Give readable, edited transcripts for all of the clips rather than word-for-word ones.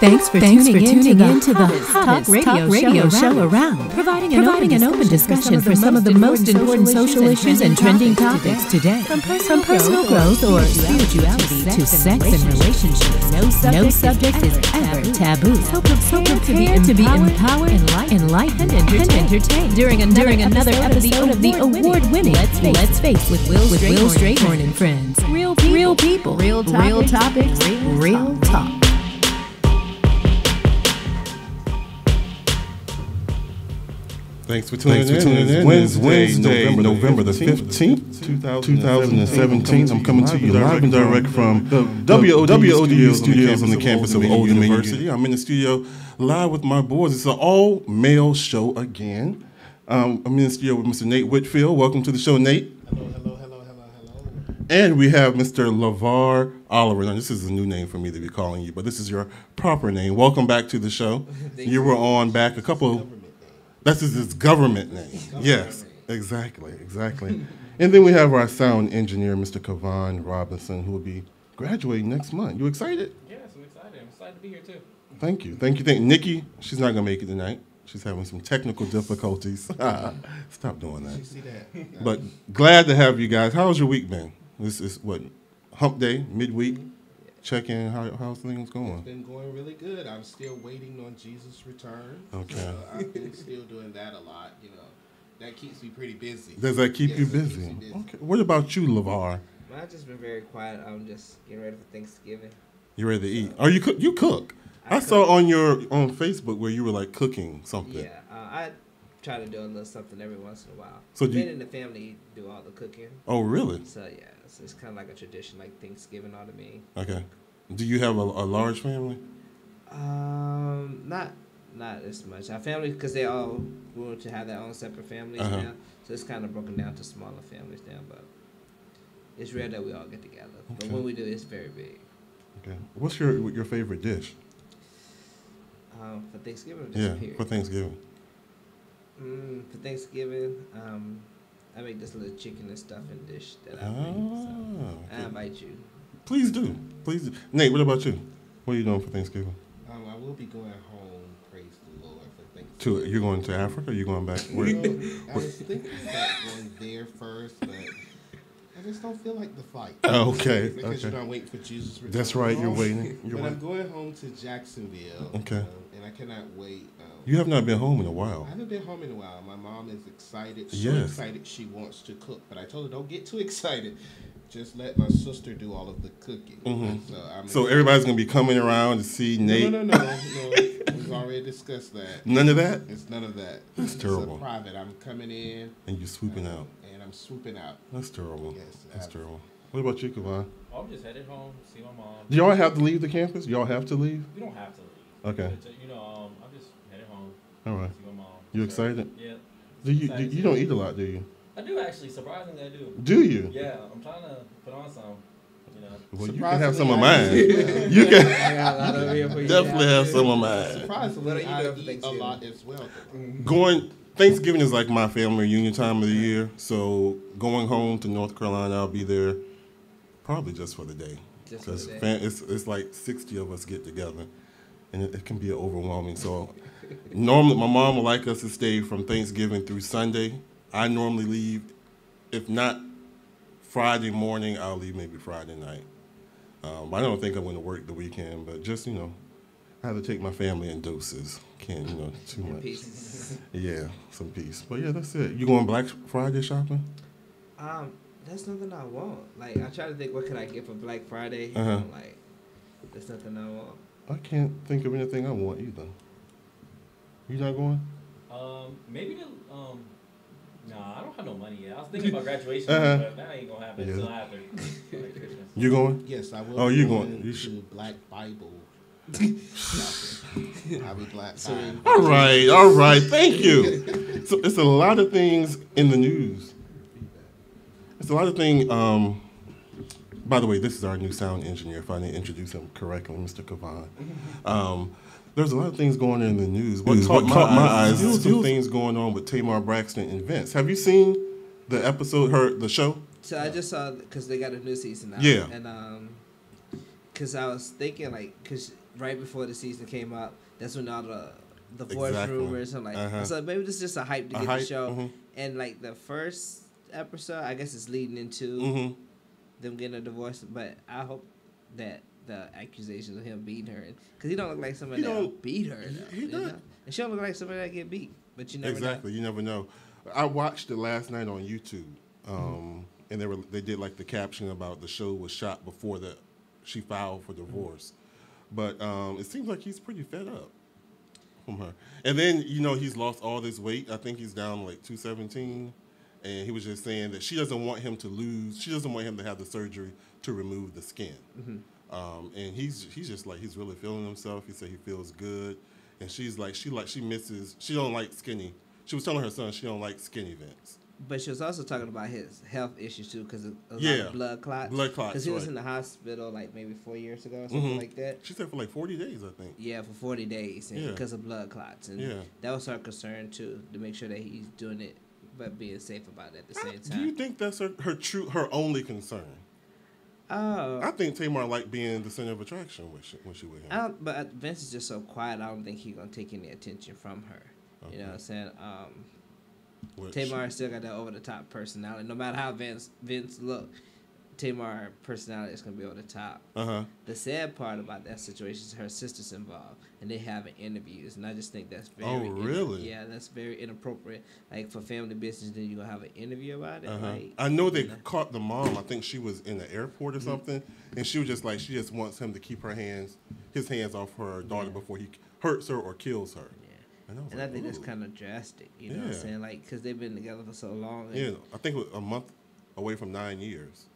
Thanks for tuning in to the hottest talk radio show around, providing an open discussion for some of the most important social issues and trending topics today. From personal growth or spirituality to sex and relationships, no subject is ever taboo. So prepare to be empowered, enlightened, and entertained during another episode of the award-winning Let's Face with Will Strayhorn and Friends. Real people, real topics, real talk. Thanks for tuning in. Wednesday, November the 15th, 2017. I'm coming to you live and direct from the WODU studios on the campus of WODU University. I'm in the studio live with my boys. It's an all-male show again. I'm in the studio with Mr. Nate Whitfield. Welcome to the show, Nate. Hello. And we have Mr. LeVar Oliver. Now, this is a new name for me to be calling you, but this is your proper name. Welcome back to the show. You were on back a couple... That's his government name. Yes, exactly. And then we have our sound engineer, Mr. Kavan Robinson, who will be graduating next month. You excited? Yes, I'm excited. I'm excited to be here, too. Thank you. Nikki, she's not going to make it tonight. She's having some technical difficulties. Stop doing that. Did you see that? But glad to have you guys. How's your week been? This is, hump day, midweek? Check in, how's things going? It's been going really good. I'm still waiting on Jesus' return. Okay. I've been still doing that a lot. That keeps me pretty busy. Does that keep you busy? Okay. What about you, LeVar? I've just been very quiet. I'm just getting ready for Thanksgiving. You ready to eat? Are you cook? You cook? I saw on Facebook where you were like cooking something. Yeah, I try to do a little something every once in a while. So men in the family do all the cooking. Oh, really? So yeah, it's kind of like a tradition, like Thanksgiving ought to be. Okay. Do you have a large family? Not as much. Our family, because they all grew to have their own separate families now, so it's kind of broken down to smaller families now. But it's rare that we all get together. Okay. But when we do, it's very big. Okay. What's your favorite dish? For Thanksgiving, or just period? For Thanksgiving. For Thanksgiving, I make this little chicken and stuffing dish that I make. So I invite you. Please do. Nate, what about you? What are you doing for Thanksgiving? I will be going home, praise the Lord, for Thanksgiving. You're going to Africa or you going back? I was thinking about going there first, but I just don't feel like the fight. Okay. Because I'm waiting for Jesus' return. That's right, you're waiting. I'm going home to Jacksonville. Okay. And I cannot wait. You have not been home in a while. I haven't been home in a while. My mom is excited. Yes. Excited she wants to cook. But I told her, don't get too excited. Just let my sister do all of the cooking. Mm-hmm. So everybody's going to be coming around to see Nate? No. We've already discussed that. None of that? It's none of that. That's terrible. It's private. I'm coming in. And you're swooping out. And I'm swooping out. That's terrible. Yes. That's terrible. What about you, Kavan? I'm just headed home, see my mom. Do y'all have to leave the campus? Y'all have to leave? We don't have to leave. Okay. I'm just headed home. All right. See my mom. You excited? Yeah. You don't eat a lot, do you? I do actually. Surprisingly, I do. Do you? Yeah. I'm trying to put on some. Well, you can have some of mine. You can definitely have some of mine. Surprisingly, I eat a lot as well. Thanksgiving is like my family reunion time of the year. So going home to North Carolina, I'll be there probably just for the day. Because it's like 60 of us get together, and it can be overwhelming. So normally my mom would like us to stay from Thanksgiving through Sunday. I normally leave, if not Friday morning, I'll leave maybe Friday night. I don't think I'm going to work the weekend, but just, I have to take my family in doses. Can't, too much. Peace. Yeah, some peace. But yeah, that's it. You going Black Friday shopping? That's nothing I want. Like, I try to think, what could I get for Black Friday? Like, that's nothing I want. I can't think of anything I want either. You not going? Maybe I don't have no money yet. I was thinking about graduation, but that ain't gonna happen until after Christmas. You going? Yes, I will. Oh, you going? You to Black Bible. I'll be Black Bible. All right. Thank you. So it's a lot of things in the news. It's a lot of things. By the way, this is our new sound engineer. If I didn't introduce him correctly, Mr. Kavan. There's a lot of things going on in the news. What caught my eyes? Still some things going on with Tamar Braxton and Vince. Have you seen the episode, the show? So I just saw, because they got a new season now. Yeah. And because I was thinking, like, because right before the season came out. That's when all the voice rumors and so maybe this is just a hype to get the show. And like the first episode, I guess it's leading into them getting a divorce. But I hope that the accusations of him beating her, because he don't look like somebody that beat her. He does, and she don't look like somebody that get beat. But you never know. You never know. I watched it last night on YouTube, and they did like the caption about the show was shot before she filed for divorce. But it seems like he's pretty fed up from her. And then, he's lost all this weight. I think he's down like 217. And he was just saying that she doesn't want him to lose. She doesn't want him to have the surgery to remove the skin. And he's just like, he's really feeling himself. He said he feels good. And she's like, she don't like skinny. She was telling her son she don't like skinny Vince. But she was also talking about his health issues too, because of a lot of blood clots. Because he was in the hospital like maybe 4 years ago or something like that. She said for like 40 days, I think. Yeah, for 40 days, because of blood clots, and that was her concern too, to make sure that he's doing it, but being safe about it at the same time. Do you think that's her only concern? I think Tamar liked being the center of attraction when she with him. But Vince is just so quiet. I don't think he's gonna take any attention from her. Okay. You know what I'm saying? Tamar still got that over the top personality. No matter how Vince look, Tamar personality is gonna be over the top. The sad part about that situation is her sister's involved, and they having interviews, and I just think that's very really? That's very inappropriate. Like for family business, then you gonna have an interview about it. Like, I know they caught the mom. I think she was in the airport or something, and she was just like, she just wants him to keep his hands off her daughter before he hurts her or kills her. And I think that's kind of drastic, you know what I'm saying? Like, because they've been together for so long. Yeah, I think it was a month away from 9 years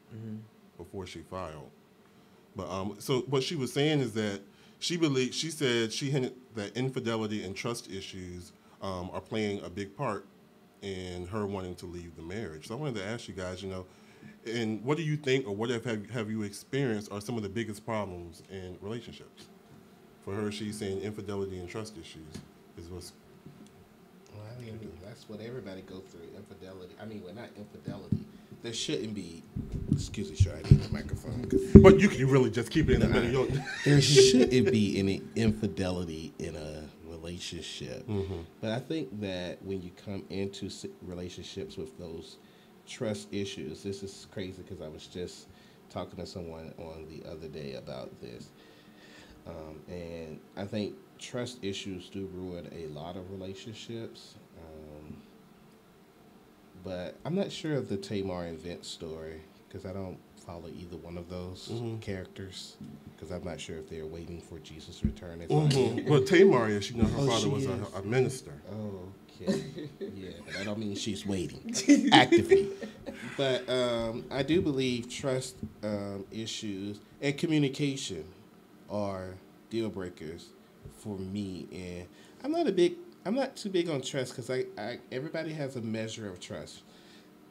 before she filed. But so what she was saying is that she hinted that infidelity and trust issues are playing a big part in her wanting to leave the marriage. So I wanted to ask you guys, and what do you think, or what have you experienced are some of the biggest problems in relationships? For her, she's saying infidelity and trust issues is what's... Well, I mean, that's what everybody goes through, infidelity. I mean, not infidelity. There shouldn't be... Excuse me, sure, I need the microphone. But you can really just keep it in the middle. There shouldn't be any infidelity in a relationship. But I think that when you come into relationships with those trust issues, this is crazy because I was just talking to someone on the other day about this. And I think trust issues do ruin a lot of relationships. But I'm not sure of the Tamar and Vince story because I don't follow either one of those characters because I'm not sure if they're waiting for Jesus' return. Well, Tamar is, her father was a minister. Okay. Yeah, but I don't mean she's waiting actively. But I do believe trust issues and communication are deal breakers for me, and I'm not too big on trust because everybody has a measure of trust.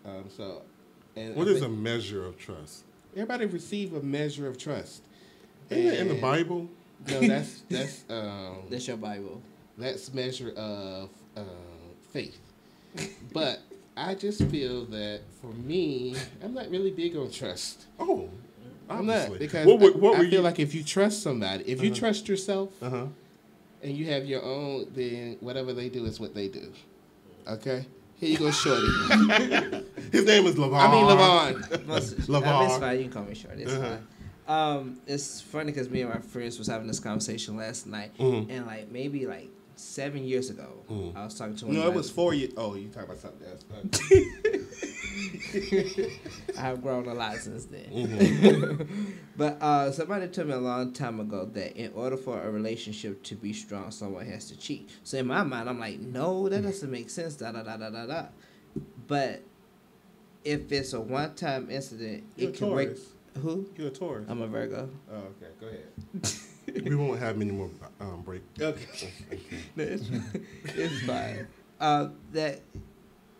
What is a measure of trust? Everybody receive a measure of trust. Isn't it in the Bible? No, that's your Bible. That's measure of faith. But I just feel that for me, I'm not really big on trust. Oh. I'm not, because I feel like if you trust somebody, if you trust yourself, and you have your own, then whatever they do is what they do. Okay? Here you go, Shorty. His name is LeVar. I mean, LeVar. LeVar. It's fine. You can call me Shorty. It's fine. It's funny because me and my friends was having this conversation last night, and like maybe like 7 years ago, I was talking to one. No, it was 4 years. Oh, you talking about something else? I have grown a lot since then. But somebody told me a long time ago that in order for a relationship to be strong, someone has to cheat. So in my mind, I'm like, no, that doesn't make sense. Da da da da da da. But if it's a one-time incident, it can break. Who? You're a Taurus. I'm a Virgo. Oh, okay. Go ahead. We won't have many more break. Okay. No, it's fine. That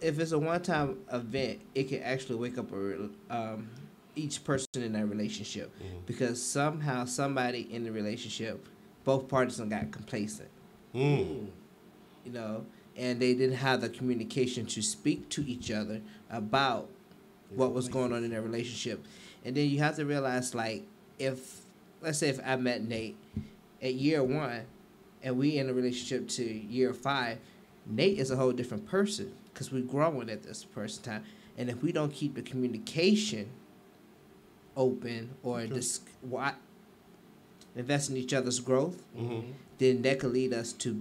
if it's a one-time event, it can actually wake up each person in that relationship because somehow somebody in the relationship, both parties got complacent. You know, and they didn't have the communication to speak to each other about what was going on in their relationship. And then you have to realize, like, let's say if I met Nate at year 1, and we in a relationship to year 5, Nate is a whole different person because we're growing at this person time. And if we don't keep the communication open or invest in each other's growth, then that could lead us to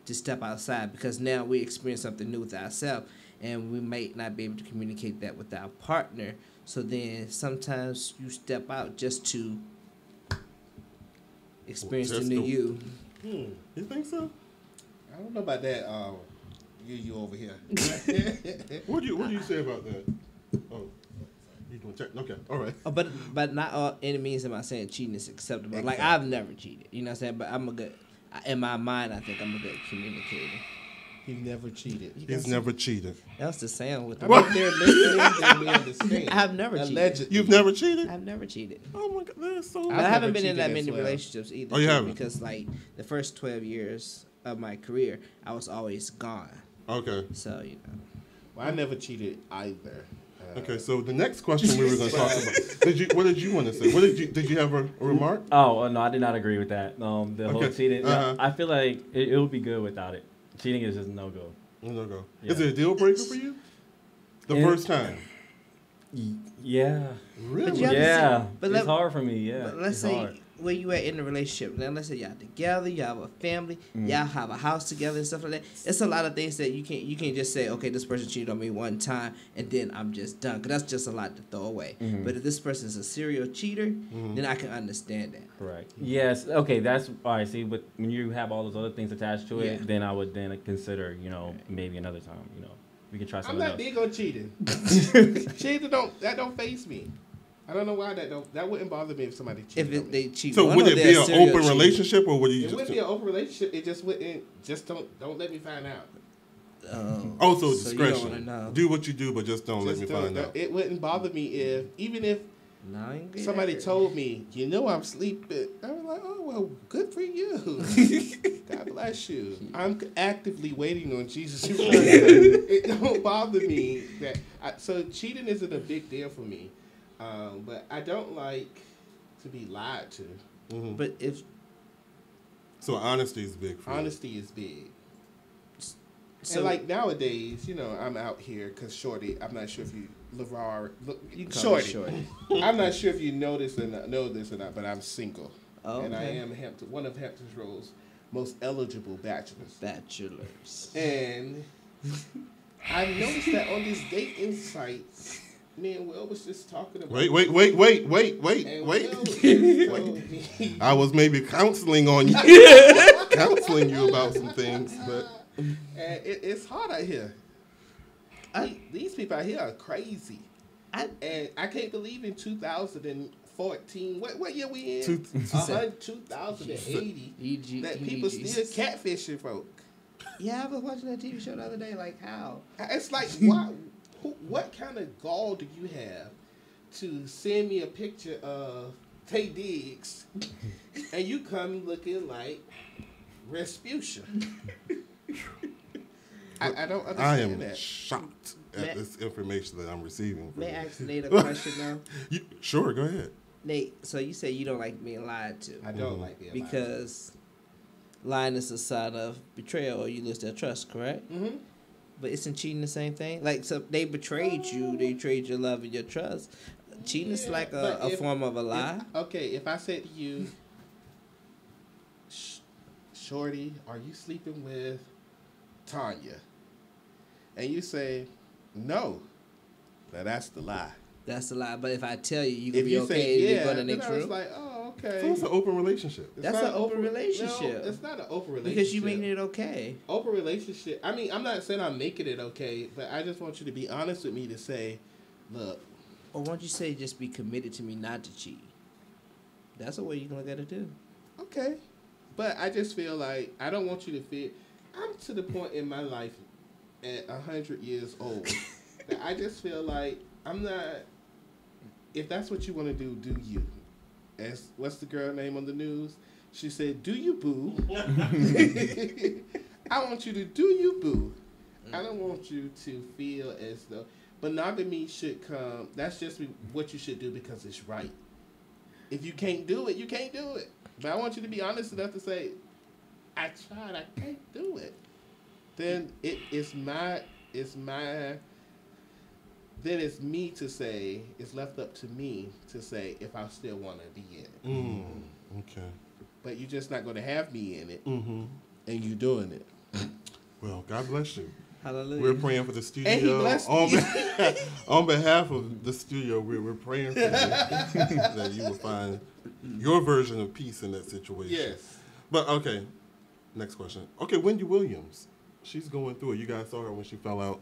step outside, because now we experience something new with ourselves, and we might not be able to communicate that with our partner. So then sometimes you step out just to experience the new you. You think so? I don't know about that. You over here. What do you say about that? Oh, you gonna check? Okay, all right. But not any means am I saying cheating is acceptable. Exactly. Like, I've never cheated. You know what I'm saying? But I'm a good. In my mind, I think I'm a good communicator. He never cheated. He's never cheated. That's the sound with the. What? They're listening, then we understand. I've never cheated. Allegedly. You've never cheated? I've never cheated. Oh my God, that's so. But I haven't been in cheated that as many well. relationships either. Oh, you too, haven't? Because like the first 12 years of my career, I was always gone. Okay. So you know. Well, I never cheated either. Okay, so the next question we were going to talk about. What did you want to say? Did you have a remark? Oh no, I did not agree with that. The whole cheating. Uh-huh. I feel like it would be good without it. Cheating is just no go. No go. Yeah. Is it a deal breaker for you? The first time. Yeah. Really? But you have to Yeah. see- but it's let- hard for me. Yeah. But let's it's say hard. where you at in the relationship. Now let's say y'all together, you have a family, y'all have a house together and stuff like that. It's a lot of things that you can't just say, okay, this person cheated on me one time and then I'm just done, because that's just a lot to throw away. But if this person is a serial cheater, then I can understand that. Correct. Yes. Okay. That's all right. See, but when you have all those other things attached to it, Yeah. then I would then consider, maybe another time. We could try I'm something not else. big on cheating. Cheating don't faze me. I don't know why that wouldn't bother me if somebody cheated. If they cheat, So one would or it they're be an serial open cheater. relationship, or would you It just? would be an open relationship. It just wouldn't. Just don't let me find out. Also So you don't wanna discretion. know. Do what you do, but just don't let Just me don't- find out. It wouldn't bother me even if No, I ain't get somebody that. told me, I'm sleeping. I was like, oh well, good for you. God bless you. I'm actively waiting on Jesus to return. It don't bother me that. So cheating isn't a big deal for me, but I don't like to be lied to. But if So honesty is big for you. Honesty is big. so, And like nowadays, I'm out here because Shorty. I'm not sure if you, LeVar, you can call me Shorty. Shorty. I'm not sure if you know this or not, but I'm single, Oh, and I okay. am one of Hampton Road's most eligible bachelors. Bachelors. And I noticed that on this dating site, me and Will was just talking about. Wait. And Will just told me, I was maybe counseling on you, counseling you about some things, but and it's hard out here. These people out here are crazy. And I can't believe in 2014, what year we in? 2080, that people still catfishing folk. Yeah, I was watching that TV show the other day. Like, how? It's like, what kind of gall do you have to send me a picture of Tay Diggs and you come looking like Rasputin? I don't understand I am that. shocked at this information that I'm receiving. From May I you. ask Nate a question now? Sure, go ahead. Nate, so you say you don't like being lied to I don't like being because lying is a sign of betrayal, or you lose their trust, correct? Mm-hmm. But isn't cheating the same thing? Like, so they betrayed you, they betrayed your love and your trust. Cheating is like a form of a lie. If I said to you, Shorty, are you sleeping with Tanya? And you say, no. Now that's the lie. That's a lie. But if I tell you, you can If be you okay say and yeah, you go to the then next I was room. like, oh, okay. So it's an open relationship. It's That's not an open relationship. No, it's not an open relationship. Because you making it okay. Open relationship. I mean, I'm not saying I'm making it okay, but I just want you to be honest with me to say, look. Or won't you say just be committed to me not to cheat? That's a way you can look at it too. Okay. But I just feel like I don't want you to feel. I'm to the point in my life at 100 years old that I just feel like I'm not. If that's what you want to do you. As what's the girl name on the news? She said, "Do you boo?" I want you to do you boo. I don't want you to feel as though monogamy should come. That's just what you should do because it's right. if you can't do it, you can't do it. But I want you to be honest enough to say, I tried, I can't do it. Then it's me to say, it's left up to me to say if I still want to be in it. Okay. But you're just not going to have me in it, and you doing it. Well, God bless you. Hallelujah. We're praying for the studio. And he blessed me. On behalf of the studio, we're praying for you that you will find your version of peace in that situation. Yes. But, okay, next question. Okay, Wendy Williams. She's going through it. You guys saw her when she fell out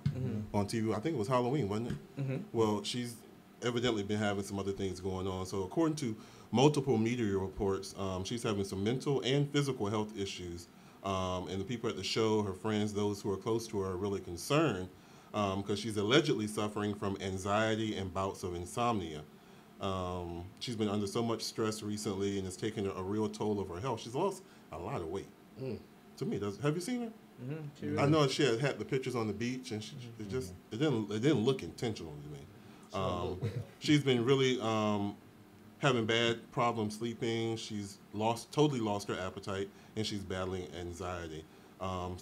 on TV. I think it was Halloween, wasn't it? Well, she's evidently been having some other things going on. So according to multiple media reports, she's having some mental and physical health issues. And the people at the show, her friends, those who are close to her, are really concerned because she's allegedly suffering from anxiety and bouts of insomnia. She's been under so much stress recently, and it's taken a real toll of her health. She's lost a lot of weight. To me, have you seen her? Really I know she had the pictures on the beach, and it didn't look intentional to me. She's been really having bad problems sleeping. She's totally lost her appetite, and she's battling anxiety. Some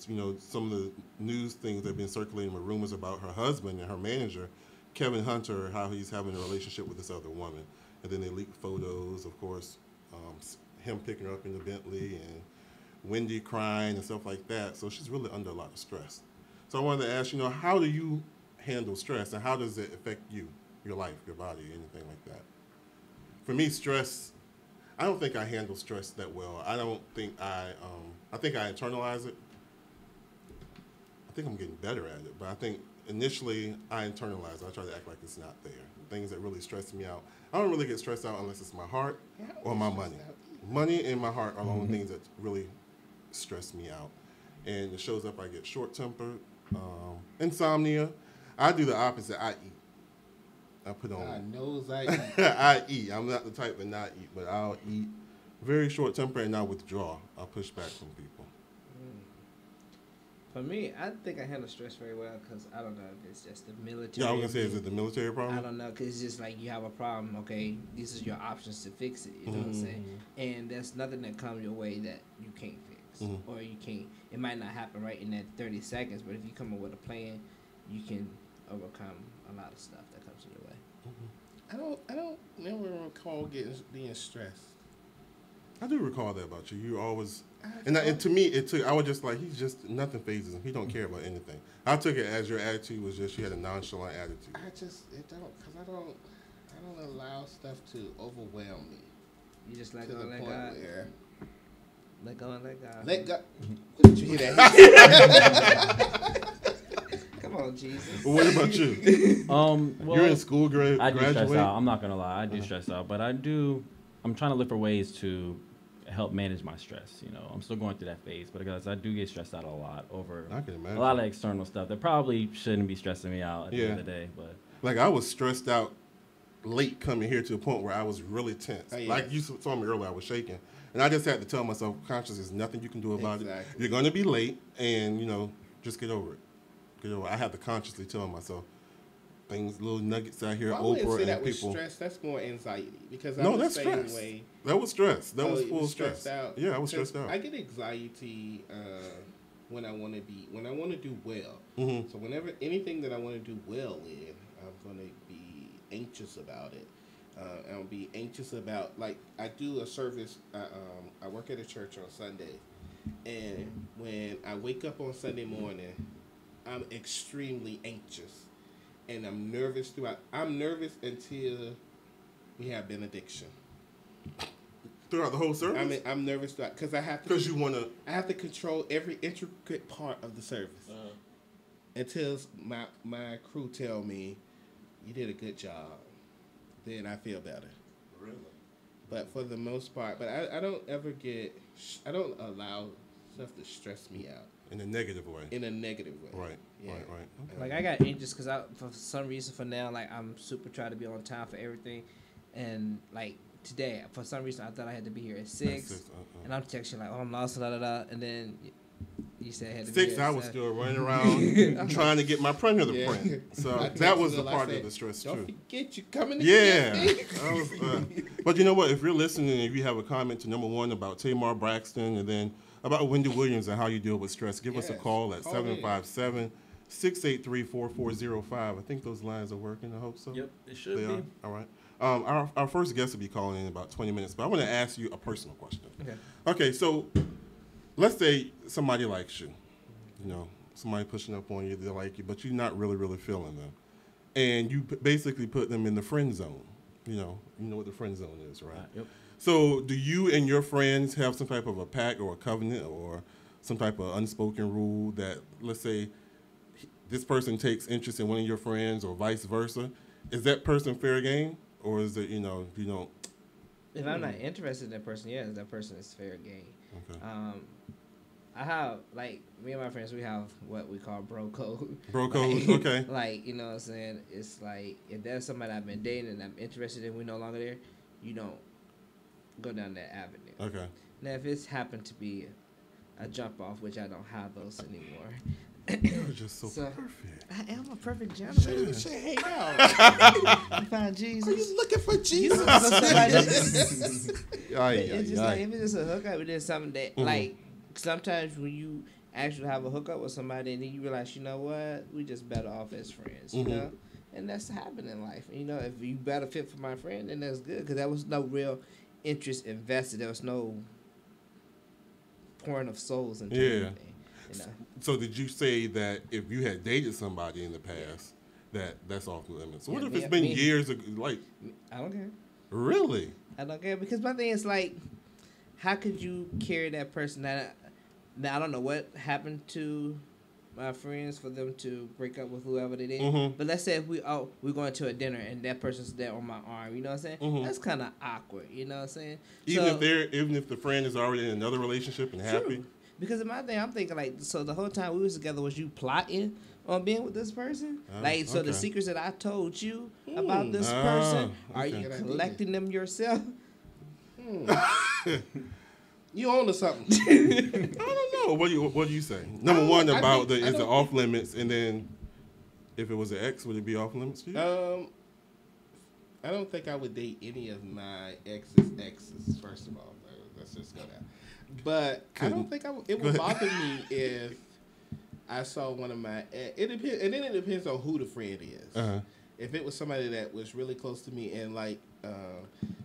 of the news things that have been circulating with rumors about her husband and her manager, Kevin Hunter, how he's having a relationship with this other woman. And then they leaked photos, of course, him picking her up in the Bentley and Wendy crying and stuff like that. So she's really under a lot of stress. So I wanted to ask, how do you handle stress, and how does it affect you, your life, your body, anything like that? For me, stress, I don't think I handle stress that well. I don't think I think I internalize it. I think I'm getting better at it, but I think initially I internalize it. I try to act like it's not there. Things that really stress me out. I don't really get stressed out unless it's my heart or my money. Money and my heart are the only things that really stress me out. And it shows up, I get short-tempered, insomnia. I do the opposite. I eat. I put on. God knows I eat. I eat. I'm not the type to not eat, but I'll eat. Very short-tempered, and I withdraw. I'll push back from people. For me, I think I handle stress very well because I don't know if it's just the military. Yeah, I was going to say, is it the military problem? I don't know, because it's just like you have a problem, okay, these are your options to fix it, you know what I'm saying? And there's nothing that comes your way that you can't fix. Or you can't, it might not happen right in that 30 seconds, but if you come up with a plan, you can overcome a lot of stuff that comes in your way. I don't never recall being stressed. I do recall that about you. You always, and to me, I was just like, nothing phases him. He don't care about anything. I took it as your attitude was just, you had a nonchalant attitude. Because I don't allow stuff to overwhelm me. You just let to go the and let point God. where Let go and let God. let God. Did you hear that? Come on, Jesus. Well, what about you? Well, you're in school, I do stress graduate. out. I'm not gonna lie, I do stress out, but I'm trying to look for ways to help manage my stress. I'm still going through that phase, but because I do get stressed out a lot over a lot of external stuff that probably shouldn't be stressing me out at the end of the day. But like, I was stressed out late coming here to a point where I was really tense. Like you saw me earlier, I was shaking, and I just had to tell myself, conscious, there's nothing you can do about it. You're going to be late, and just get over it. I have to consciously tell myself things, little nuggets out here. I wouldn't say and that was people. stress. That's more anxiety because I No, was that's the same stress. way. That was stress. That was full stressed stress. out. Yeah, I was stressed out. I get anxiety when I want to do well. So whenever anything that I want to do well in, I'm going to be anxious about it. I'll be anxious about, like, I do a service. I work at a church on Sunday, and when I wake up on Sunday morning, I'm extremely anxious. And I'm nervous throughout. I'm nervous until we have benediction. Throughout the whole service? I'm nervous throughout because I have to. Because you want to. I have to control every intricate part of the service until my crew tell me you did a good job. Then I feel better. Really? But for the most part, I don't ever I don't allow stuff to stress me out. In a negative way. In a negative way. Right. Yeah. Right. Okay. Like, I got anxious because for some reason for now, like, I'm super trying to be on time for everything. And, like, today, for some reason, I thought I had to be here at 6. And I'm texting, like, oh, I'm lost, da-da-da. And then You said had to 6 hours still running around trying to get my printer to print. So that was the part of the stress too. Don't forget you coming to But you know what? If you're listening and if you have a comment to number 1 about Tamar Braxton and then about Wendy Williams and how you deal with stress, give us a call at 757-683-4405. I think those lines are working. I hope so. Yep, it should be. Are. All right. Our first guest will be calling in about 20 minutes, but I want to ask you a personal question. Okay, so let's say somebody likes you. You know, somebody pushing up on you, they like you, but you're not really, really feeling them. And you basically put them in the friend zone. You know what the friend zone is, right? Yep. So do you and your friends have some type of a pact or a covenant or some type of unspoken rule that, let's say, this person takes interest in one of your friends or vice versa? Is that person fair game? Or is it, you don't... If I'm not interested in that person, yes, that person is fair game. Okay. I have, like, me and my friends, we have what we call bro code. Bro code, okay. Like, you know what I'm saying? It's like, if there's somebody I've been dating and I'm interested in, we're no longer there, you don't go down that avenue. Okay. Now, if it's happened to be a jump off, which I don't have those anymore. You're just so perfect. I am a perfect gentleman. You should hang out. You find Jesus. Are you looking for Jesus? It's just like, if it's just a hookup, it is something that, like, sometimes when you actually have a hookup with somebody and then you realize, you know what, we just better off as friends, you know? And that's happened in life. You know, if you better fit for my friend, then that's good, because there was no real interest invested. There was no pouring of souls into anything. You know? So did you say that if you had dated somebody in the past, that's off limits? What if it's been years ago? Like, I don't care. Really? I don't care, because my thing is, like, how could you carry that person? Now I don't know what happened to my friends for them to break up with whoever they did. But let's say if we're going to a dinner and that person's there on my arm, you know what I'm saying? That's kind of awkward, you know what I'm saying? Even if the friend is already in another relationship and happy. Because in my thing, I'm thinking, like, so the whole time we was together, was you plotting on being with this person? The secrets that I told you about this person, are you collecting them yourself? You own to something. I don't know. What do you say? Number one, is it off limits, and then if it was an ex, would it be off limits to you? I don't think I would date any of my exes. First of all, let's just go there. But I don't think it would bother me if I saw one of my. It depends, and then it depends on who the friend is. If it was somebody that was really close to me, and like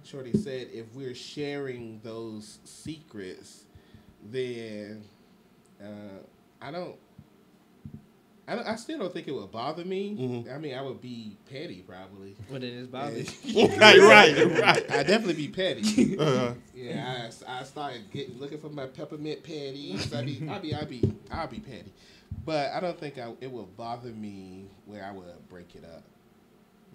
Shorty said, if we're sharing those secrets, then I still don't think it would bother me. I mean, I would be petty probably. But it is bothering. Right. I'd definitely be petty. Yeah, I started looking for my peppermint patties. I'll be petty. But I don't think it will bother me where I would break it up.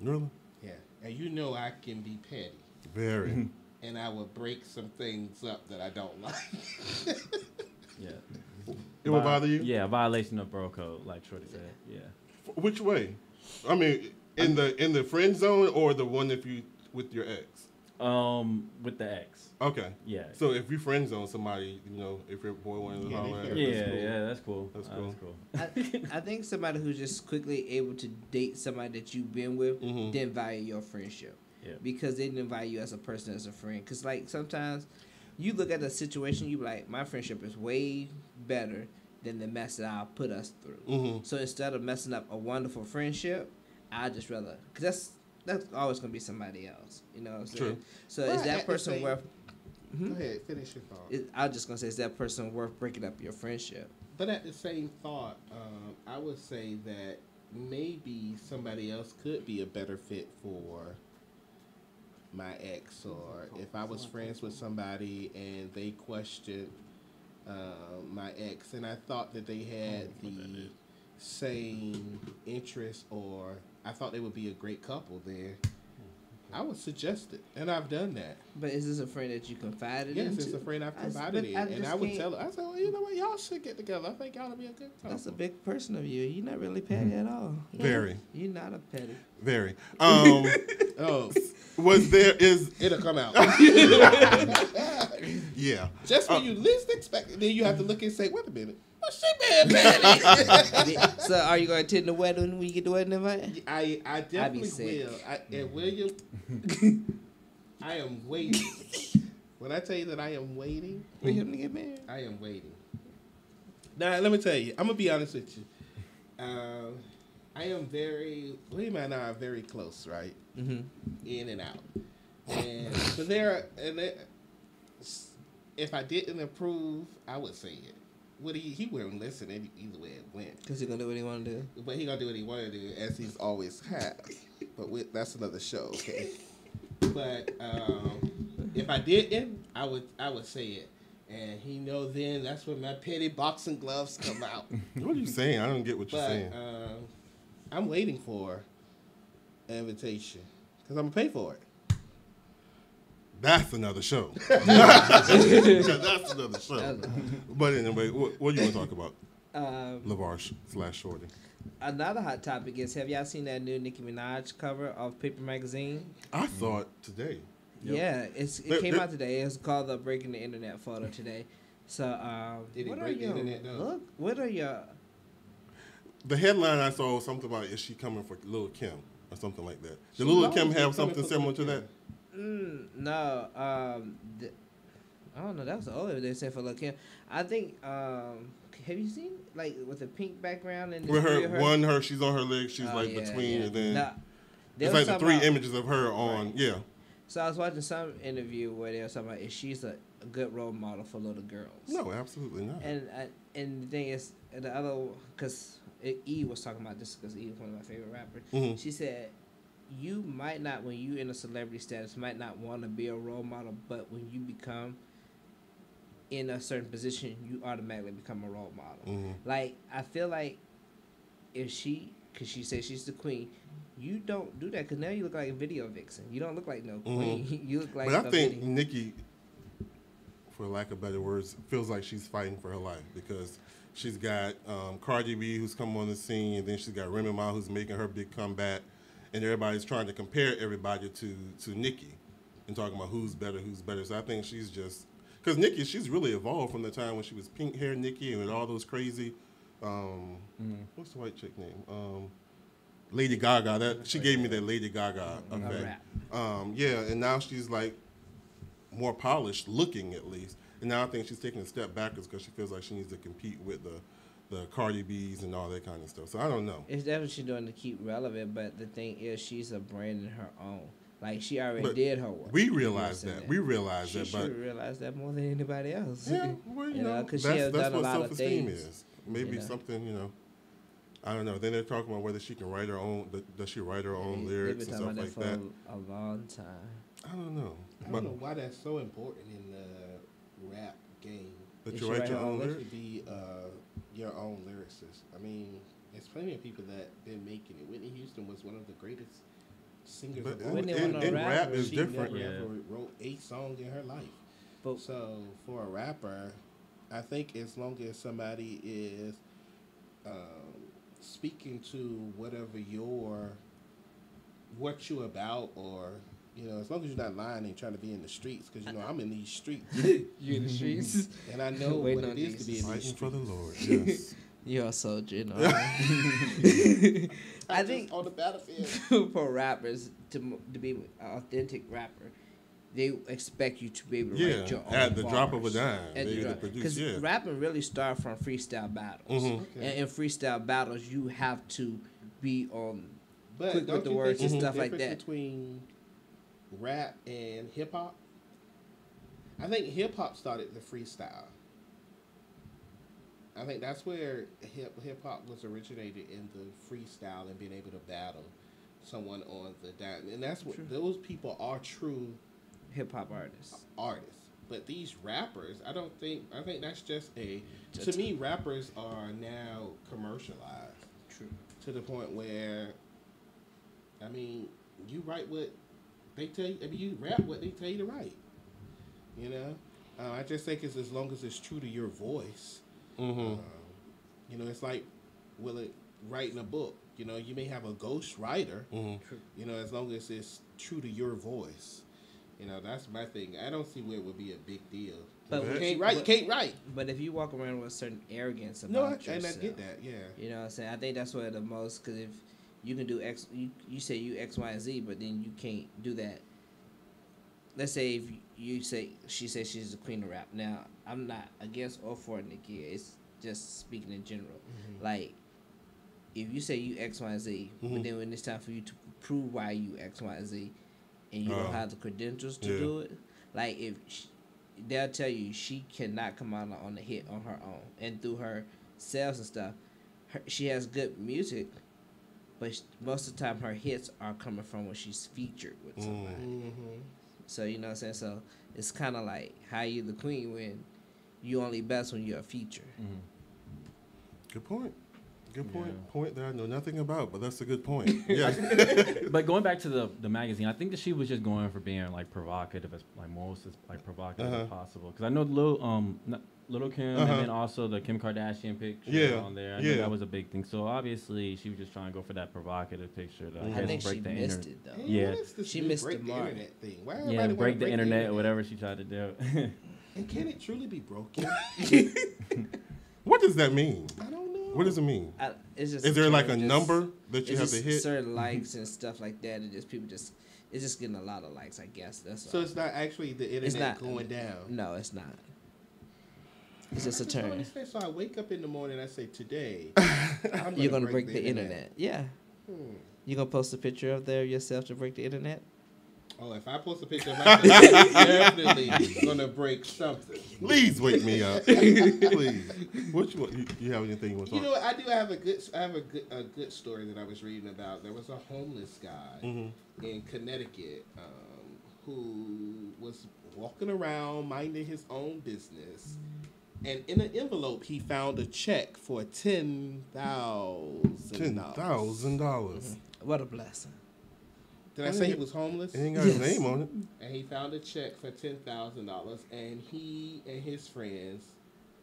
Really? Yeah. And I can be petty. Very. And I will break some things up that I don't like. Yeah. It will bother you? Yeah, violation of bro code, like Shorty said. Yeah. Which way? I mean, in the friend zone or the one with your ex? With the ex. Okay. Yeah. So if you friend zone somebody, if your boy wanted to holler at her, that's cool. That's cool. I think somebody who's just quickly able to date somebody that you've been with didn't value your friendship. Yeah. Because they didn't value you as a person, as a friend. Because, like, sometimes you look at the situation, you be like, my friendship is way better than the mess that I'll put us through. So instead of messing up a wonderful friendship, I just rather, because that's always going to be somebody else. You know what I'm saying? True. So is that person worth... Go ahead, finish your thought. I was just going to say, is that person worth breaking up your friendship? But at the same thought, I would say that maybe somebody else could be a better fit for my ex, or if I was friends with somebody and they questioned my ex and I thought that they had the same interest, or I thought they would be a great couple, then I would suggest it, and I've done that. But is this a friend that you confided in? Yes, it's a friend I've confided in, and I would tell her. I said, well, you know what, y'all should get together. I think y'all would be a good couple. That's a big person of you. You're not really petty at all. Very. You're not a petty. Very. It'll come out. Yeah. Just when you least expect it, then you have to look and say, wait a minute. What's she been petty? So, are you going to attend the wedding when you get the wedding invite? I definitely will. And William, I am waiting. When I tell you that I am waiting For him to get married? I am waiting. Now, let me tell you. I'm going to be honest with you. I am William and I are very close, right? Mm-hmm. In and out. And but if I didn't approve, I would say it. He wouldn't listen either way it went. Because he's going to do what he want to do. But he going to do what he want to do, as he's always had. But that's another show, okay? But if I didn't, I would say it. And he know then that's when my petty boxing gloves come out. What are you saying? I don't get what you're saying. I'm waiting for an invitation because I'm going to pay for it. That's another show. That's another show. But anyway, what do you want to talk about? LeVar/Shorty. Another hot topic is, have y'all seen that new Nicki Minaj cover of Paper Magazine? I saw it today. Yep. Yeah, it came out today. It's called the Breaking the Internet photo today. So, did it break the internet? Look, what are your... The headline I saw was something about, is she coming for Lil' Kim or something like that. Did Lil' Kim have something similar to that? No. I don't know. That was the older they said for Lil' Kim. I think... have you seen like with the pink background and with her? She's on her leg. She's between, and then it's like the three images of her on. Right. Yeah. So I was watching some interview where they were talking about if she's a good role model for little girls. No, absolutely not. And the thing is, the other, because E was talking about this because E was one of my favorite rappers. Mm-hmm. She said, you might not, when you in a celebrity status, might not want to be a role model, but when you become in a certain position, you automatically become a role model. Mm-hmm. Like, I feel like if because she says she's the queen, you don't do that because now you look like a video vixen. You don't look like no queen. Mm-hmm. You look like. But I think Nicki, for lack of better words, feels like she's fighting for her life because she's got Cardi B who's come on the scene, and then she's got Remy Ma who's making her big comeback, and everybody's trying to compare everybody to Nicki and talking about who's better. So I think she's just because Nicki, she's really evolved from the time when she was pink hair Nicki and with all those crazy. What's the white chick name? Lady Gaga. She gave me that Lady Gaga effect. Yeah, and now she's like more polished looking at least. And now I think she's taking a step backwards because she feels like she needs to compete with the Cardi B's and all that kind of stuff. So I don't know. It's definitely she's doing to keep relevant, but the thing is she's a brand in her own. Like she already did her work. We realize that. We realize that. She should realize that more than anybody else. Yeah, well, you know, because she has done a lot of things. Is. Maybe something, I don't know. Then they're talking about whether she can write her own. Does she write her own lyrics and stuff like that? A long time. I don't know. I don't know why that's so important in the rap game. That you write your own lyrics? To be your own lyricist. I mean, there's plenty of people that been making it. Whitney Houston was one of the greatest singers of all time. And rap is different. She never wrote a song in her life. So for a rapper, I think as long as somebody is speaking to what you about, or as long as you're not lying and trying to be in the streets, because I'm in these streets. You in the streets, and I know what it is to be in these streets. For the Lord. Yes. You're a soldier. I think on the battlefield for rappers to be an authentic rapper, they expect you to be able to write your own at the bars. Drop of a dime. Because rapping really starts from freestyle battles. Mm-hmm. Okay. And in freestyle battles, you have to be quick with the words and stuff like that. Between rap and hip hop, I think hip hop started the freestyle. I think that's where hip hop was originated, in the freestyle and being able to battle someone on the dime, and that's what those people are true hip hop artists. But these rappers, I think that's just to me, rappers are now commercialized. True. To the point where, you write what they tell you. you rap what they tell you to write. I just think it's as long as it's true to your voice. Mm-hmm. It's like WilLet writing a book. You may have a ghost writer. Mm-hmm. As long as it's true to your voice. That's my thing. I don't see where it would be a big deal But can't write. But if you walk around with a certain arrogance about yourself, and I get that. Yeah. You know what I'm saying? I think that's where the most, because if you can do X, you say you X, Y, and Z, but then you can't do that. Let's say if you say she says she's the queen of rap. Now I'm not against or for Nicki. It's just speaking in general. Mm-hmm. Like if you say you X, Y, and Z, but then when it's time for you to prove why you X, Y, and Z, and you don't have the credentials to do it, like if they'll tell you she cannot come out on a hit on her own, and through her sales and stuff, she has good music, but most of the time her hits are coming from when she's featured with somebody. Mm-hmm. So you know what I'm saying. So it's kind of like how you the queen when you only best when you're a feature. Mm-hmm. Good point. Good point. Yeah. Point that I know nothing about, but that's a good point. Yeah. But going back to the magazine, I think that she was just going for being like provocative, as like most as like provocative as possible. Because I know Little Kim and then also the Kim Kardashian picture on there. I know that was a big thing. So obviously she was just trying to go for that provocative picture. To, I think she missed it though. Yeah, she missed the internet thing. Why break the internet or whatever she tried to do. And can it truly be broken? What does that mean? I don't know. What does it mean? It's just is there like a number that you have to hit? Certain likes and stuff like that, and just people just it's just getting a lot of likes. I guess that's so. It's not actually the internet going down. No, it's not. It's just a term. So I wake up in the morning. I say today, you're gonna break the internet. Yeah. You gonna post a picture up there of yourself to break the internet? Oh, if I post a picture of myself, I'm definitely gonna break something. Please wake me up. Please. What you have anything you want to talk? You know what? I do. I have a good story that I was reading about. There was a homeless guy in Connecticut who was walking around minding his own business, and in an envelope he found a check for $10,000. $10,000. What a blessing. Did I say he was homeless? He ain't got his name on it. And he found a check for $10,000, and he and his friends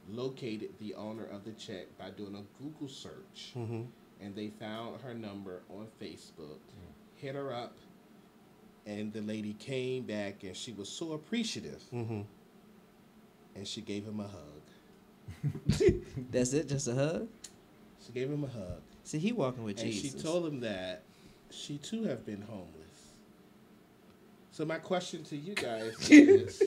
located the owner of the check by doing a Google search, and they found her number on Facebook, hit her up, and the lady came back, and she was so appreciative, and she gave him a hug. That's it? Just a hug? She gave him a hug. See, he walking with and Jesus. And she told him that she too have been homeless. So my question to you guys is,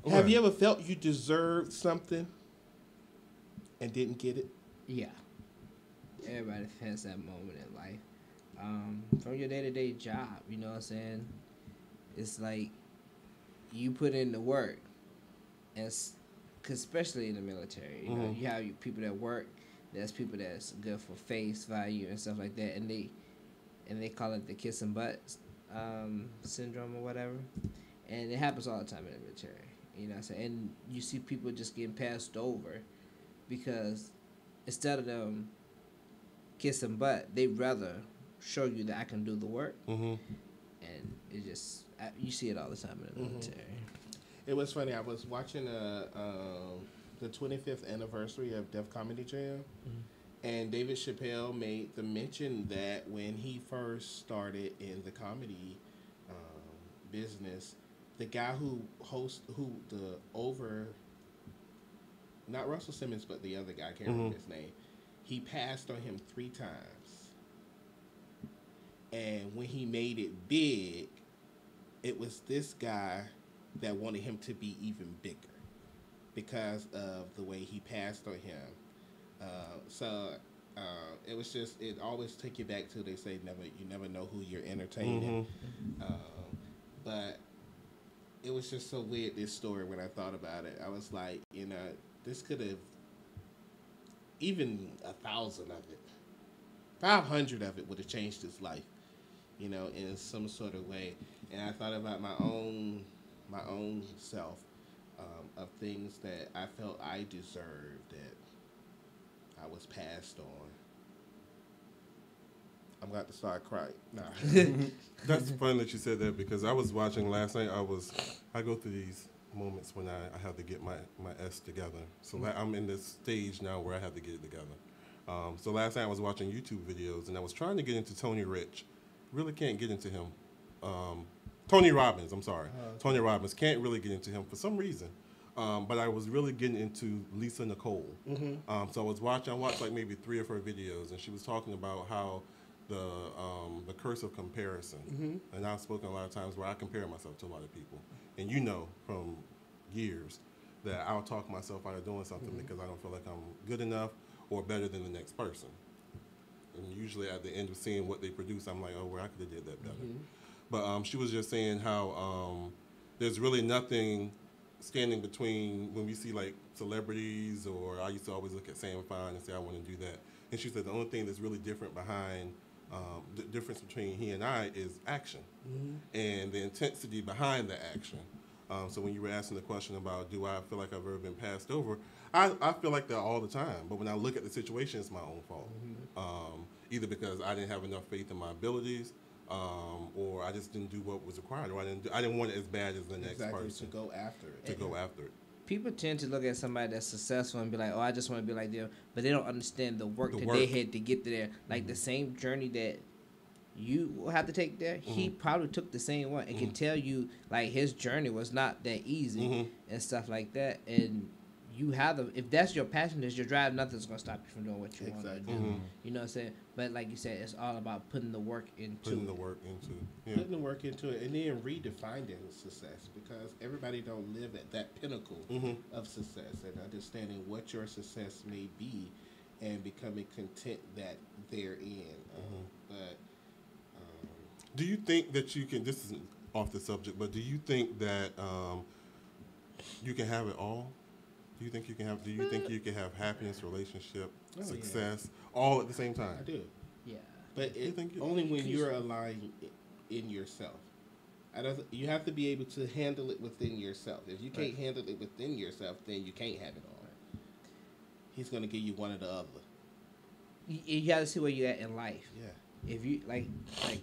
have you ever felt you deserved something and didn't get it? Yeah. Everybody has that moment in life. From your day-to-day job, you know what I'm saying? It's like you put in the work, and especially in the military, you know, you have people that work. There's people that's good for face value and stuff like that, and they call it the kissing butt syndrome or whatever, and it happens all the time in the military. You know what I'm saying? And you see people just getting passed over because instead of them kissing butt, they'd rather show you that I can do the work, and it just you see it all the time in the military. It was funny. I was watching the 25th anniversary of Def Comedy Jam, and David Chappelle made the mention that when he first started in the comedy business, the guy not Russell Simmons, but the other guy, I can't remember his name, he passed on him 3 times. And when he made it big, it was this guy that wanted him to be even bigger because of the way he passed on him. It was just, it always take you back to, they say, you never know who you're entertaining. But it was just so weird, this story, when I thought about it. I was like, you know, this could have, even 1,000 of it, 500 of it would have changed his life, you know, in some sort of way. And I thought about my own self, of things that I felt I deserved that I was passed on. I'm about to start crying. Nah. That's funny that you said that, because I was watching last night. I go through these moments when I have to get my S together. So I'm in this stage now where I have to get it together. So last night I was watching YouTube videos, and I was trying to get into Tony Rich. Really can't get into him. Tony Robbins. I'm sorry, Tony Robbins. Can't really get into him for some reason. But I was really getting into Lisa Nicole. So I watched like maybe 3 of her videos, and she was talking about how the curse of comparison. And I've spoken a lot of times where I compare myself to a lot of people, and from years that I'll talk myself out of doing something because I don't feel like I'm good enough or better than the next person. And usually at the end of seeing what they produce, I'm like, oh, well, I could have did that better. But she was just saying how there's really nothing standing between when we see like celebrities, or I used to always look at Sam Fine and say I want to do that. And she said the only thing that's really different behind the difference between he and I is action and the intensity behind the action. So when you were asking the question about do I feel like I've ever been passed over, I feel like that all the time. But when I look at the situation, it's my own fault. Either because I didn't have enough faith in my abilities, or I just didn't do what was required, or I didn't want it as bad as the next person. To go after it. People tend to look at somebody that's successful and be like, oh, I just want to be like them, but they don't understand the work they had to get to there. Like the same journey that you will have to take there, he probably took the same one and can tell you like his journey was not that easy and stuff like that. And you have if that's your passion, that's your drive, nothing's gonna stop you from doing what you want to do. You know what I'm saying? But like you said, it's all about putting the work into Putting the work into it, and then redefining success, because everybody don't live at that pinnacle of success, and understanding what your success may be and becoming content that therein. But do you think that you can, this is off the subject, but do you think that you can have it all? Do you think you can have happiness, relationship, success, all at the same time? I do. Yeah. But only when you're aligned in yourself. You have to be able to handle it within yourself. If you can't handle it within yourself, then you can't have it all. He's going to give you one or the other. You got to see where you're at in life. Yeah. If you, like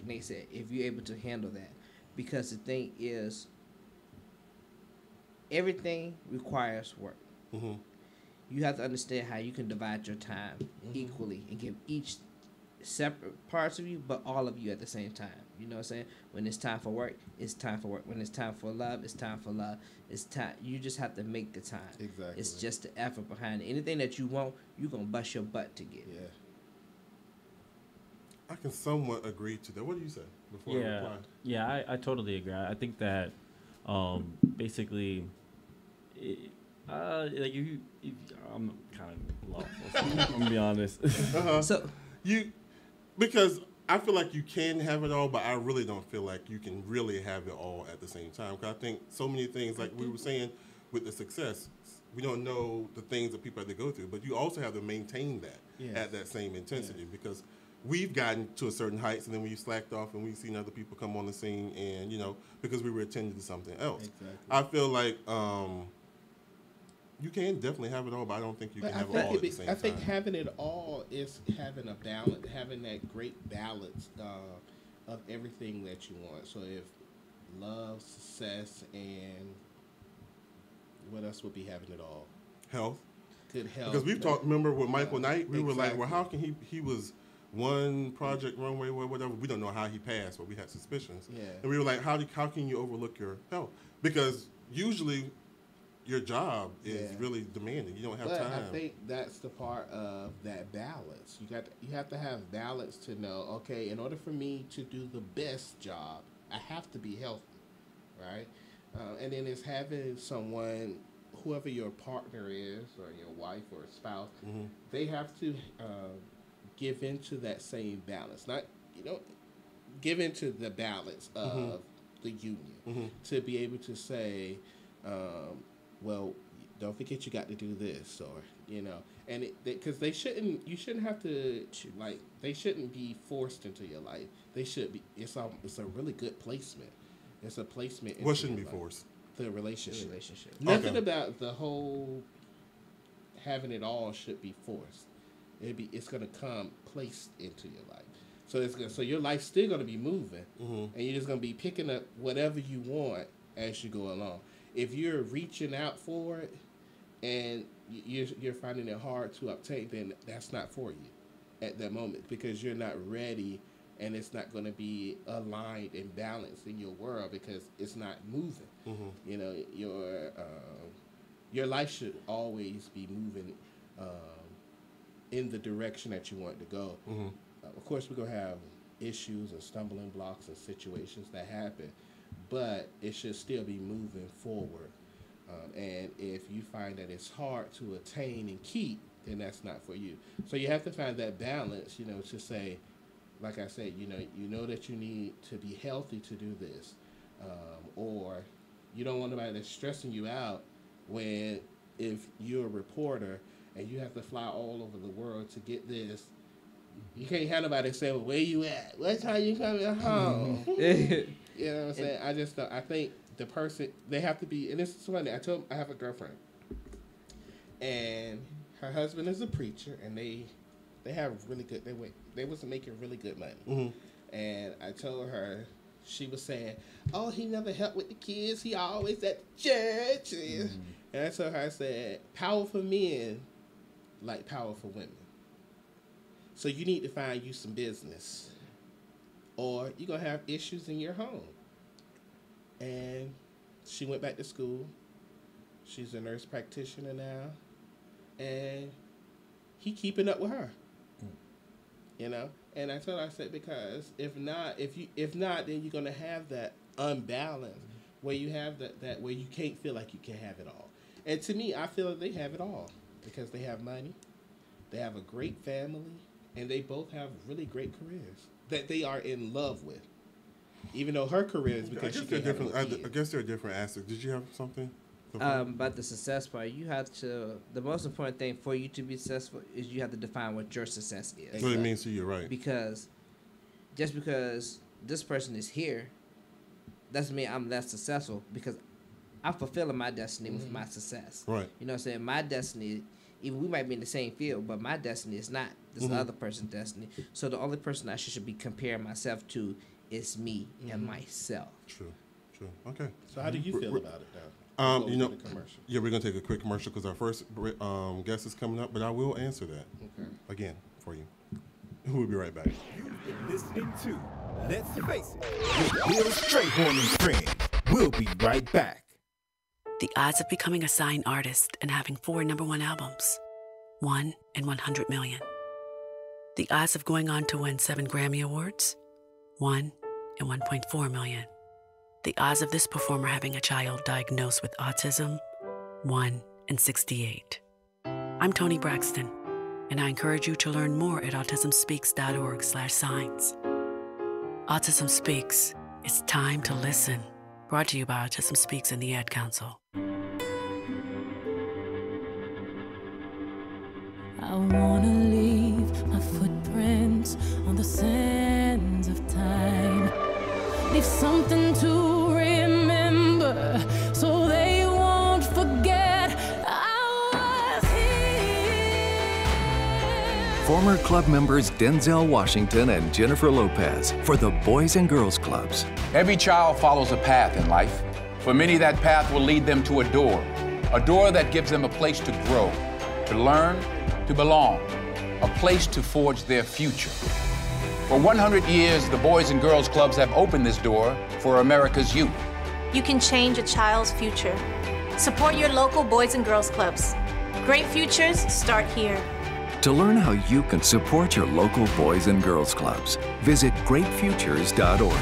Nate said, if you're able to handle that. Because the thing is, everything requires work. You have to understand how you can divide your time equally and give each separate parts of you, but all of you at the same time. You know what I'm saying? When it's time for work, it's time for work. When it's time for love, it's time for love. It's time. You just have to make the time. Exactly. It's just the effort behind it. Anything that you want, you're going to bust your butt to get. Yeah. I can somewhat agree to that. What do you say before I reply? Yeah, I totally agree. I think that basically... I'm kind of lost. I'm gonna be honest. So because I feel like you can have it all, but I really don't feel like you can really have it all at the same time. Because I think so many things, like we were saying with the success, we don't know the things that people have to go through, but you also have to maintain that at that same intensity because we've gotten to a certain heights, and then we slacked off, and we've seen other people come on the scene, and because we were attending to something else. Exactly. I feel like. You can definitely have it all, but I don't think you can have it all at the same time. I think having it all is having a balance, having that great balance of everything that you want. So if love, success, and what else would be having it all? Health. Good health. Because we've talked, remember with Michael Knight, we were like, well, how can he was one project, one way, whatever. We don't know how he passed, but we had suspicions. Yeah. And we were like, how can you overlook your health? Because usually your job is really demanding. You don't have time. I think that's the part of that balance. You have to have balance to know, okay, in order for me to do the best job, I have to be healthy, right? And then it's having someone, whoever your partner is, or your wife or spouse, they have to give into that same balance. Not, give into the balance of the union to be able to say, well, don't forget you got to do this, or and because you shouldn't have to they shouldn't be forced into your life. They should be. It's a really good placement. It's a placement. What shouldn't be forced? The relationship. Nothing about the whole having it all should be forced. It's gonna come placed into your life. So your life's still gonna be moving, and you're just gonna be picking up whatever you want as you go along. If you're reaching out for it and you're finding it hard to obtain, then that's not for you at that moment, because you're not ready and it's not going to be aligned and balanced in your world because it's not moving. You know, your life should always be moving in the direction that you want to go. Of course, we're going to have issues and stumbling blocks and situations that happen, but it should still be moving forward. And if you find that it's hard to attain and keep, then that's not for you. So you have to find that balance, you know, to say, like I said, you know that you need to be healthy to do this, or you don't want nobody that's stressing you out when if you're a reporter and you have to fly all over the world to get this. You can't have nobody say, well, where you at? What time you coming home? You know what I'm saying? I think the person, they have to be, and this is funny, I have a girlfriend, and her husband is a preacher, and they have really good, they was making really good money. And I told her, she was saying, oh, he never helped with the kids, he always at church. And I told her, I said, powerful men like powerful women. So you need to find you some business, or you're going to have issues in your home. And she went back to school. She's a nurse practitioner now. And he keeping up with her. You know? And I told her, I said, because if not, then you're going to have that unbalance where you have that where you can't feel like you can have it all. And to me, I feel that they have it all because they have money, they have a great family, and they both have really great careers that they are in love with. Even though her career is because she can't have no kids. I guess there are different aspects. Did you have something? About the success part, you have to. The most important thing for you to be successful is you have to define what your success is. What it means to you, right? Because just because this person is here, doesn't mean I'm less successful. Because I'm fulfilling my destiny with my success. Right. You know what I'm saying? My destiny, even we might be in the same field, but my destiny is not this other person's destiny. So the only person I should be comparing myself to is me and myself. True. Okay. So how do you feel about it now? You know, yeah, we're going to take a quick commercial because our first guest is coming up, but I will answer that again for you. We'll be right back. You've been listening to Let's Face It with Will Strayhorn and friends. We'll be right back. The odds of becoming a signed artist and having 4 #1 albums, 1 in 100 million. The odds of going on to win 7 Grammy Awards, 1 in 1.4 million. The odds of this performer having a child diagnosed with autism, 1 in 68. I'm Toni Braxton, and I encourage you to learn more at autismspeaks.org/signs. Autism Speaks. It's time to listen. Brought to you by Autism Speaks and the Ad Council. I wanna leave my footprints on the sands of time. Leave something to remember so they won't forget I was here. Former club members Denzel Washington and Jennifer Lopez for the Boys and Girls Clubs. Every child follows a path in life. For many, that path will lead them to a door that gives them a place to grow, to learn, to belong, a place to forge their future. For 100 years, the Boys and Girls Clubs have opened this door for America's youth. You can change a child's future. Support your local Boys and Girls Clubs. Great futures start here. To learn how you can support your local Boys and Girls Clubs, visit greatfutures.org.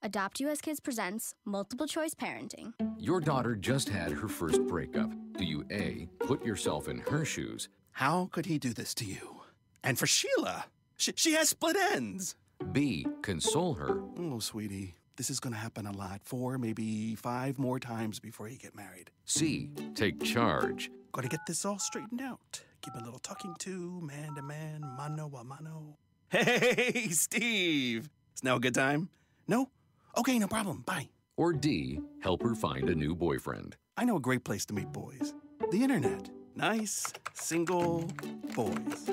Adopt US Kids presents Multiple Choice Parenting. Your daughter just had her first breakup. Do you A, put yourself in her shoes? How could he do this to you? And for Sheila, she has split ends. B, console her. Oh, sweetie, this is going to happen a lot. 4, maybe 5 more times before you get married. C, take charge. Got to get this all straightened out. Give a little talking to, man to man, mano a mano. Hey, Steve! Is now a good time? No? Okay, no problem. Bye. Or D, help her find a new boyfriend. I know a great place to meet boys. The internet. Nice, single boys.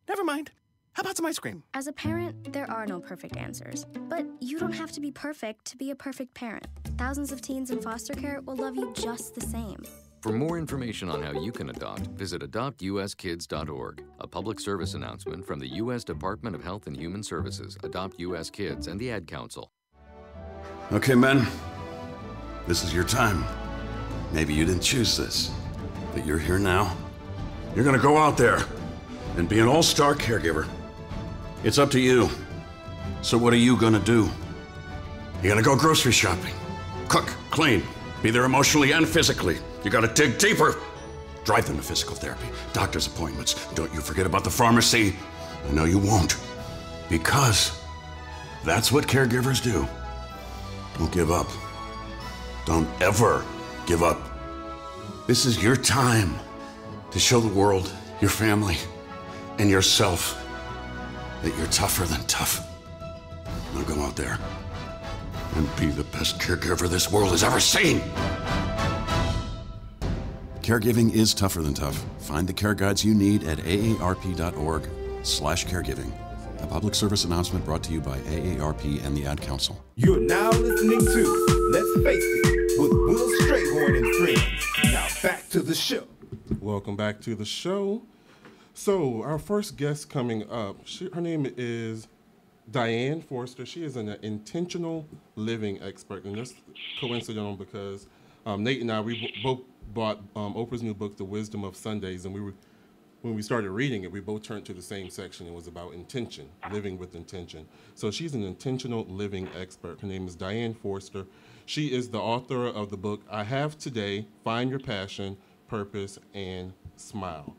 Never mind. How about some ice cream? As a parent, there are no perfect answers. But you don't have to be perfect to be a perfect parent. Thousands of teens in foster care will love you just the same. For more information on how you can adopt, visit adoptuskids.org. A public service announcement from the U.S. Department of Health and Human Services, Adopt U.S. Kids, and the Ad Council. Okay, men. This is your time. Maybe you didn't choose this, but you're here now. You're gonna go out there and be an all-star caregiver. It's up to you. So what are you gonna do? You're gonna go grocery shopping, cook, clean, be there emotionally and physically. You gotta dig deeper. Drive them to physical therapy, doctor's appointments. Don't you forget about the pharmacy. I know you won't, because that's what caregivers do. Don't give up. Don't ever give up. This is your time to show the world, your family, and yourself that you're tougher than tough. Now go out there and be the best caregiver this world has ever seen. Caregiving is tougher than tough. Find the care guides you need at aarp.org/caregiving. A public service announcement brought to you by AARP and the Ad Council. You're now listening to Let's Face It with Will Strayhorn and friends. Now back to the show. Welcome back to the show. So our first guest coming up, her name is Diane Forster. She is an intentional living expert, and that's coincidental because Nate and I, we both bought Oprah's new book, The Wisdom of Sundays, and when we started reading it, we both turned to the same section. It was about intention, living with intention. So she's an intentional living expert. Her name is Diane Forster. She is the author of the book, I Have Today, Find Your Passion, Purpose, and Smile.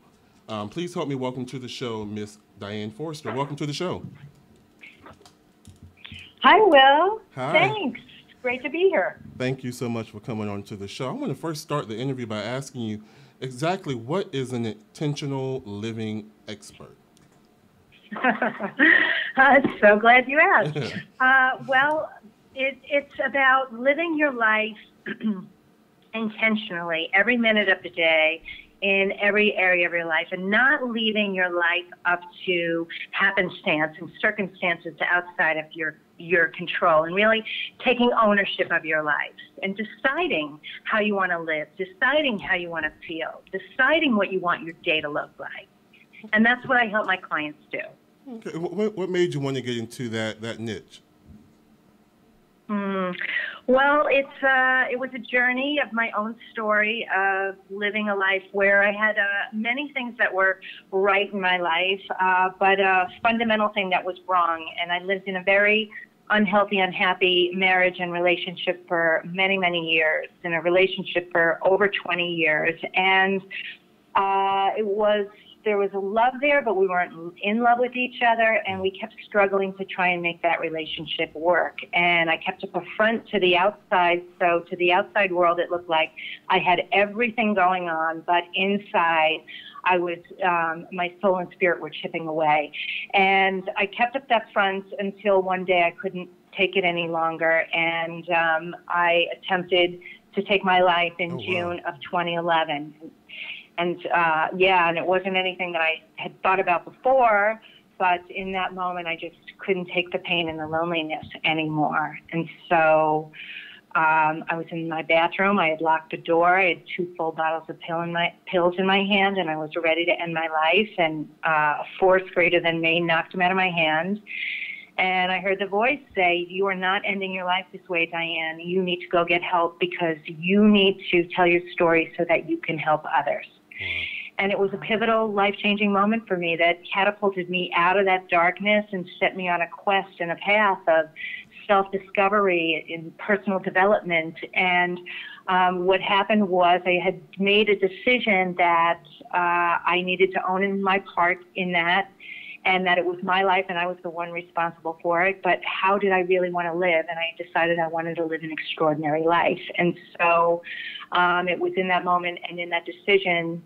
Please help me welcome to the show, Miss Diane Forster. Welcome to the show. Hi, Will. Hi. Thanks. Great to be here. Thank you so much for coming on to the show. I want to first start the interview by asking you exactly what is an intentional living expert? So glad you asked. Well, it's about living your life intentionally every minute of the day in every area of your life and not leaving your life up to happenstance and circumstances outside of your control, and really taking ownership of your life and deciding how you want to live, deciding how you want to feel, deciding what you want your day to look like. And that's what I help my clients do. Okay. What made you want to get into that niche? Well, it was a journey of my own story of living a life where I had many things that were right in my life, but a fundamental thing that was wrong. And I lived in a very unhealthy, unhappy marriage and relationship for many, many years, in a relationship for over 20 years. And there was a love there, but we weren't in love with each other, and we kept struggling to try and make that relationship work. And I kept up a front to the outside, so to the outside world it looked like I had everything going on, but inside I was, my soul and spirit were chipping away. And I kept up that front until one day I couldn't take it any longer, and I attempted to take my life in June of 2011. And and it wasn't anything that I had thought about before, but in that moment I just couldn't take the pain and the loneliness anymore. And so I was in my bathroom, I had locked the door, I had 2 full bottles of pills in my hand, and I was ready to end my life, and a force greater than me knocked them out of my hand. And I heard the voice say, "You are not ending your life this way, Diane. You need to go get help because you need to tell your story so that you can help others." And it was a pivotal, life-changing moment for me that catapulted me out of that darkness and set me on a quest and a path of self-discovery and personal development. And what happened was I had made a decision that I needed to own my part in that, and that it was my life and I was the one responsible for it. But how did I really want to live? And I decided I wanted to live an extraordinary life. And so it was in that moment and in that decision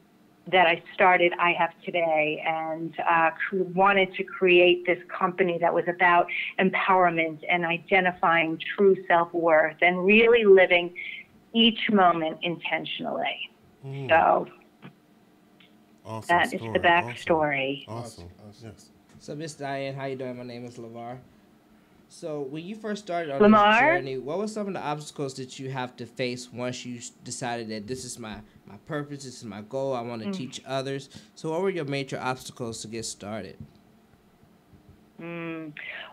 that I started I Have Today, and wanted to create this company that was about empowerment and identifying true self-worth and really living each moment intentionally. So awesome that story. is the backstory. Awesome. Yes. So, Miss Diane, how you doing? My name is LeVar. So when you first started on Lamar? this journey, what were some of the obstacles that you have to face once you decided that this is my purpose, this is my goal, I want to teach others? So what were your major obstacles to get started?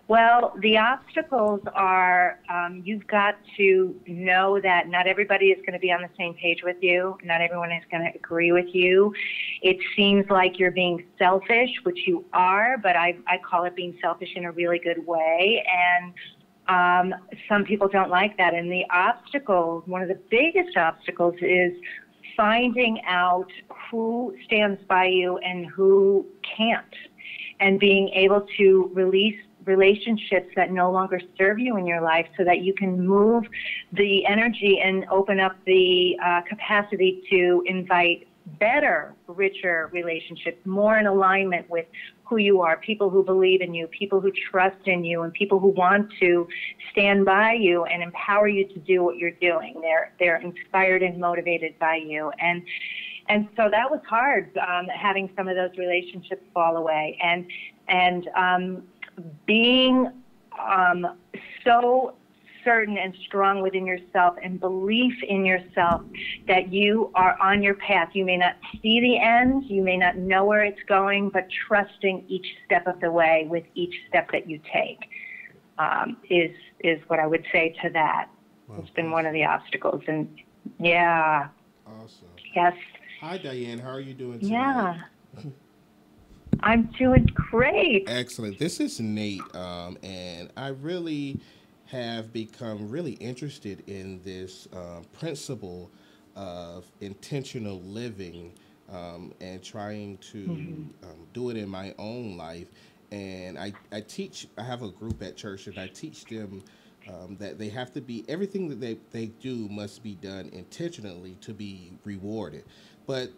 Well, the obstacles are you've got to know that not everybody is going to be on the same page with you. Not everyone is going to agree with you. It seems like you're being selfish, which you are, but I call it being selfish in a really good way. And some people don't like that. And the obstacles, one of the biggest obstacles is finding out who stands by you and who can't, and being able to release relationships that no longer serve you in your life so that you can move the energy and open up the capacity to invite better, richer relationships, more in alignment with who you are, people who believe in you, people who trust in you, and people who want to stand by you and empower you to do what you're doing. They're inspired and motivated by you. And so that was hard, having some of those relationships fall away, and being so certain and strong within yourself and belief in yourself that you are on your path. You may not see the end, you may not know where it's going, but trusting each step of the way with each step that you take is what I would say to that. Wow. It's been one of the obstacles, and yeah. Awesome. Yes. Hi, Diane. How are you doing today? Yeah. I'm doing great. Excellent. This is Nate, and I really have become really interested in this principle of intentional living and trying to do it in my own life. And I have a group at church, and I teach them that they have to be, everything that they do must be done intentionally to be rewarded. But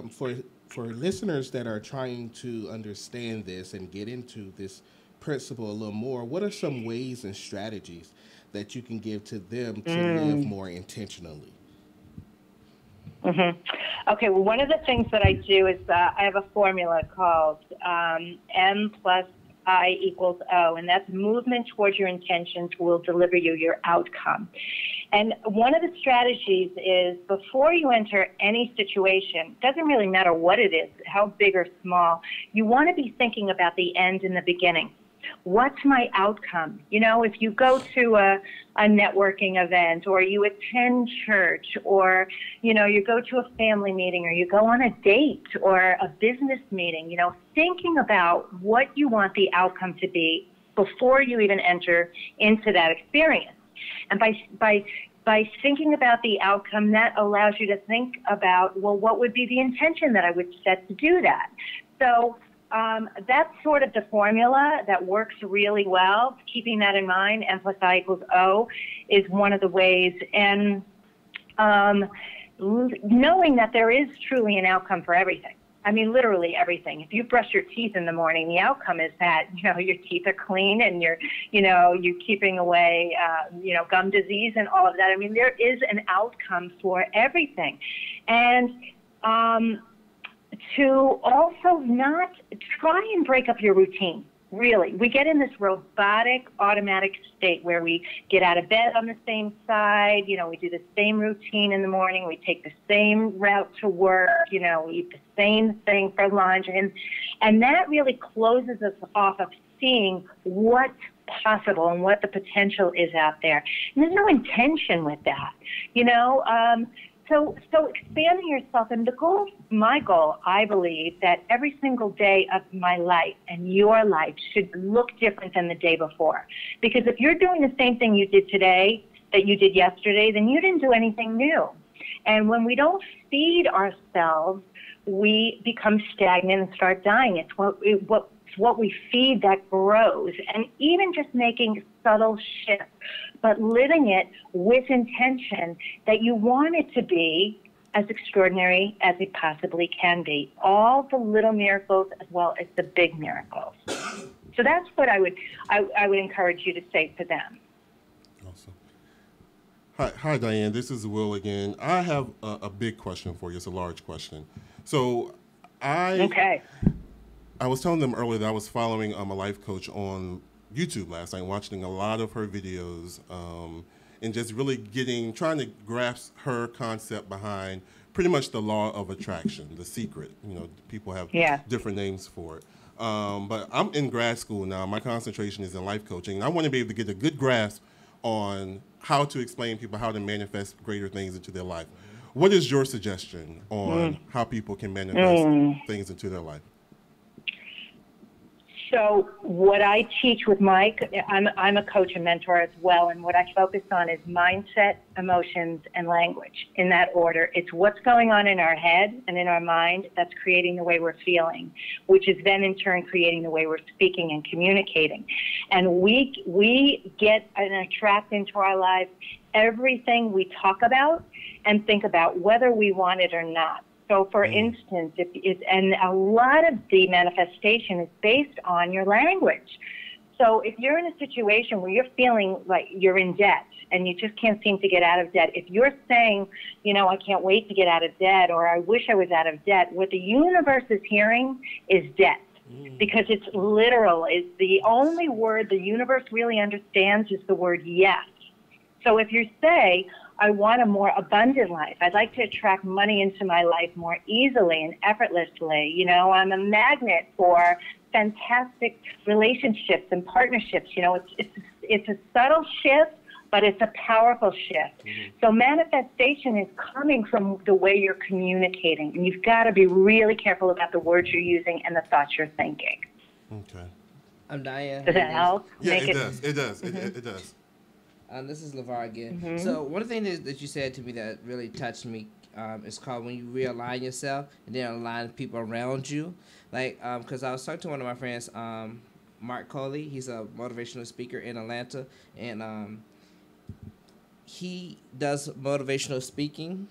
for listeners that are trying to understand this and get into this principle a little more, what are some ways and strategies that you can give to them to live more intentionally? Okay, well, one of the things that I do is I have a formula called M plus I equals O, and that's movement towards your intentions will deliver you your outcome. And one of the strategies is before you enter any situation, doesn't really matter what it is, how big or small, you want to be thinking about the end and the beginning. What's my outcome? You know, if you go to a networking event, or you attend church, or, you know, you go to a family meeting, or you go on a date or a business meeting, you know, thinking about what you want the outcome to be before you even enter into that experience. And by thinking about the outcome, that allows you to think about, well, what would be the intention that I would set to do that? So that's sort of the formula that works really well. Keeping that in mind, M plus I equals O, is one of the ways. And knowing that there is truly an outcome for everything. I mean, literally everything. If you brush your teeth in the morning, the outcome is that, you know, your teeth are clean and you're keeping away, gum disease and all of that. I mean, there is an outcome for everything. And to also not try and break up your routine. Really, we get in this robotic, automatic state where we get out of bed on the same side, you know, we do the same routine in the morning, we take the same route to work, you know, we eat the same thing for lunch, and that really closes us off of seeing what's possible and what the potential is out there. And there's no intention with that, you know. So expanding yourself, and my goal, I believe, that every single day of my life and your life should look different than the day before. Because if you're doing the same thing you did today that you did yesterday, then you didn't do anything new. And when we don't feed ourselves, we become stagnant and start dying. It's what we feed that grows. And even just making subtle shifts, but living it with intention that you want it to be as extraordinary as it possibly can be. All the little miracles as well as the big miracles. So that's what I would encourage you to say to them. Awesome. Hi, Diane. This is Will again. I have a big question for you. It's a large question. So I was telling them earlier that I was following a life coach on YouTube last night, watching a lot of her videos, and just really trying to grasp her concept behind pretty much the law of attraction, the secret. You know, people have different names for it. But I'm in grad school now. My concentration is in life coaching, and I want to be able to get a good grasp on how to explain to people how to manifest greater things into their life. What is your suggestion on how people can manifest things into their life? So what I teach with Mike, I'm a coach and mentor as well, and what I focus on is mindset, emotions, and language in that order. It's what's going on in our head and in our mind that's creating the way we're feeling, which is then in turn creating the way we're speaking and communicating. And we get and attract into our lives everything we talk about and think about, whether we want it or not. So, for instance, and a lot of the manifestation is based on your language. So if you're in a situation where you're feeling like you're in debt and you just can't seem to get out of debt, if you're saying, you know, I can't wait to get out of debt, or I wish I was out of debt, what the universe is hearing is debt. Because it's literal. It's the only word the universe really understands is the word yes. So if you say, I want a more abundant life, I'd like to attract money into my life more easily and effortlessly, you know, I'm a magnet for fantastic relationships and partnerships, you know, it's a subtle shift, but it's a powerful shift. So manifestation is coming from the way you're communicating, and you've got to be really careful about the words you're using and the thoughts you're thinking. Okay. I'm Diane. Does that help? Yeah, it does. It does. It does. This is LeVar again. So one thing that you said to me that really touched me is called when you realign yourself and then align people around you. Like, because I was talking to one of my friends, Mark Coley. He's a motivational speaker in Atlanta, and he does motivational speaking.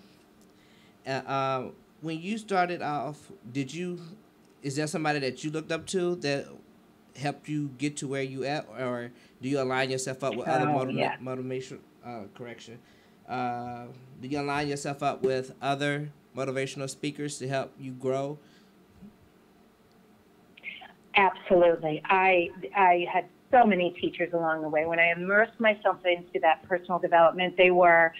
When you started off, is there somebody that you looked up to that helped you get to where you at, or do you align yourself up with other motivation? Do you align yourself up with other motivational speakers to help you grow? Absolutely. I had so many teachers along the way. When I immersed myself into that personal development, they were,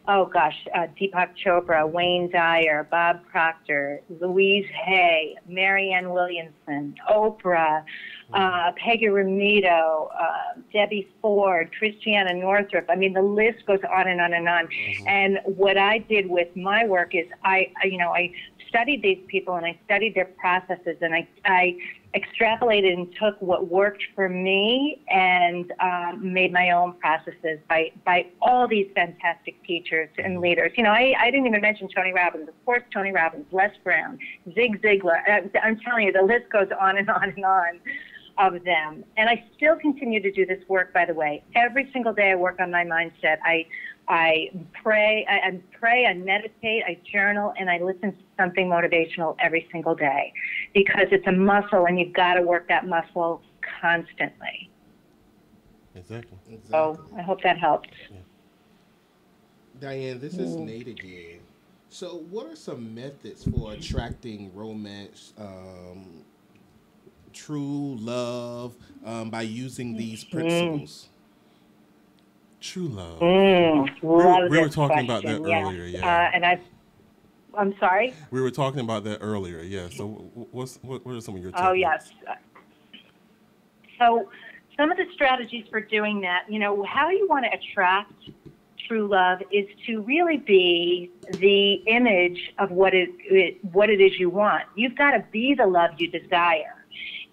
Deepak Chopra, Wayne Dyer, Bob Proctor, Louise Hay, Marianne Williamson, Oprah, Peggy Ramito, Debbie Ford, Christiana Northrup. I mean, the list goes on and on and on. And what I did with my work is I studied these people and I studied their processes, and I extrapolated and took what worked for me and made my own processes by all these fantastic teachers and leaders. You know, I didn't even mention Tony Robbins. Of course, Tony Robbins, Les Brown, Zig Ziglar. I'm telling you, the list goes on and on and on of them. And I still continue to do this work, by the way. Every single day I work on my mindset. I pray, I meditate, I journal, and I listen to something motivational every single day, because it's a muscle, and you've got to work that muscle constantly. Exactly. So I hope that helps. Yeah. Diane, this is Nate again. So what are some methods for attracting romance, true love, by using these principles? True love. We were talking about that earlier, yeah. I'm sorry? We were talking about that earlier, yeah. So what are some of your tips? Oh, yes. So some of the strategies for doing that, you know, how you want to attract true love is to really be the image of what it is you want. You've got to be the love you desire.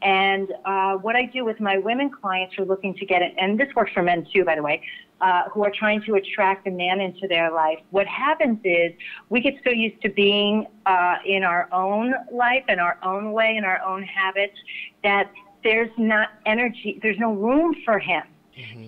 And what I do with my women clients who are looking to get it, and this works for men too, by the way, who are trying to attract a man into their life, what happens is we get so used to being in our own life, in our own way, in our own habits, that there's not energy, there's no room for him.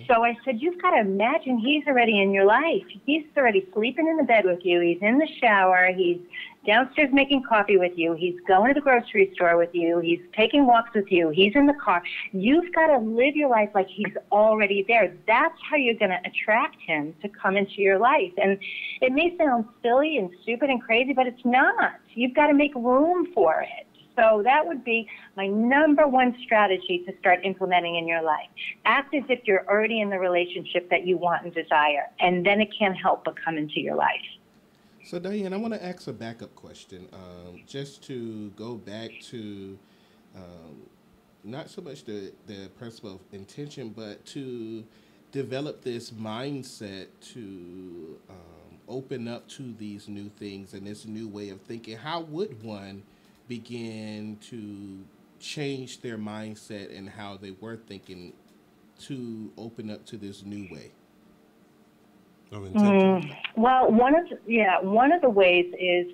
So I said, you've got to imagine he's already in your life. He's already sleeping in the bed with you. He's in the shower. He's downstairs making coffee with you. He's going to the grocery store with you. He's taking walks with you. He's in the car. You've got to live your life like he's already there. That's how you're going to attract him to come into your life. And it may sound silly and stupid and crazy, but it's not. You've got to make room for it. So that would be my number one strategy to start implementing in your life. Act as if you're already in the relationship that you want and desire, and then it can't help but come into your life. So, Diane, I want to ask a backup question, just to go back to not so much the principle of intention, but to develop this mindset to open up to these new things and this new way of thinking. How would one begin to change their mindset and how they were thinking to open up to this new way of intention? Well, one of the ways is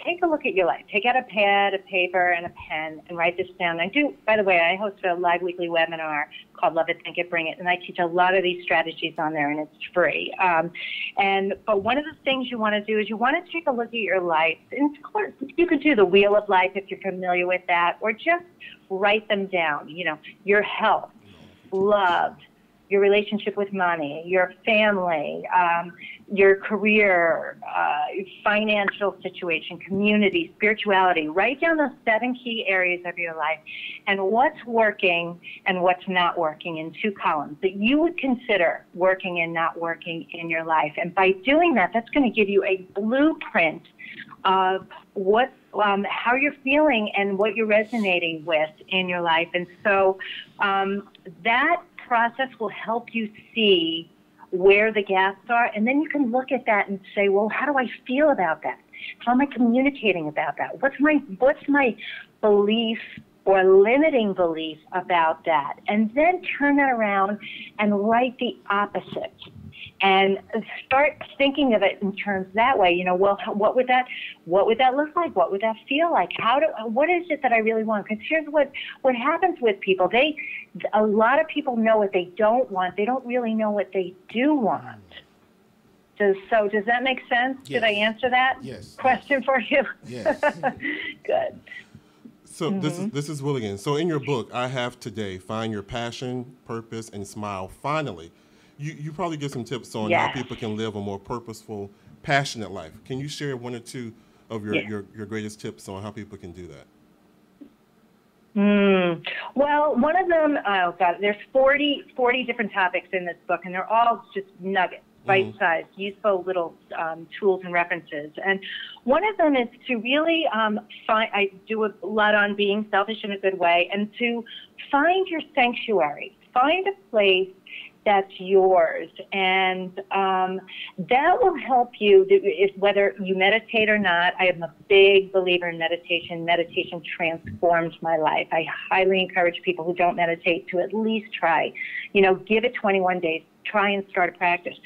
take a look at your life. Take out a pad, a paper, and a pen, and write this down. By the way, I host a live weekly webinar called Love It, Think It, Bring It, and I teach a lot of these strategies on there, and it's free. But one of the things you want to do is you want to take a look at your life. And of course, you could do the Wheel of Life if you're familiar with that, or just write them down. You know, your health, love, your relationship with money, your family, your career, financial situation, community, spirituality. Write down those 7 key areas of your life and what's working and what's not working in 2 columns that you would consider working and not working in your life. And by doing that, that's going to give you a blueprint of how you're feeling and what you're resonating with in your life. And so that process will help you see where the gaps are, and then you can look at that and say, well, how do I feel about that? How am I communicating about that? What's my belief or limiting belief about that? And then turn that around and write the opposite. And start thinking of it in terms that way. You know, well, what would that look like? What would that feel like? What is it that I really want? Because here's what happens with people. A lot of people know what they don't want. They don't really know what they do want. Does that make sense? Yes. Did I answer that question for you? Yes. Good. So this is Will again. So in your book, I have today, Find Your Passion, Purpose, and Smile. Finally. You probably give some tips on how people can live a more purposeful, passionate life. Can you share 1 or 2 of your greatest tips on how people can do that? Well, one of them, there's 40 different topics in this book, and they're all just nuggets, bite-sized, useful little tools and references. And one of them is to really I do a lot on being selfish in a good way, and to find your sanctuary. Find a place that's yours, and that will help you whether you meditate or not. I am a big believer in meditation. Meditation transformed my life. I highly encourage people who don't meditate to at least try. You know, give it 21 days. Try and start a practice.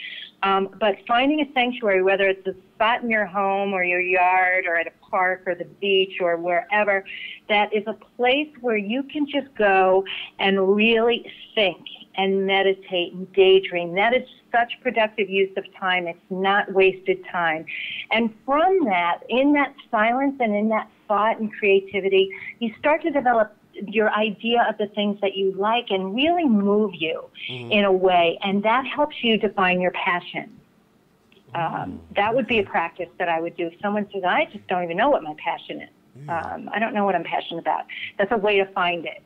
But finding a sanctuary, whether it's a spot in your home or your yard or at a park or the beach or wherever, that is a place where you can just go and really think and meditate and daydream. That is such productive use of time. It's not wasted time. And from that, in that silence and in that thought and creativity, you start to develop your idea of the things that you like and really move you in a way. And that helps you define your passion. That would be a practice that I would do. If someone says, I just don't even know what my passion is. I don't know what I'm passionate about. That's a way to find it.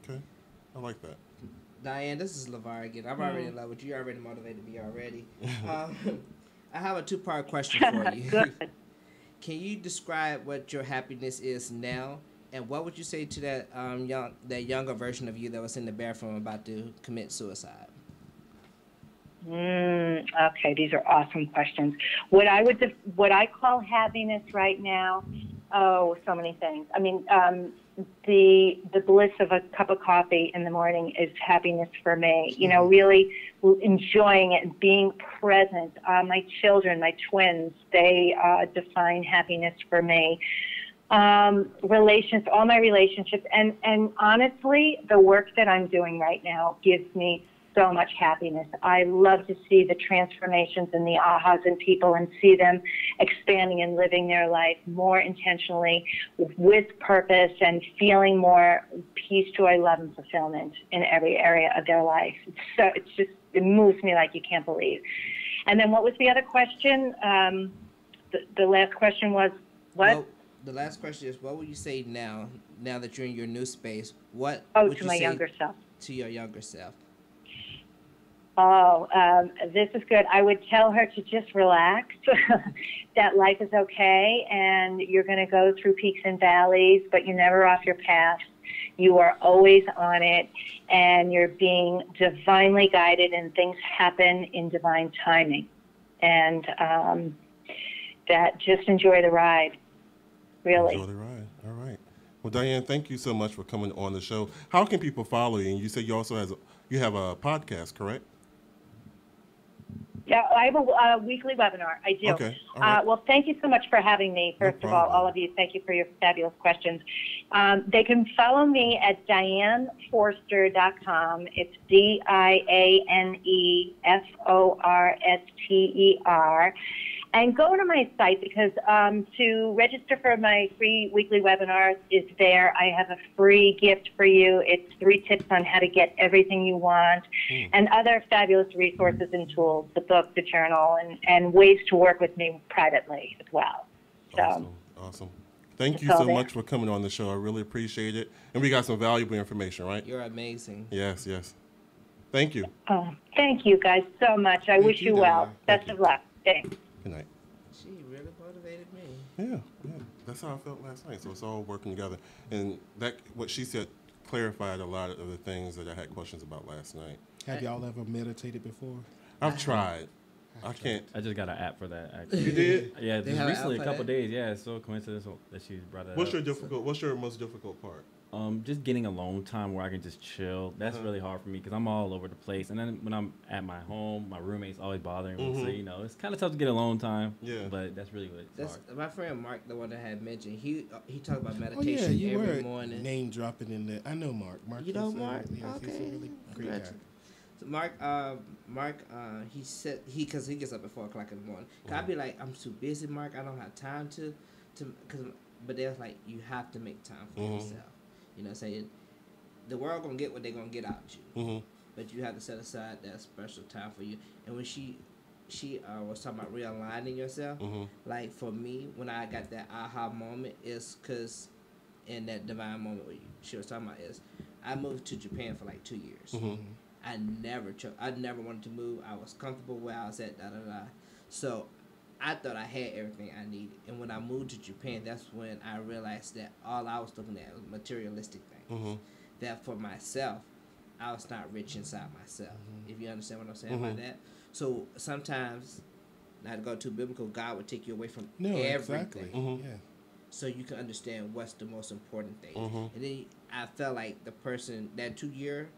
Okay. I like that. Diane, this is LeVar again. I'm already in love with you. You already motivated me already. I have a 2-part question for you. Good. Can you describe what your happiness is now, and what would you say to that younger version of you that was in the bathroom about to commit suicide? Okay, these are awesome questions. What I call happiness right now, so many things. I mean, the bliss of a cup of coffee in the morning is happiness for me. You know, really enjoying it and being present. My children, my twins, they define happiness for me. All my relationships, and honestly, the work that I'm doing right now gives me so much happiness. I love to see the transformations and the ahas in people and see them expanding and living their life more intentionally with purpose and feeling more peace, joy, love, and fulfillment in every area of their life. It moves me like you can't believe. And then what was the other question? The last question was what? The last question is, what would you say now that you're in your new space? What Oh, would to you my say younger self. to your younger self? Oh, this is good. I would tell her to just relax, that life is okay, and you're going to go through peaks and valleys, but you're never off your path. You are always on it, and you're being divinely guided, and things happen in divine timing. And that just enjoy the ride, really. Enjoy the ride. All right. Well, Diane, thank you so much for coming on the show. How can people follow you? And you said you also have a podcast, correct? Yeah, I have a weekly webinar. I do. Okay. All right. Well, thank you so much for having me. First of all of you, thank you for your fabulous questions. They can follow me at DianeForster.com. It's DianeForster. And go to my site because to register for my free weekly webinars is there. I have a free gift for you. It's 3 tips on how to get everything you want and other fabulous resources and tools, the book, the journal, and ways to work with me privately as well. So, Awesome. Thank you so much for coming on the show. I really appreciate it. And we got some valuable information, right? You're amazing. Yes, yes. Thank you. Oh, thank you guys so much. I wish you well. Best of luck. Thanks. Good night. She really motivated me. Yeah. That's how I felt last night. So it's all working together. And that what she said clarified a lot of the things that I had questions about last night. Have y'all ever meditated before? I've tried. I can't. I just got an app for that. Actually. You did? Yeah, just recently, a couple days. Yeah, it's so coincidental that she brought it up. What's your most difficult part? Just getting alone time where I can just chill. That's really hard for me because I'm all over the place. And then when I'm at my home, my roommate's always bothering me. So, it's kind of tough to get alone time. Yeah. But that's really what it's hard. My friend Mark, the one that had mentioned, he talked about meditation every morning. Name dropping in there. I know Mark. You know Mark? Yes, he's a really great guy. So Mark, he said because he gets up at 4 o'clock in the morning. I'd be like, I'm too busy, Mark. I don't have time but they're like, you have to make time for yourself. You know what I'm saying? The world gonna get what they're gonna get out of you. But you have to set aside that special time for you. And when she was talking about realigning yourself, like for me, when I got that aha moment, is because in that divine moment where she was talking about is, I moved to Japan for like 2 years. I never wanted to move. I was comfortable where I was at, So I thought I had everything I needed. And when I moved to Japan, that's when I realized that all I was looking at was materialistic things. That for myself, I was not rich inside myself. If you understand what I'm saying about that. So sometimes, not to go too biblical, God would take you away from everything. Exactly. Yeah. So you can understand what's the most important thing. And then I felt like the person, that 2 year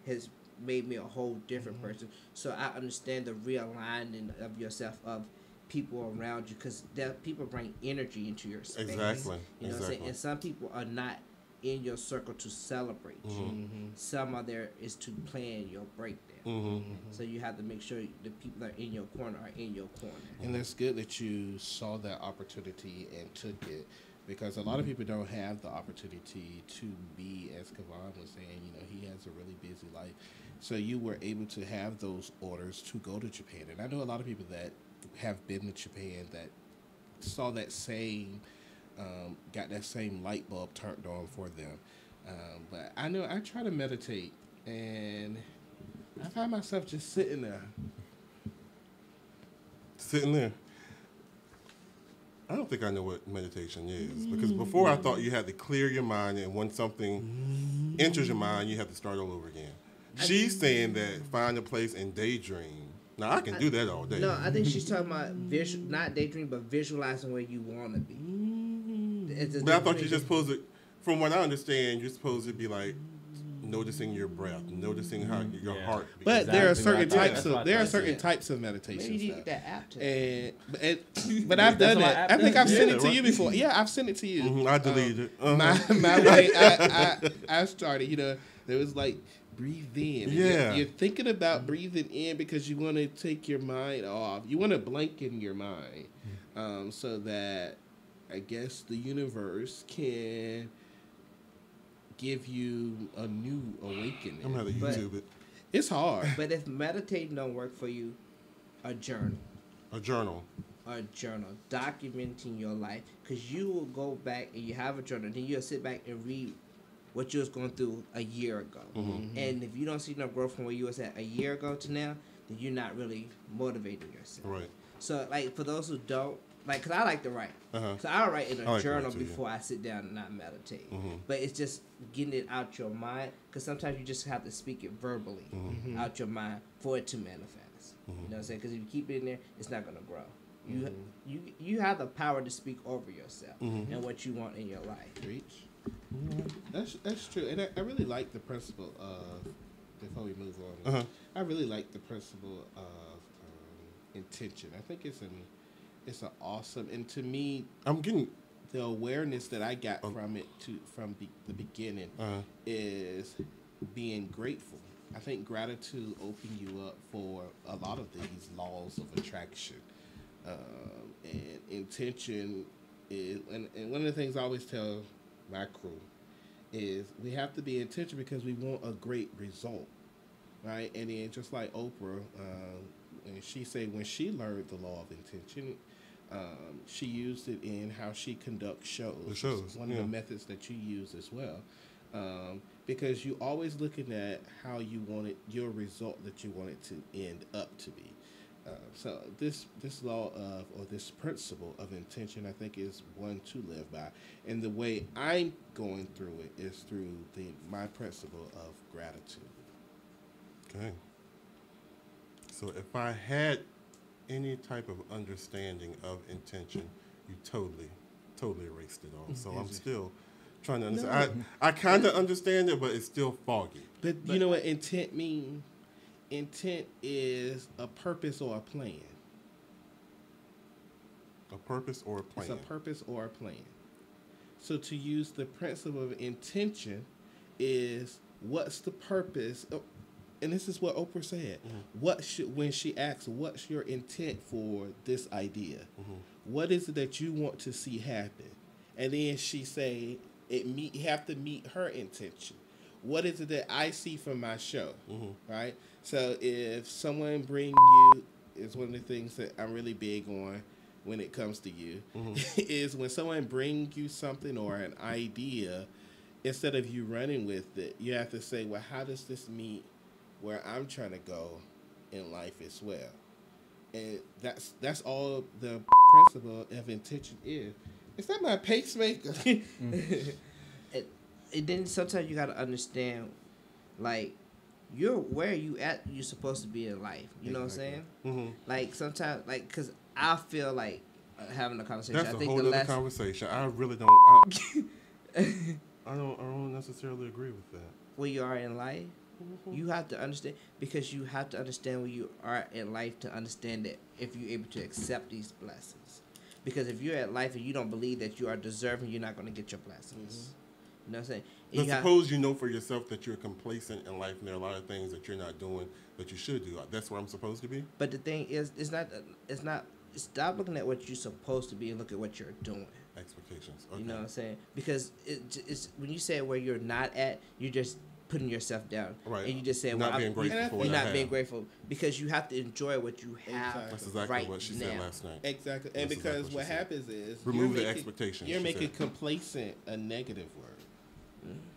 has made me a whole different person. So I understand the realigning of yourself, of people around you, because people bring energy into your space. Exactly. You know what I'm saying? And some people are not in your circle to celebrate you. Some are there is to plan your breakdown. So you have to make sure the people that are in your corner are in your corner. And that's good that you saw that opportunity and took it, because a lot of people don't have the opportunity to be, as Kavan was saying, he has a really busy life. So you were able to have those orders to go to Japan. And I know a lot of people that have been to Japan that saw that same, got that same light bulb turned on for them. But I know I try to meditate, and I find myself just sitting there. Sitting there. I don't think I know what meditation is, because before I thought you had to clear your mind, and when something enters your mind, you have to start all over again. She's saying that find a place and daydream. Now, I can do that all day. No, I think she's talking about not daydream, but visualizing where you want to be. But I thought you're just supposed to, from what I understand, you're supposed to be like noticing your breath, noticing how your heart beats. But there are certain types of meditation. Maybe you need that app too. But I've done that. I think I've sent it to you before. Yeah, I've sent it to you. I deleted it. My way, I started. There was like, breathe in. Yeah. You're thinking about breathing in because you want to take your mind off. You want to blanken your mind, so that I guess the universe can give you a new awakening. I'm going to YouTube it. It's hard. But if meditating don't work for you, a journal. A journal. a journal, documenting your life, because you will go back and you have a journal, then you'll sit back and read what you was going through a year ago. And if you don't see no growth from where you was at a year ago to now, then you're not really motivating yourself. Right. So, like, for those who don't, like, because I like to write. So I'll write in a journal before I sit down and not meditate. But it's just getting it out your mind, because sometimes you just have to speak it verbally out your mind for it to manifest. You know what I'm saying? Because if you keep it in there, it's not going to grow. You have the power to speak over yourself and what you want in your life. Reach. That's true, and I really like the principle of, before we move on, I really like the principle of intention. I think it's an awesome, and to me, I'm getting the awareness that I got from it from the beginning is being grateful. I think gratitude opens you up for a lot of these laws of attraction, and intention is, and one of the things I always tell my crew is we have to be intentional because we want a great result, right? And then just like Oprah, and she said when she learned the law of intention, she used it in how she conducts shows. The shows, it's one of the methods that you use as well, because you always looking at how you want it, your result that you want it to end up to be. So this law of, or this principle of intention, I think, is one to live by. And the way I'm going through it is through my principle of gratitude. Okay. So if I had any type of understanding of intention, you totally erased it all. So I'm still trying to understand. No. I kind of understand it, but it's still foggy. But you know what intent means? Intent is a purpose or a plan. A purpose or a plan. It's a purpose or a plan. So to use the principle of intention is what's the purpose? And this is what Oprah said. When she asked, what's your intent for this idea? What is it that you want to see happen? And then she say, you have to meet her intention. What is it that I see from my show, right? So if someone bring you, it's one of the things that I'm really big on when it comes to you, is when someone brings you something or an idea, instead of you running with it, you have to say, well, how does this meet where I'm trying to go in life as well? And that's all the principle of intention is. Is that my pacemaker? And then sometimes you got to understand, like, where you at, you're supposed to be in life. You know what I'm saying? Like, sometimes, like, because I feel like having a conversation. That's I think a whole other conversation. I really don't. I don't necessarily agree with that. Where you are in life, you have to understand, because you have to understand where you are in life to understand that if you're able to accept these blessings. Because if you're at life and you don't believe that you are deserving, you're not going to get your blessings. You know what I'm saying? But suppose you know for yourself that you're complacent in life and there are a lot of things that you're not doing that you should do. That's where I'm supposed to be? But the thing is, it's not, stop looking at what you're supposed to be and look at what you're doing. Expectations. Okay. You know what I'm saying? Because it's when you say where you're not at, you're just putting yourself down. Right. And you just say, you're not being grateful because you have to enjoy what you have. That's exactly what she said last night. Exactly. And because what happens is remove the expectations. You're making complacent a negative word.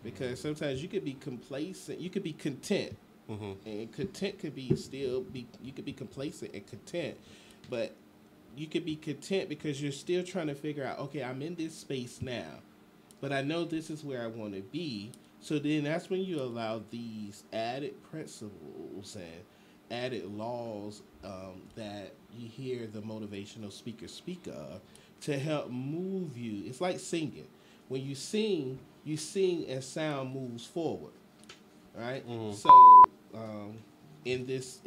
Because sometimes you could be complacent, you could be content. And content could be you could be complacent and content, but you could be content because you're still trying to figure out, okay, I'm in this space now, but I know this is where I want to be. So then that's when you allow these added principles and added laws that you hear the motivational speakers speak of to help move you. It's like singing. When you sing and sound moves forward, right? So in this,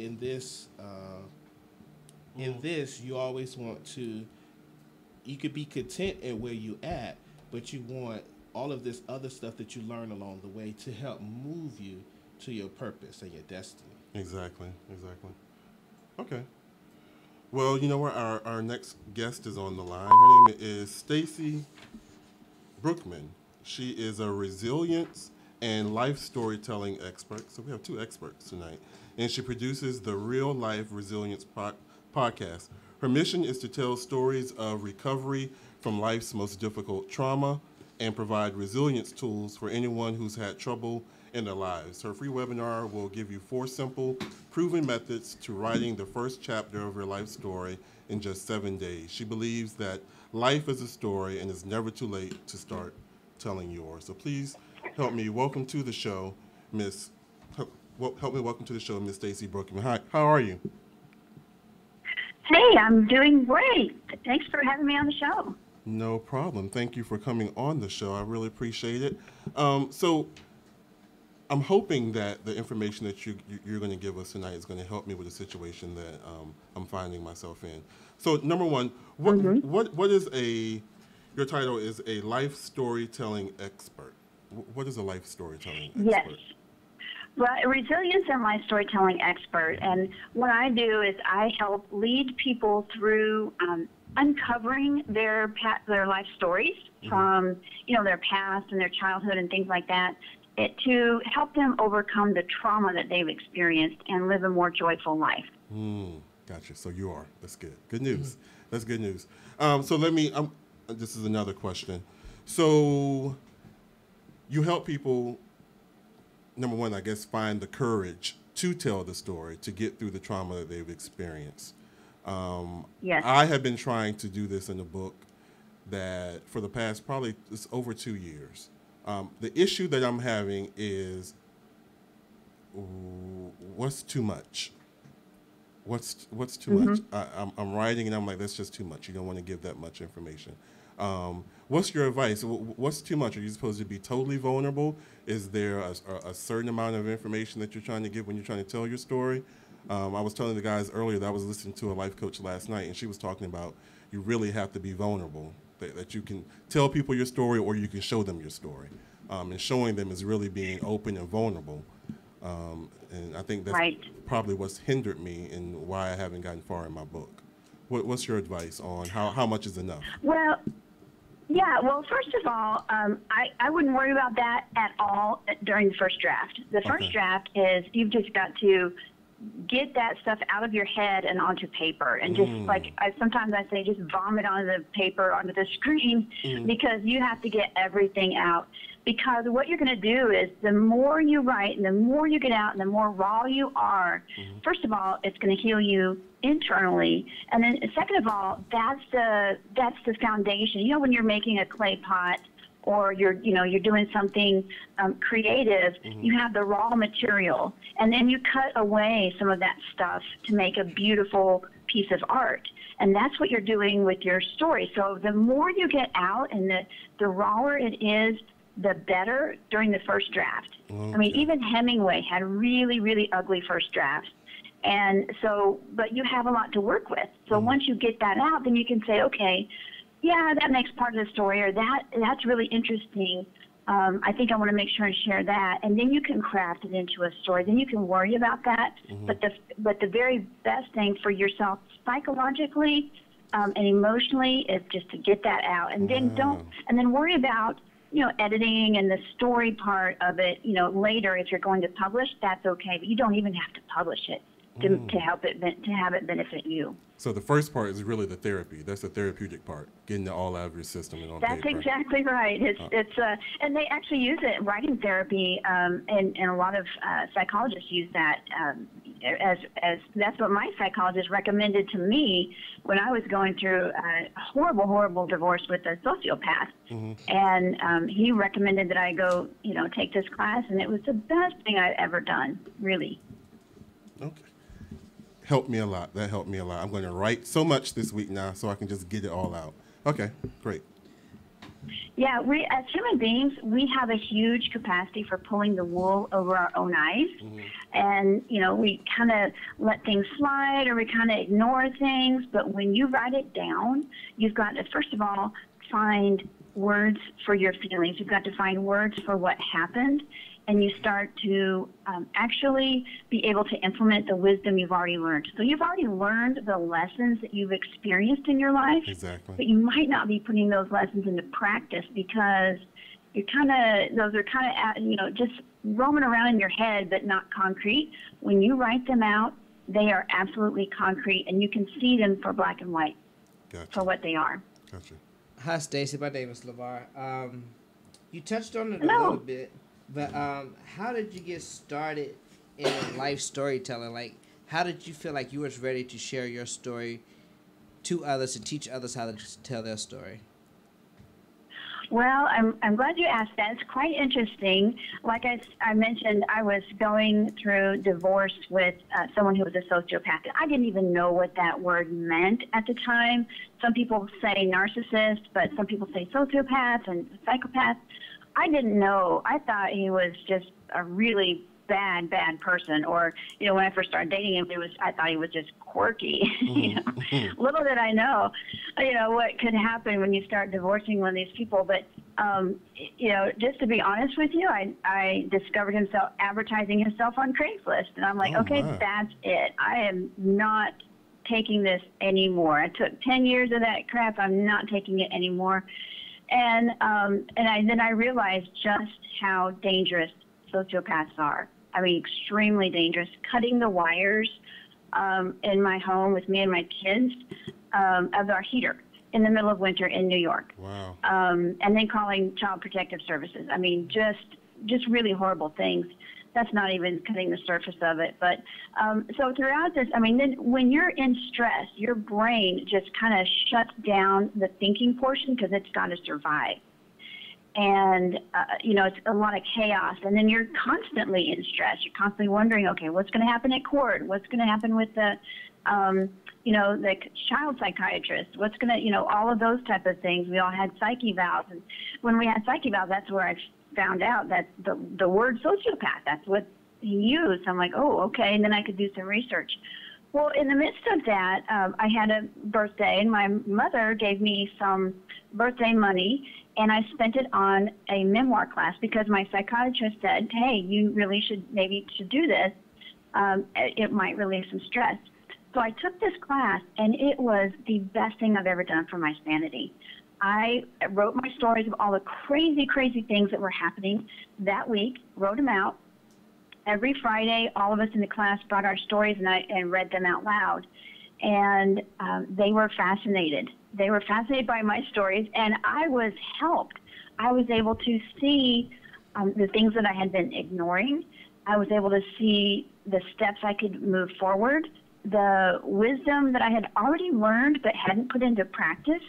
you always want to. You could be content at where you at, but you want all of this other stuff that you learn along the way to help move you to your purpose and your destiny. Exactly. Okay. Well, you know what? Our next guest is on the line. Her name is Stacy Brookman. She is a resilience and life storytelling expert. So we have two experts tonight. And she produces the Real Life Resilience podcast. Her mission is to tell stories of recovery from life's most difficult trauma and provide resilience tools for anyone who's had trouble in their lives. Her free webinar will give you 4 simple, proven methods to writing the first chapter of your life story in just 7 days. She believes that life is a story and it's never too late to start telling yours. So please help me welcome to the show, Miss Stacey Brookman. Hi, how are you? Hey, I'm doing great. Thanks for having me on the show. No problem. Thank you for coming on the show. I really appreciate it. So I'm hoping that the information that you're going to give us tonight is going to help me with the situation that I'm finding myself in. So number one, what is your title is a life storytelling expert. What is a life storytelling expert? Yes. Well, resilience and life storytelling expert. And what I do is I help lead people through uncovering their life stories from, their past and their childhood and things like that, to help them overcome the trauma that they've experienced and live a more joyful life. Gotcha. So you are. That's good. Good news. That's good news. So this is another question. So you help people, number one, I guess, find the courage to tell the story, to get through the trauma that they've experienced. Yes. I have been trying to do this in a book that for the past probably it's over 2 years. The issue that I'm having is what's too much? What's too much? I'm writing and I'm like, that's just too much. You don't want to give that much information. What's your advice? What's too much? Are you supposed to be totally vulnerable? Is there a certain amount of information that you're trying to give when you're trying to tell your story? I was telling the guys earlier that I was listening to a life coach last night, and she was talking about you really have to be vulnerable, that you can tell people your story or you can show them your story. And showing them is really being open and vulnerable. And I think that's probably what's hindered me and why I haven't gotten far in my book. What's your advice on how much is enough? Well, yeah, well, first of all, I wouldn't worry about that at all during the first draft. The first draft is you've just got to get that stuff out of your head and onto paper, and just sometimes I say just vomit onto the paper, onto the screen, because you have to get everything out. Because what you're going to do is the more you write and the more you get out and the more raw you are, first of all, it's going to heal you internally. And then second of all, that's the foundation. You know, when you're making a clay pot or you're doing something creative, you have the raw material, and then you cut away some of that stuff to make a beautiful piece of art. And that's what you're doing with your story. So the more you get out and the rawer it is, the better during the first draft. I mean, even Hemingway had really, really ugly first drafts. And so, but you have a lot to work with. So once you get that out, then you can say, okay, yeah, that makes part of the story, or that's really interesting. I think I want to make sure and share that. And then you can craft it into a story. Then you can worry about that. But the very best thing for yourself psychologically and emotionally is just to get that out. And then then worry about, editing and the story part of it, later if you're going to publish, that's okay. But you don't even have to publish it to have it benefit you. So the first part is really the therapy. That's the therapeutic part, getting it all out of your system and on paper. That's exactly right. And they actually use it in writing therapy, and a lot of psychologists use that as that's what my psychologist recommended to me when I was going through a horrible divorce with a sociopath. And he recommended that I go, take this class, and it was the best thing I've ever done, really. Okay. Helped me a lot. That helped me a lot. I'm going to write so much this week now so I can just get it all out. Okay, great. Yeah, we as human beings, we have a huge capacity for pulling the wool over our own eyes. And, we kind of let things slide or we kind of ignore things. But when you write it down, you've got to, first of all, find words for your feelings. You've got to find words for what happened. And you start to actually be able to implement the wisdom you've already learned. So you've already learned the lessons that you've experienced in your life, but you might not be putting those lessons into practice because those are kind of just roaming around in your head, but not concrete. When you write them out, they are absolutely concrete, and you can see them for black and white, for what they are. Gotcha. Hi, Stacy. My name is LeVar. You touched on it a little bit, but how did you get started in life storytelling? Like, how did you feel like you was ready to share your story to others and teach others how to tell their story? Well, I'm glad you asked that. It's quite interesting. Like I mentioned, I was going through divorce with someone who was a sociopath. I didn't even know what that word meant at the time. Some people say narcissist, but some people say sociopath and psychopath. I didn't know. I thought he was just a really bad person. Or, you know, when I first started dating him, I thought he was just quirky. You know? Little did I know, you know, what could happen when you start divorcing one of these people. But, you know, just to be honest with you, I discovered himself advertising himself on Craigslist. And I'm like, okay, that's it. I am not taking this anymore. I took 10 years of that crap. I'm not taking it anymore. And then I realized just how dangerous sociopaths are. I mean, extremely dangerous. Cutting the wires in my home with me and my kids of our heater in the middle of winter in New York. Wow. And then calling Child Protective Services. I mean, just really horrible things. That's not even cutting the surface of it. But so throughout this, I mean, then when you're in stress, your brain just kind of shuts down the thinking portion because it's got to survive. And, you know, it's a lot of chaos. And then you're constantly in stress. You're constantly wondering, okay, what's going to happen at court? What's going to happen with the, you know, the child psychiatrist? What's going to, you know, all of those type of things. We all had psych evals. And when we had psych evals, that's where I found out that the word sociopath, that's what he used. I'm like, oh, okay. And then I could do some research. Well, in the midst of that, I had a birthday, and my mother gave me some birthday money, and I spent it on a memoir class because my psychiatrist said, hey, you really should do this. It might relieve some stress. So I took this class, and it was the best thing I've ever done for my sanity. I wrote my stories of all the crazy, crazy things that were happening that week, wrote them out. Every Friday, all of us in the class brought our stories, and read them out loud. And they were fascinated. They were fascinated by my stories, and I was helped. I was able to see the things that I had been ignoring. I was able to see the steps I could move forward, the wisdom that I had already learned but hadn't put into practice.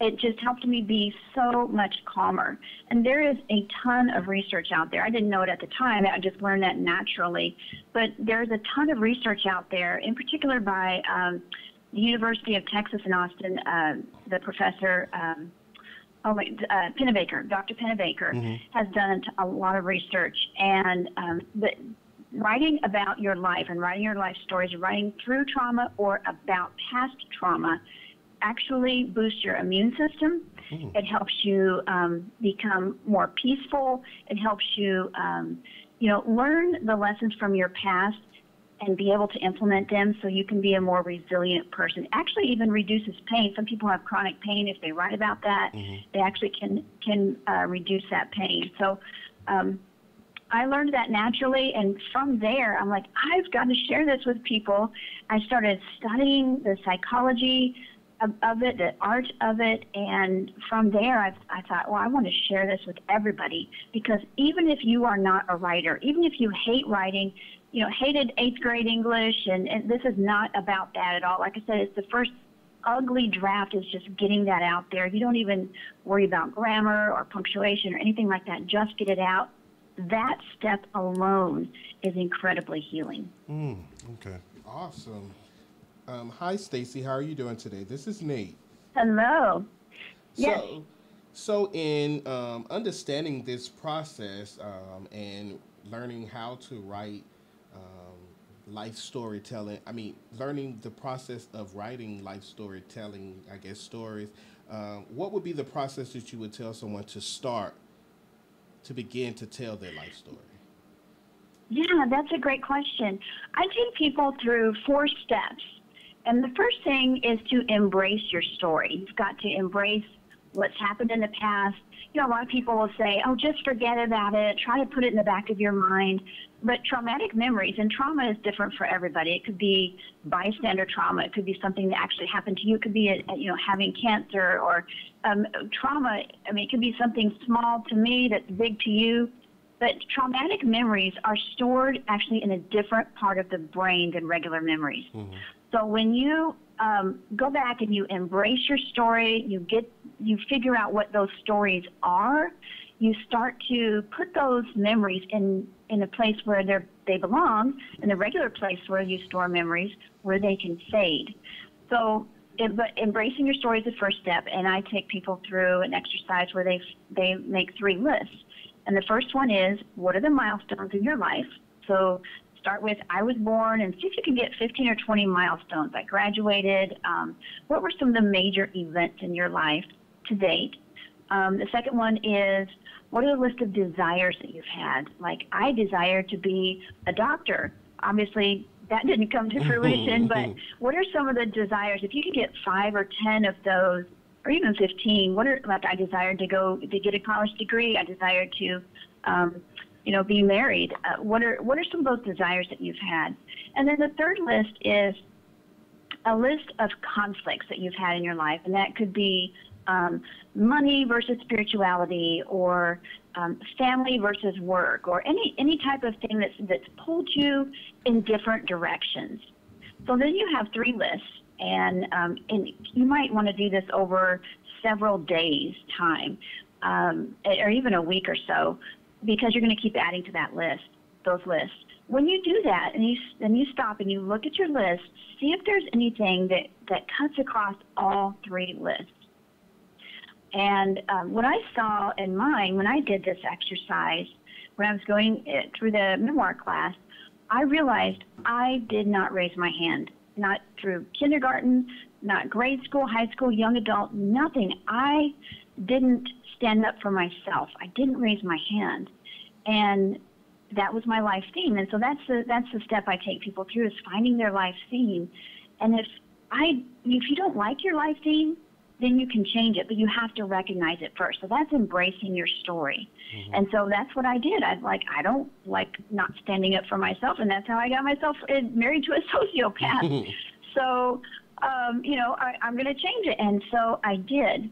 It just helped me be so much calmer. And there is a ton of research out there. I didn't know it at the time. I just learned that naturally. But there's a ton of research out there, in particular by the University of Texas in Austin, the professor, Pennebaker, Dr. Pennebaker, has done a lot of research. And but writing about your life and writing your life stories, writing through trauma or about past trauma, actually boosts your immune system. It helps you become more peaceful. It helps you, you know, learn the lessons from your past and be able to implement them so you can be a more resilient person. Actually even reduces pain. Some people have chronic pain. If they write about that, they actually can reduce that pain. So I learned that naturally, and from there, I'm like, I've got to share this with people. I started studying the psychology of it, the art of it, and from there I thought, well, I want to share this with everybody, because even if you are not a writer, even if you hate writing, you know, hated 8th grade English, and this is not about that at all. Like I said, it's the first ugly draft is just getting that out there. You don't even worry about grammar or punctuation or anything like that. Just get it out. That step alone is incredibly healing. Okay. Awesome. Hi, Stacy. How are you doing today? This is Nate. Hello. Yes. So in understanding this process and learning how to write life storytelling, learning the process of writing life storytelling, I guess, stories, what would be the process that you would tell someone to start to begin to tell their life story? Yeah, that's a great question. I take people through 4 steps. And the first thing is to embrace your story. You've got to embrace what's happened in the past. You know, a lot of people will say, oh, just forget about it. Try to put it in the back of your mind. But traumatic memories, and trauma is different for everybody. It could be bystander trauma. It could be something that actually happened to you. It could be, you know, having cancer or trauma. I mean, it could be something small to me that's big to you. But traumatic memories are stored actually in a different part of the brain than regular memories. Mm-hmm. So when you go back and you embrace your story, you figure out what those stories are, you start to put those memories in a place where they belong, in the regular place where you store memories, where they can fade. So but embracing your story is the first step, and I take people through an exercise where they make 3 lists. And the first one is, what are the milestones in your life? So start with, I was born, and see if you can get 15 or 20 milestones. I graduated. What were some of the major events in your life to date? The second one is, what are the list of desires that you've had? Like, I desire to be a doctor. Obviously, that didn't come to fruition, but what are some of the desires? If you could get 5 or 10 of those, or even 15, like, I desired to get a college degree. I desired to, you know, be married. What are some of those desires that you've had? And then the third list is a list of conflicts that you've had in your life, and that could be money versus spirituality, or family versus work, or any type of thing that's pulled you in different directions. So then you have 3 lists, and you might want to do this over several days' time, or even a week or so, because you're going to keep adding to those lists. When you do that, and you stop and you look at your list, see if there's anything that cuts across all 3 lists. And what I saw in mine when I did this exercise, when I was going through the memoir class, I realized I did not raise my hand, not through kindergarten, not grade school, high school, young adult, nothing. I didn't stand up for myself. I didn't raise my hand. And that was my life theme. And so that's the step I take people through, is finding their life theme. And if you don't like your life theme, then you can change it, but you have to recognize it first. So that's embracing your story. Mm-hmm. And so that's what I did. I don't like not standing up for myself, and that's how I got myself married to a sociopath. So, you know, I'm going to change it. And so I did.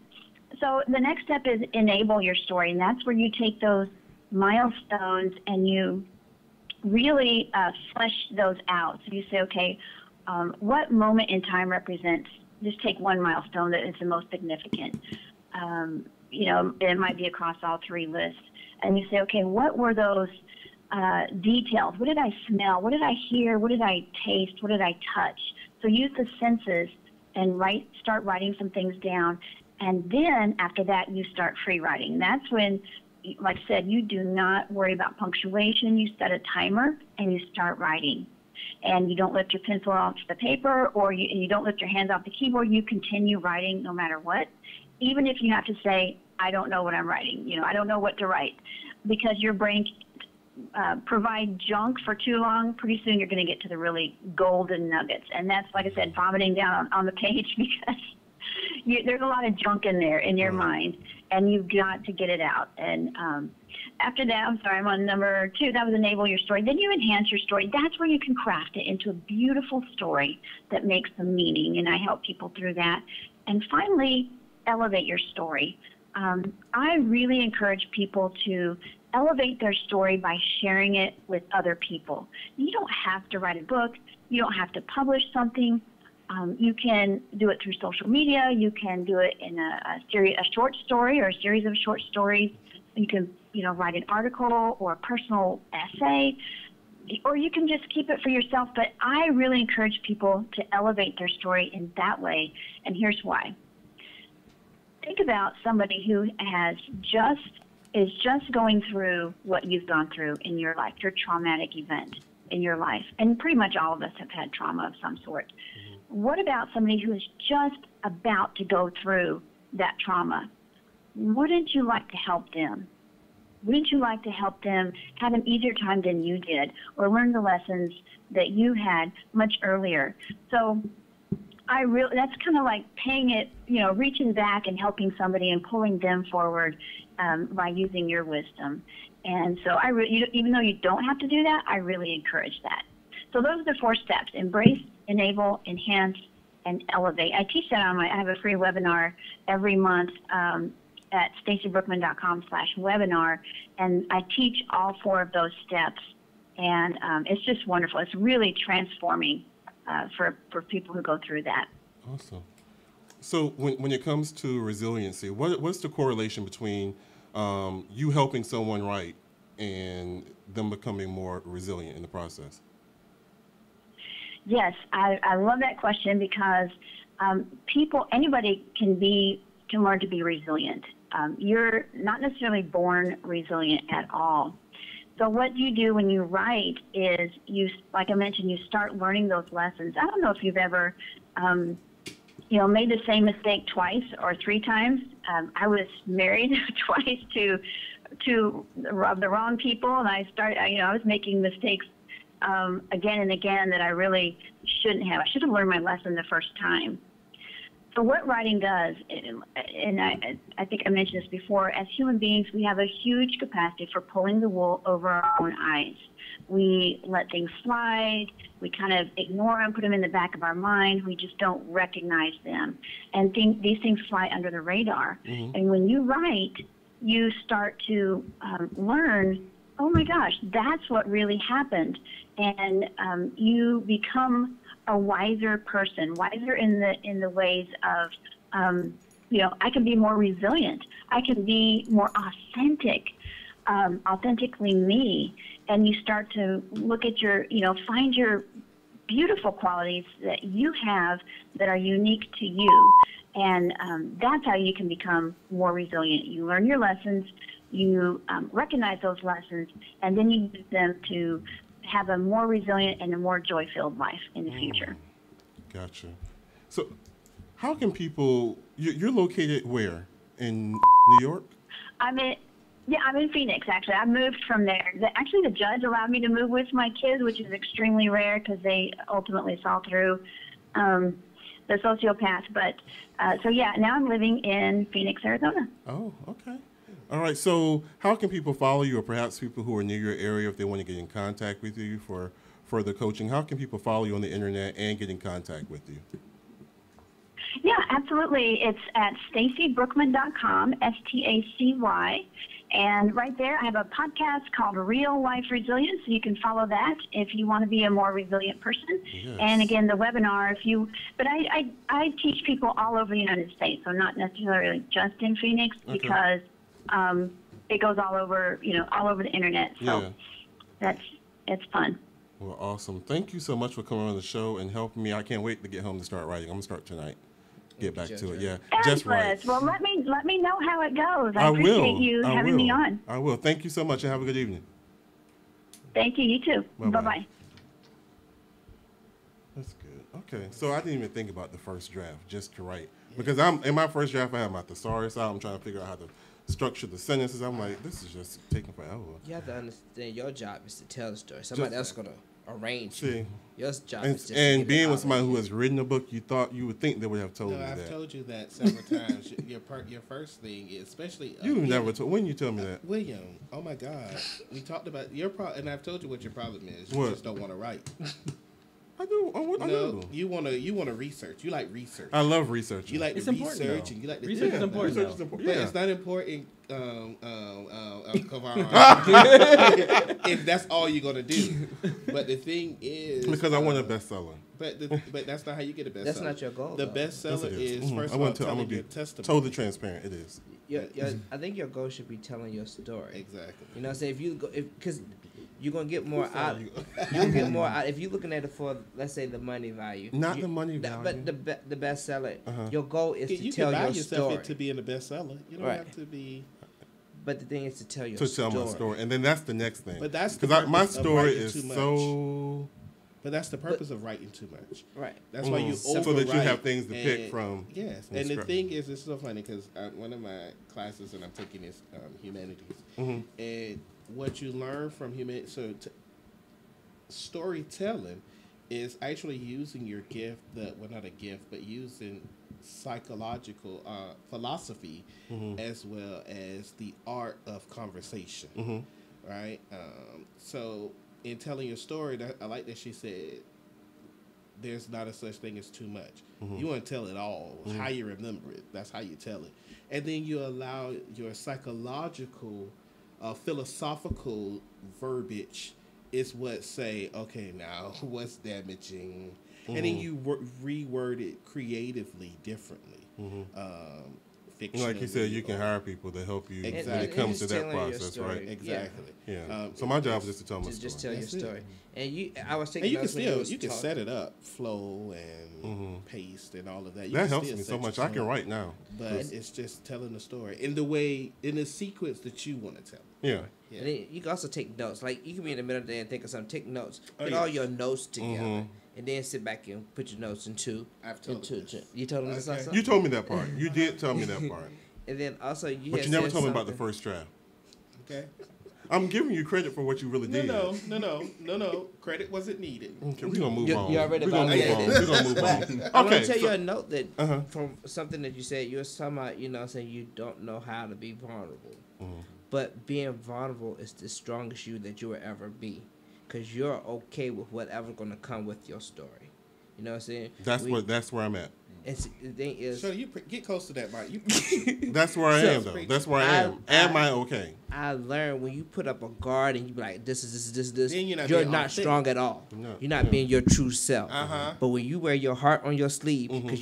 So the next step is enable your story, and that's where you take those milestones and you really flesh those out. So you say, okay, what moment in time represents, just take one milestone that is the most significant. You know, it might be across all 3 lists. And you say, okay, what were those details? What did I smell? What did I hear? What did I taste? What did I touch? So use the senses and start writing some things down. And then after that, you start free writing. That's when, like I said, you do not worry about punctuation. You set a timer and you start writing. And you don't lift your pencil off the paper, or you don't lift your hands off the keyboard. You continue writing no matter what, even if you have to say, I don't know what I'm writing. You know, I don't know what to write, because your brain provide junk for too long. Pretty soon you're going to get to the really golden nuggets. And that's, like I said, vomiting down on the page, because there's a lot of junk in there in your mind, and you've got to get it out. And after that, I'm on number 2. That was enable your story. Then you enhance your story. That's where you can craft it into a beautiful story that makes some meaning, and I help people through that. And finally, elevate your story. I really encourage people to elevate their story by sharing it with other people. You don't have to write a book. You don't have to publish something. You can do it through social media. You can do it in a short story or a series of short stories. You can, write an article or a personal essay, or you can just keep it for yourself. But I really encourage people to elevate their story in that way, and here's why. Think about somebody who is just going through what you've gone through in your life, your traumatic event in your life, and pretty much all of us have had trauma of some sort. What about somebody who is just about to go through that trauma? Wouldn't you like to help them? Wouldn't you like to help them have an easier time than you did, or learn the lessons that you had much earlier? So that's kind of like paying it, reaching back and helping somebody and pulling them forward by using your wisdom. And so even though you don't have to do that, I really encourage that. So those are the 4 steps: embrace, enable, enhance, and elevate. I teach that I have a free webinar every month at stacybrookman.com/webinar, and I teach all 4 of those steps. And it's just wonderful. It's really transforming for people who go through that. Awesome. So when it comes to resiliency, what's the correlation between you helping someone write and them becoming more resilient in the process? Yes, I love that question because anybody can learn to be resilient. You're not necessarily born resilient at all. So what you do when you write is like I mentioned, you start learning those lessons. I don't know if you've ever, made the same mistake twice or 3 times. I was married twice to the wrong people, and I was making mistakes again and again that I really shouldn't have. I should have learned my lesson the first time. So what writing does, and I think I mentioned this before, as human beings, we have a huge capacity for pulling the wool over our own eyes. We let things slide. We kind of ignore them, put them in the back of our mind. We just don't recognize them. And these things fly under the radar. Mm-hmm. And when you write, you start to learn, oh my gosh, that's what really happened. And you become a wiser person, wiser in the ways of, I can be more resilient. I can be more authentically me. And you start to look at find your beautiful qualities that you have that are unique to you. And that's how you can become more resilient. You learn your lessons, you recognize those lessons, and then you use them to have a more resilient and a more joy-filled life in the future. Gotcha. So how can people, you're located where? In New York? I'm in Phoenix, actually. I moved from there. Actually, the judge allowed me to move with my kids, which is extremely rare because they ultimately saw through the sociopath. But, now I'm living in Phoenix, Arizona. Oh, okay. All right, so how can people follow you, or perhaps people who are near your area, if they want to get in contact with you for further coaching? How can people follow you on the internet and get in contact with you? Yeah, absolutely. It's at stacybrookman.com, STACY. And right there, I have a podcast called Real Life Resilience. So you can follow that if you want to be a more resilient person. Yes. And again, the webinar, but I teach people all over the United States, so not necessarily just in Phoenix, because it goes all over, all over the internet. So it's fun. Well, awesome. Thank you so much for coming on the show and helping me. I can't wait to get home to start writing. I'm going to start tonight. Get back to it. Yeah. Just right. Well, let me know how it goes. I appreciate you having me on. I will. Thank you so much and have a good evening. Thank you. You too. Bye-bye. That's good. Okay. So I didn't even think about the first draft just to write. Because in my first draft, I have my thesaurus out. I'm trying to figure out how to structure the sentences. I'm like, this is just taking forever. You have to understand your job is to tell the story. Somebody else is going to arrange it. Your job is just and being with somebody who has written a book, you would think they would have told you that. I've told you that several times. Your first thing is, especially you never told. When you tell me that, William? Oh my God, we talked about your problem, and I've told you what your problem is. You just don't want to write. I do. I do. You want to research. You like research. I love research. You like to research, and you like to research is important. Research is important. But it's not important. If that's all you're gonna do. But the thing is, because I want a bestseller. But that's not how you get a bestseller. That's not your goal. The bestseller is first of all telling your testimony. Totally transparent. It is. I think your goal should be telling your story. Exactly. You know what I'm saying? Because you're gonna get more out. You'll get more out if you're looking at it for, let's say, the money value. Not the money value. But the bestseller. Your goal is to tell your story. To be in the bestseller, you don't have to be. But the thing is to tell your story. To tell my story, and then that's the next thing. But that's because my story is so. But that's the purpose of writing too much. Right. That's why you overwrite. So that you have things to pick from. Yes. And the thing is, it's so funny because one of my classes that I'm taking is humanities, and what you learn from storytelling is actually using your gift, not a gift, but using psychological philosophy as well as the art of conversation, right? So in telling your story, I like that she said there's not a such thing as too much. You want to tell it all. How you remember it, that's how you tell it. And then you allow your psychological, philosophical verbiage is what say, okay, now what's damaging? And then you reword it creatively, differently. Like you said, you can hire people to help you when it comes to that process, right? Exactly. Yeah. So my job is just to tell my story. Just tell your story. And I was thinking, you can set it up, flow and paste and all of that. That helps me so much. I can write now, but it's just telling the story in the sequence that you want to tell. Yeah. And then you can also take notes. Like, you can be in the middle of the day and think of something. Take notes. Put all your notes together. And then sit back and put your notes into. I've told you. You told them this also? You told me that part. You did tell me that part. And then also But you never told me about the first draft. Okay. I'm giving you credit for what you really did. No. Credit wasn't needed. Okay, we're going to move on. You already We're going to move on. Okay. I want to tell you a note that from something that you said. You were talking about, saying you don't know how to be vulnerable. But being vulnerable is the strongest you that you will ever be. Because you're okay with whatever's going to come with your story. You know what I'm saying? That's where I'm at. And the thing is, so you get close to that, Mike. That's where I am, though. That's where I am. Am I okay? I learned when you put up a guard and you be like, this, then you're not strong at all. No. You're not being your true self. But when you wear your heart on your sleeve, because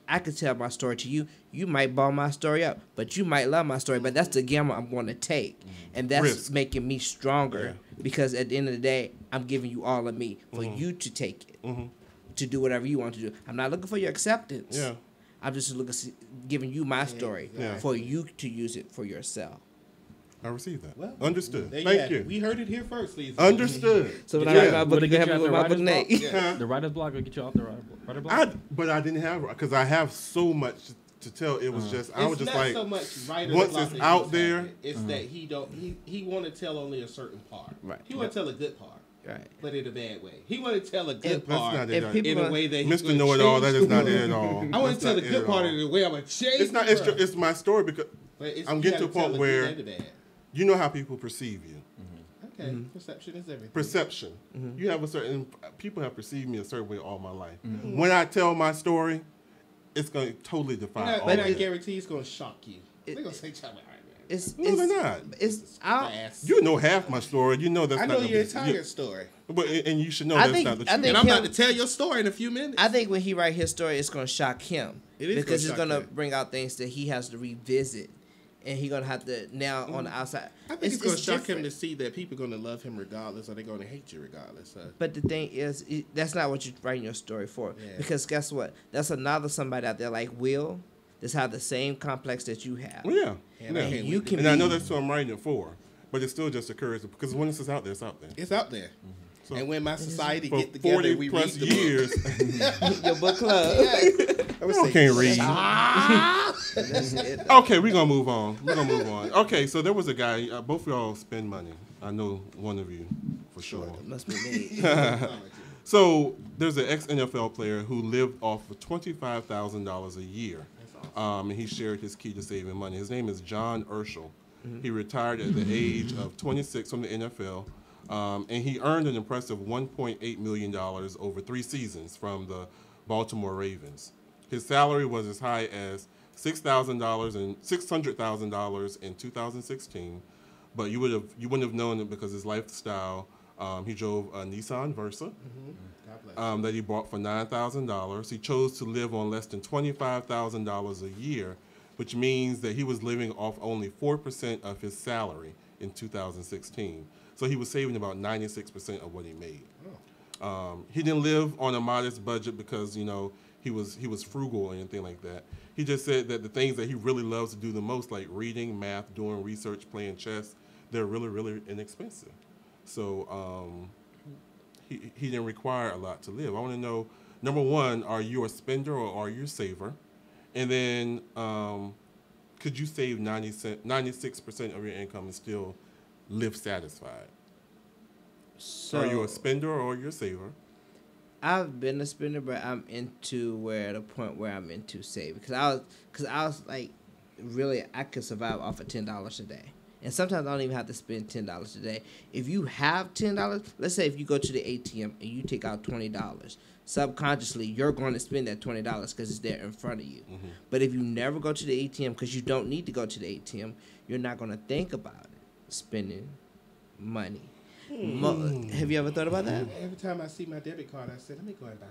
I could tell my story to you, you might ball my story up, but you might love my story. But that's the gamble I'm going to take, and that's making me stronger. Because at the end of the day, I'm giving you all of me for you to take it. To do whatever you want to do. I'm not looking for your acceptance. Yeah. I'm just giving you my story for you to use it for yourself. I received that. Well, understood. Thank you. We heard it here first, Lisa. Understood. So when I write my book, you have me with my book name. The writer's block will get you off the writer's block? But I didn't have, because I have so much to tell. It was just, I was just like, so much writer's once block it's out there. It's that he want to tell only a certain part. Right. He want to tell a good part. Right. But in a bad way. He want to tell a good part in a way that Mr. Know-It-All, that is not it at all. I want to tell the good part in a way I'm going to change it's not. It's my story because I'm getting to a point where you know how people perceive you. Okay, perception is everything. Perception. You have people have perceived me a certain way all my life. When I tell my story, it's going to totally define all But of I it. guarantee it's going to shock you. They're going to say, no, they're not. You know half my story. You know that's I not know your entire story. But and you should know that's not the truth. And I'm about to tell your story in a few minutes. I think when he write his story, it's going to shock him. It is because it's going to bring out things that he has to revisit. And he's going to have to now on the outside. I think it's going to shock him to see that people are going to love him regardless, or they're going to hate you regardless. But the thing is, that's not what you're writing your story for. Yeah. Because guess what? That's another somebody out there like Will that's have the same complex that you have. Well, yeah. And you can. And I know that's who I'm writing it for, but it still just occurs because when it's out there, it's out there. It's out there. So and when my society get together, 40 we plus read the years. Your book club. I can't read. Okay, we're gonna move on. Okay, so there was a guy. Both of y'all spend money. I know one of you for sure. It must be me. So there's an ex-NFL player who lived off of $25,000 a year. And he shared his key to saving money. His name is John Urschel. He retired at the age of 26 from the NFL, and he earned an impressive $1.8 million over 3 seasons from the Baltimore Ravens. His salary was as high as $600,000 in 2016, but you wouldn't have known it because his lifestyle. He drove a Nissan Versa that he bought for $9,000. He chose to live on less than $25,000 a year, which means that he was living off only 4% of his salary in 2016. So he was saving about 96% of what he made. He didn't live on a modest budget because he was frugal or anything like that. He just said that the things that he really loves to do the most, like reading, math, doing research, playing chess, they're really, really inexpensive. So he didn't require a lot to live. I want to know, number one, are you a spender or are you a saver? And then could you save 96% of your income and still live satisfied? So are you a spender or are you a saver? I've been a spender, but I'm into the point where I'm into saving. Because I was like, really, I could survive off of $10 a day. And sometimes I don't even have to spend $10 a day. If you have $10, let's say if you go to the ATM and you take out $20, subconsciously you're going to spend that $20 because it's there in front of you. Mm-hmm. But if you never go to the ATM because you don't need to go to the ATM, you're not going to think about it, spending money. Have you ever thought about that? Every time I see my debit card, I say, let me go and buy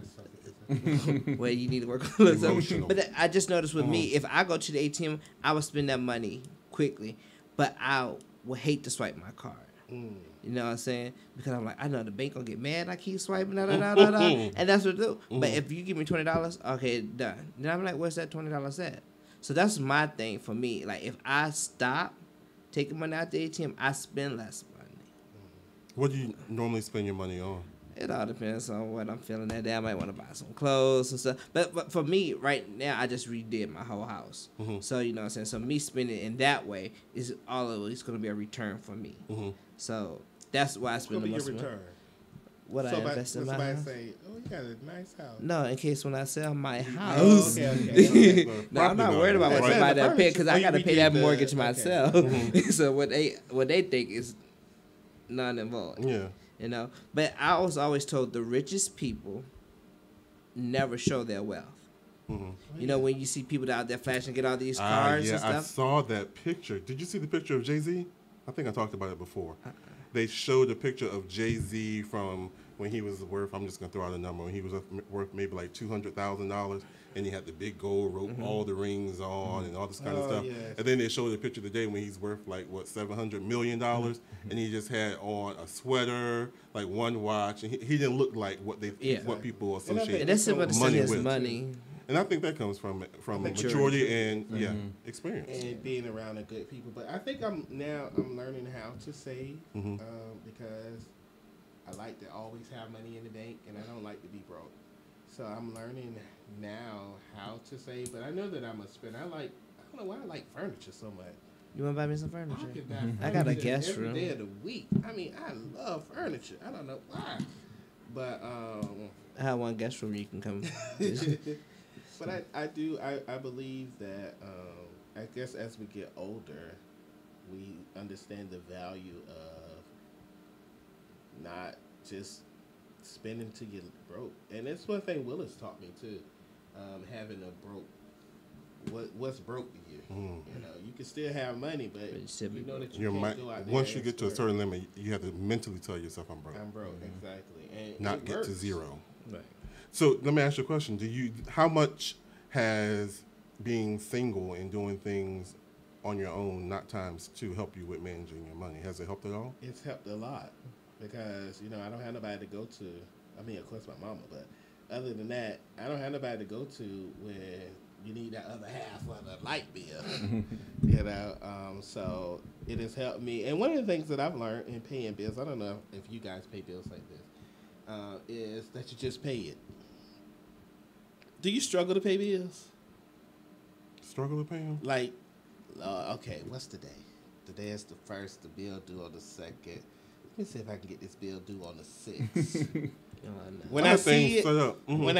something. Well, you need to work on something. But I just noticed with me, if I go to the ATM, I would spend that money quickly, but I would hate to swipe my card. You know what I'm saying? Because I'm like, I know the bank gonna get mad. I keep swiping, and that's what I do. But if you give me $20, okay, done. Then I'm like, where's that $20 at? So that's my thing for me. Like, if I stop taking money out the ATM, I spend less money. What do you normally spend your money on? It all depends on what I'm feeling that day. I might want to buy some clothes and stuff. But for me, right now, I just redid my whole house. Mm-hmm. So, you know what I'm saying? So me spending it in that way is always going to be a return for me. Mm-hmm. So that's why I spend the most money. What I invest in my house. Say, oh, you got a nice house. No, in case when I sell my house. Okay. No, I'm not worried about what somebody that pay because I got to pay that mortgage myself. Mm-hmm. So what they think is none involved. Yeah. You know, but I was always told the richest people never show their wealth. Mm-hmm. You know, when you see people out there flashing, get all these cars and stuff. I saw that picture. Did you see the picture of Jay-Z? I think I talked about it before. They showed a picture of Jay-Z from when he was worth, I'm just going to throw out a number, when he was worth maybe like $200,000, and he had the big gold rope, all the rings on, and all this kind of stuff. Yes. And then they showed a picture today when he's worth like, what, $700 million, and he just had on a sweater, like one watch, and he didn't look like what people associate and that's money with. Money. And I think that comes from maturity and experience. And being around the good people. But I think I'm learning how to save because I like to always have money in the bank, and I don't like to be broke. So I'm learning now how to save, but I know that I'm a spender. I don't know why I like furniture so much. You want to buy me some furniture? I got a guest room every day of the week. I mean, I love furniture. I don't know why, but I have one guest room you can come. But I believe that I guess as we get older, we understand the value of not just spending till you're broke. And it's one thing Willis taught me too, having a broke. What's broke to you? You know, you can still have money, but you know that you can't go out there. Once you get to a certain limit, you have to mentally tell yourself, "I'm broke." I'm broke, exactly, and not get to zero. Right. So let me ask you a question: how much has being single and doing things on your own, not times two, help you with managing your money? Has it helped at all? It's helped a lot because I don't have nobody to go to. I mean, of course, my mama, but other than that, I don't have nobody to go to when you need that other half of the light bill. So it has helped me. And one of the things that I've learned in paying bills, I don't know if you guys pay bills like this, is that you just pay it. Do you struggle to pay bills? Struggle to pay them? Like, okay, what's the day? Today is the 1st, the bill due on the 2nd. Let me see if I can get this bill due on the 6th. When I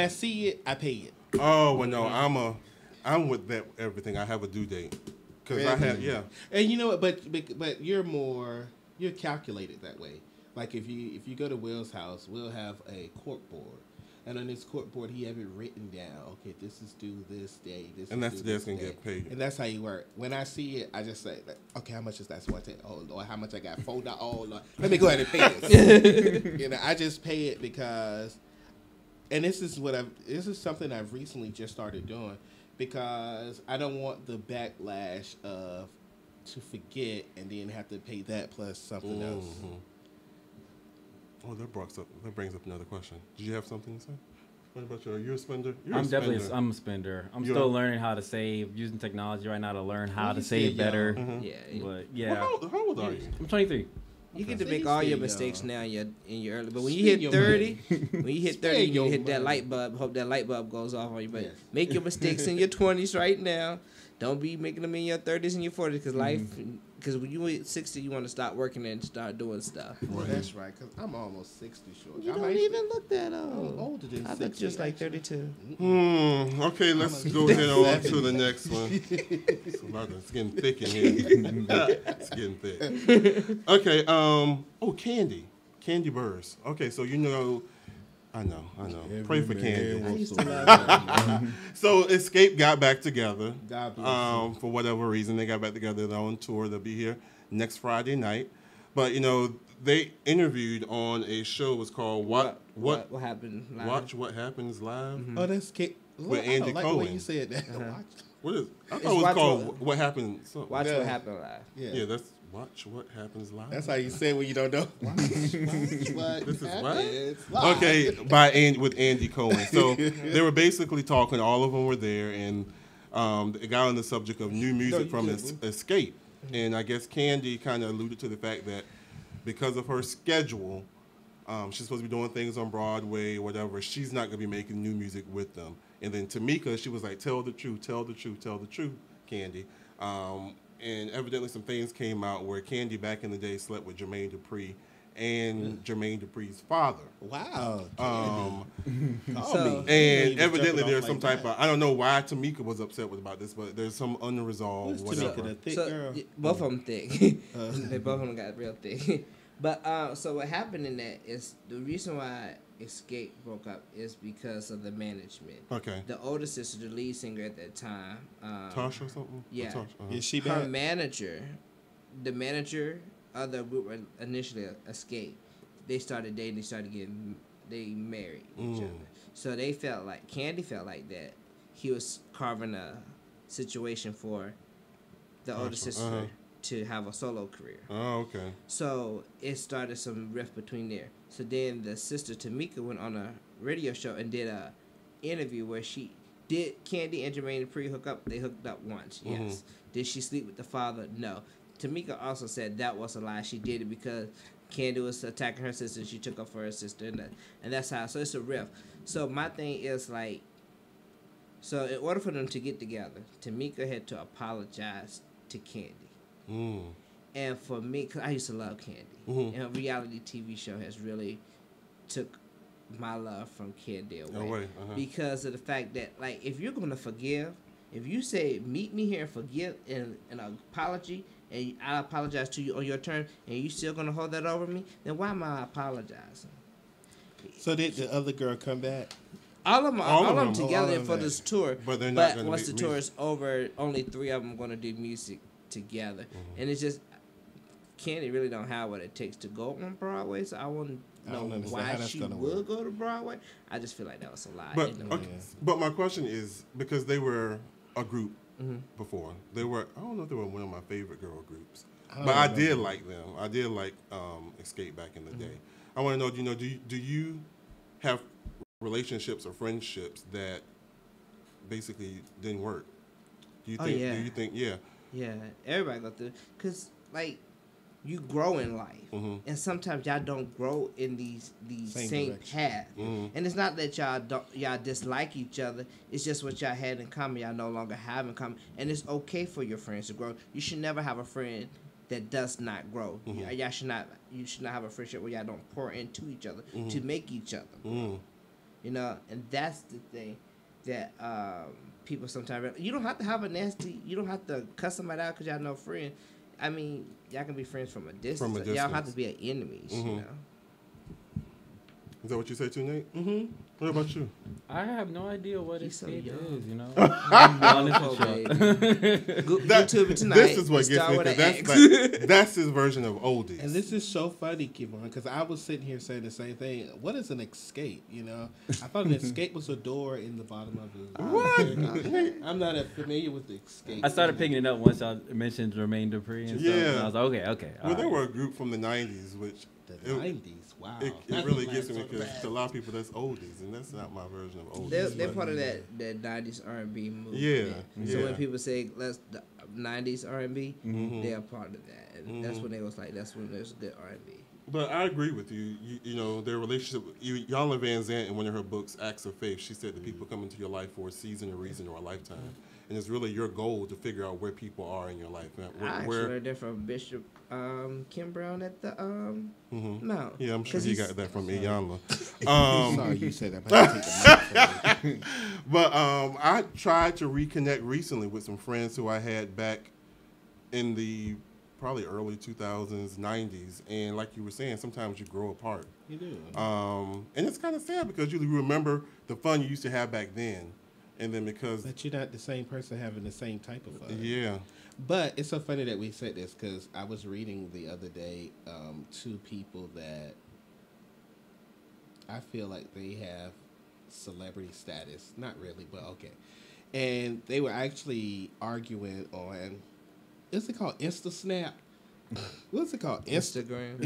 see it, I pay it. Oh, well, no, I'm with that everything. I have a due date. Because I have, And you know what, but you're calculated that way. Like if you go to Will's house, Will have a cork board. And on this cork board, he have it written down. Okay, this is due this day. And that's the day it's going to get paid. And that's how you work. When I see it, I just say, okay, how much is that? So I say, oh, Lord, how much I got? $4. Oh, Lord. Let me go ahead and pay this. I just pay it because, and this is something I've recently just started doing because I don't want the backlash of to forget and then have to pay that plus something else. Oh, that brings up another question. Did you have something to say? What about you? Are you a spender? I'm a spender. I'm still learning how to save, using technology right now to learn how to save better. But Well, how old are you? I'm 23. You get to make all your mistakes now in your early. But when you hit 30, you hit that light bulb. Hope that light bulb goes off on you. But make your mistakes in your 20s right now. Don't be making them in your 30s and your 40s because life Because when you hit 60, you want to stop working and start doing stuff. Well, that's right, because I'm almost 60 short. You don't even look that old. I'm older than 60. I bet just like 32. Okay, let's go ahead on to the next one. It's getting thick in here. It's getting thick. Okay, Candy Burrs. Okay, so I know. Pray for Candy. I used to love that. So Escape got back together. God bless for whatever reason, they got back together. They're on tour. They'll be here next Friday night. But they interviewed on a show. It was called What Happened Live. Watch What Happens Live. Mm-hmm. Oh, that's with Andy like Cohen. The way you said that. What is? I thought it was called What Happened. Watch What Happened Live. Yeah, that's Watch What Happens Live. That's how you say when you don't know. This is what? Okay, with Andy Cohen. So they were basically talking. All of them were there, and it got on the subject of new music from Escape. And I guess Candy kind of alluded to the fact that because of her schedule, she's supposed to be doing things on Broadway or whatever. She's not going to be making new music with them. And then Tamika, she was like, tell the truth, Candy. And evidently some things came out where Candy back in the day slept with Jermaine Dupri and Jermaine Dupri's father. Wow. And evidently there's some type of, I don't know why Tamika was upset about this, but there's some unresolved whatever. Tamika, the thick girl? Both of them thick. They both of them got real thick. But so what happened in that is the reason why Escape broke up is because of the management. Okay. The older sister, the lead singer at that time, Tasha or something? Yeah. Is she her bad? manager, the manager of the group initially Escape, they started dating, they married each other. So they felt like, Candy felt like that he was carving a situation for the older sister to have a solo career. Oh, okay. So it started some rift between there. So then the sister Tamika went on a radio show and did a interview where did Candy and Jermaine Dupri hook up? They hooked up once, yes. Did she sleep with the father? No. Tamika also said that was a lie. She did it because Candy was attacking her sister and she took up for her sister. And that's how. So it's a rift. So my thing is like, so in order for them to get together, Tamika had to apologize to Candy. And for me, because I used to love Candy, and a reality TV show has really took my love from Candy away. Because of the fact that, like, if you're going to forgive, if you say, meet me here and forgive and an apology, and I apologize to you on your terms, and you still going to hold that over me, then why am I apologizing? So did the other girl come back? All of them together for this tour. But they're not But once the tour is over, only 3 of them are going to do music together. And it's just, Candy really don't have what it takes to go on Broadway, so I wouldn't know why she would go to Broadway. I just feel like that was a lie. But my question is, because they were a group before, I don't know if they were one of my favorite girl groups, but I did like them. I did like Escape back in the day. I want to know, do you have relationships or friendships that basically didn't work? Do you think? Do you think? Yeah. Yeah, everybody go through, cause like you grow in life, and sometimes y'all don't grow in these same paths. And it's not that y'all dislike each other. It's just what y'all had in common. Y'all no longer have in common, and it's okay for your friends to grow. You should never have a friend that does not grow. You should not have a friendship where y'all don't pour into each other to make each other grow. And that's the thing that people sometimes, you don't have to have you don't have to cuss somebody out because y'all no friend. I mean, y'all can be friends from a distance. Y'all don't have to be enemies, you know. Is that what you say too, Nate? What about you? I have no idea what Escape is, you know. YouTube it tonight. This is what gets me, because that's his version of oldies. And this is so funny, Kevon, because I was sitting here saying the same thing. What is an escape, I thought an escape was a door in the bottom of it. What? I'm not familiar with the escape. I started picking it up once I mentioned Jermaine Dupri and stuff. And I was like, okay. Well, they were a group from the 90s, which... The 90s, wow. It really gets me because to a lot of people that's oldies, and that's not my version of oldies. They're part of that 90s R&B movement. Yeah. So when people say the 90s R&B, they are part of that. And that's when they was like, that's when there's good R&B. But I agree with you. You know, their relationship, Yolanda Van Zandt in one of her books, Acts of Faith, she said that people come into your life for a season, a reason, or a lifetime. and it's really your goal to figure out where people are in your life. I actually learned that from Bishop Kim Brown at the Mount. Yeah, I'm sure he got that from Iyanla. Sorry you said that, but I take the mic. But I tried to reconnect recently with some friends who I had back in the probably early 2000s, 90s, and like you were saying, sometimes you grow apart. You do. And it's kind of sad because you remember the fun you used to have back then, and then because... But you're not the same person having the same type of fun. Yeah. But it's so funny that we said this because I was reading the other day two people that I feel like they have celebrity status. Not really, but okay. And they were actually arguing on... What's it called? InstaSnap? What's it called? Instagram.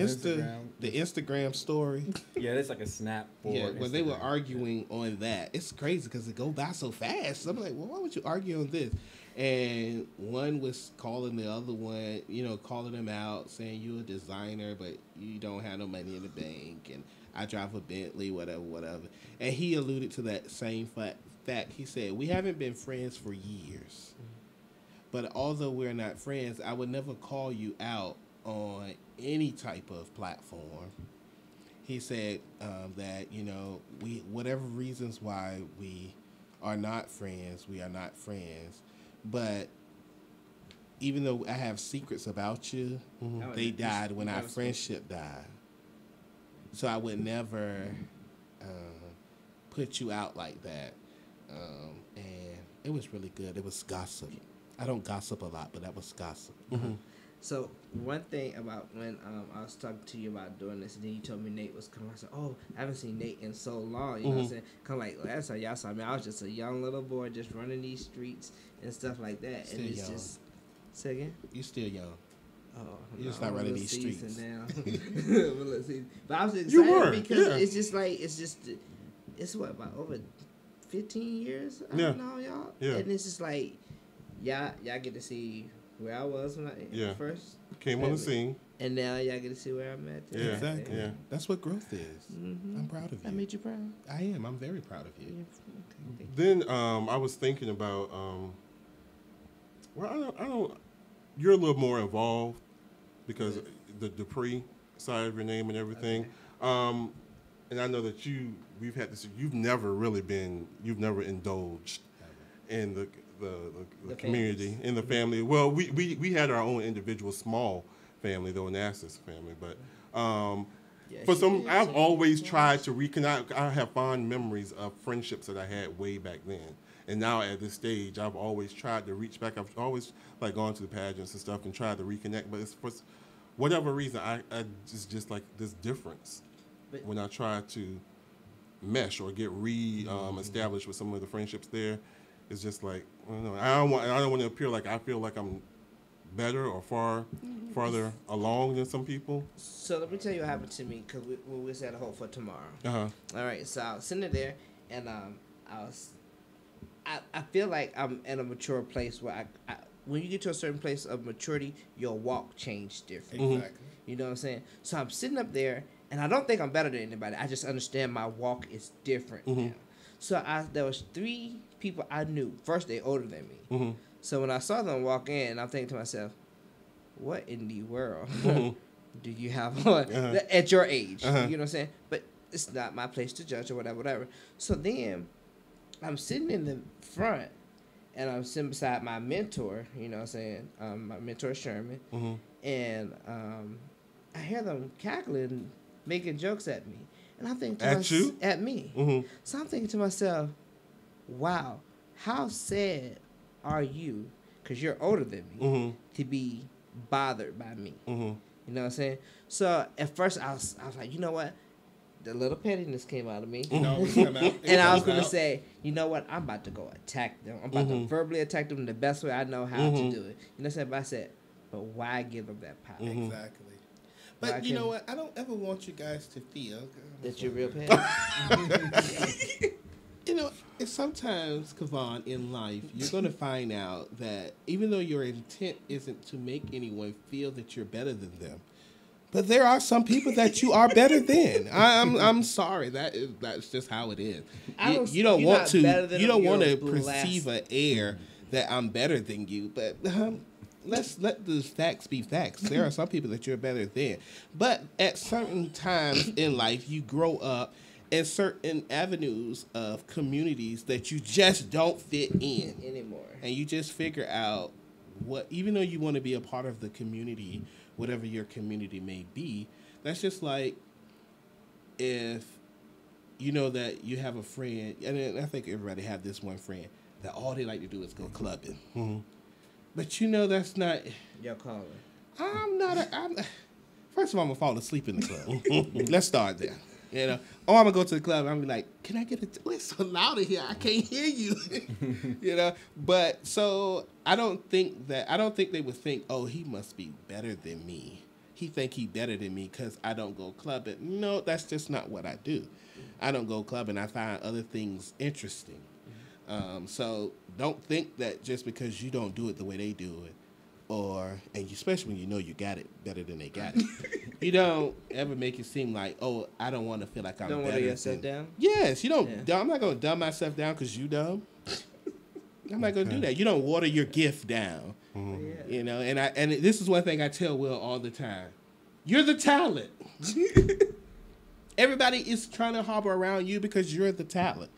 The Instagram story. Yeah, it's like a snap for Yeah, Instagram. when they were arguing on that. It's crazy because it goes by so fast. I'm like, well, why would you argue on this? And one was calling the other one, calling him out, saying you're a designer, but you don't have no money in the bank, and I drive a Bentley, whatever. And he alluded to that same fact. He said, we haven't been friends for years. But although we're not friends, I would never call you out on any type of platform. He said that, we whatever reasons why we are not friends, we are not friends. But even though I have secrets about you, they died when our friendship died. So I would never put you out like that. And it was really good. It was gossip. I don't gossip a lot, but that was gossip. Mm-hmm. So one thing about when I was talking to you about doing this, and then you told me Nate was coming. I said, "Oh, I haven't seen Nate in so long." You know what I'm saying? Kind of like last time y'all saw me, I was just a young little boy just running these streets and stuff like that. Still and it's young. just say again. You still young. Oh, You're just not running these streets. Now. But I was excited You were, because yeah. it's what, about over 15 years? I Yeah. don't know, y'all. Yeah. And it's just like y'all get to see where I was when I first came on the scene. And now y'all get to see where I'm at today. Yeah, exactly. Yeah. That's what growth is. Mm-hmm. I'm proud of you. I made you proud. I am. I'm very proud of you. Then I was thinking about, well, I don't. You're a little more involved because the Dupree side of your name and everything. Okay. And I know that we've had this. You've never indulged in the community, in the family. Well, we had our own individual small family, though, Nass's family, but I've always tried to reconnect. I have fond memories of friendships that I had way back then, and now at this stage, I've always tried to reach back. I've always gone to the pageants and stuff and tried to reconnect, but it's for whatever reason, I just like this difference when I try to mesh or get established with some of the friendships there. It's just like, I don't want to appear like I feel like I'm better or farther along than some people. So let me tell you what happened to me because we was at a Hope for Tomorrow. Uh-huh. All right, so I was sitting there and I feel like I'm in a mature place where I when you get to a certain place of maturity, your walk changes different. Exactly. You know what I'm saying? So I'm sitting up there and I don't think I'm better than anybody. I just understand my walk is different now. So there was 3 people I knew. First, they older than me. Mm-hmm. So when I saw them walk in, I'm thinking to myself, what in the world do you have on at your age? You know what I'm saying? But it's not my place to judge or whatever. So then I'm sitting in the front, and I'm sitting beside my mentor, you know what I'm saying, my mentor Sherman, and I hear them cackling, making jokes at me. And I'm thinking to at me. So I'm thinking to myself, wow, how sad are you, because you're older than me, to be bothered by me? You know what I'm saying? So at first I was like, you know what? The little pettiness came out of me. And I was going to say, you know what? I'm about to go attack them. I'm about to verbally attack them the best way I know how to do it. You know what I'm saying? But I said, but why give them that power? Exactly. But you know what? I don't ever want you guys to feel that you're real petty. Sometimes, Kavon, in life, you're going to find out that even though your intent isn't to make anyone feel that you're better than them, but there are some people that you are better than. I'm sorry. That's just how it is. You don't want to perceive an air that I'm better than you, but let's let the facts be facts. There are some people that you're better than. But at certain times in life, you grow up in certain avenues of communities that you just don't fit in anymore. And you just figure out what, even though you want to be a part of the community, whatever your community may be, that's just like if you know that you have a friend, and I think everybody have this one friend that all they like to do is go clubbing. Mm-hmm. But you know that's not your calling. First of all, I'm gonna fall asleep in the club. Let's start there. You know, I'm gonna go to the club. And I'm gonna be like, can I get it's so loud in here, I can't hear you. You know, but so I don't think they would think, oh, he must be better than me. He think he better than me because I don't go clubbing. No, that's just not what I do. I don't go clubbing. I find other things interesting. So don't think that just because you don't do it the way they do it, and especially when you know you got it better than they got it, you don't ever make it seem like, oh, I don't want to feel like I'm better. Don't water yourself down? Yes, you don't. Yeah. I'm not going to dumb myself down because you dumb. I'm not going to do that. You don't water your gift down. Mm-hmm. Yeah. You know, and this is one thing I tell Will all the time. You're the talent. Everybody is trying to harbor around you because you're the talent.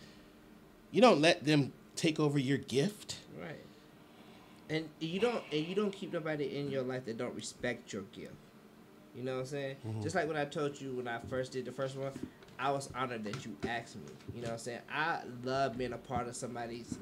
You don't let them take over your gift. Right. And you don't keep nobody in your life that don't respect your gift. You know what I'm saying? Mm-hmm. Just like when I told you when I first did the first one, I was honored that you asked me. You know what I'm saying? I love being a part of somebody's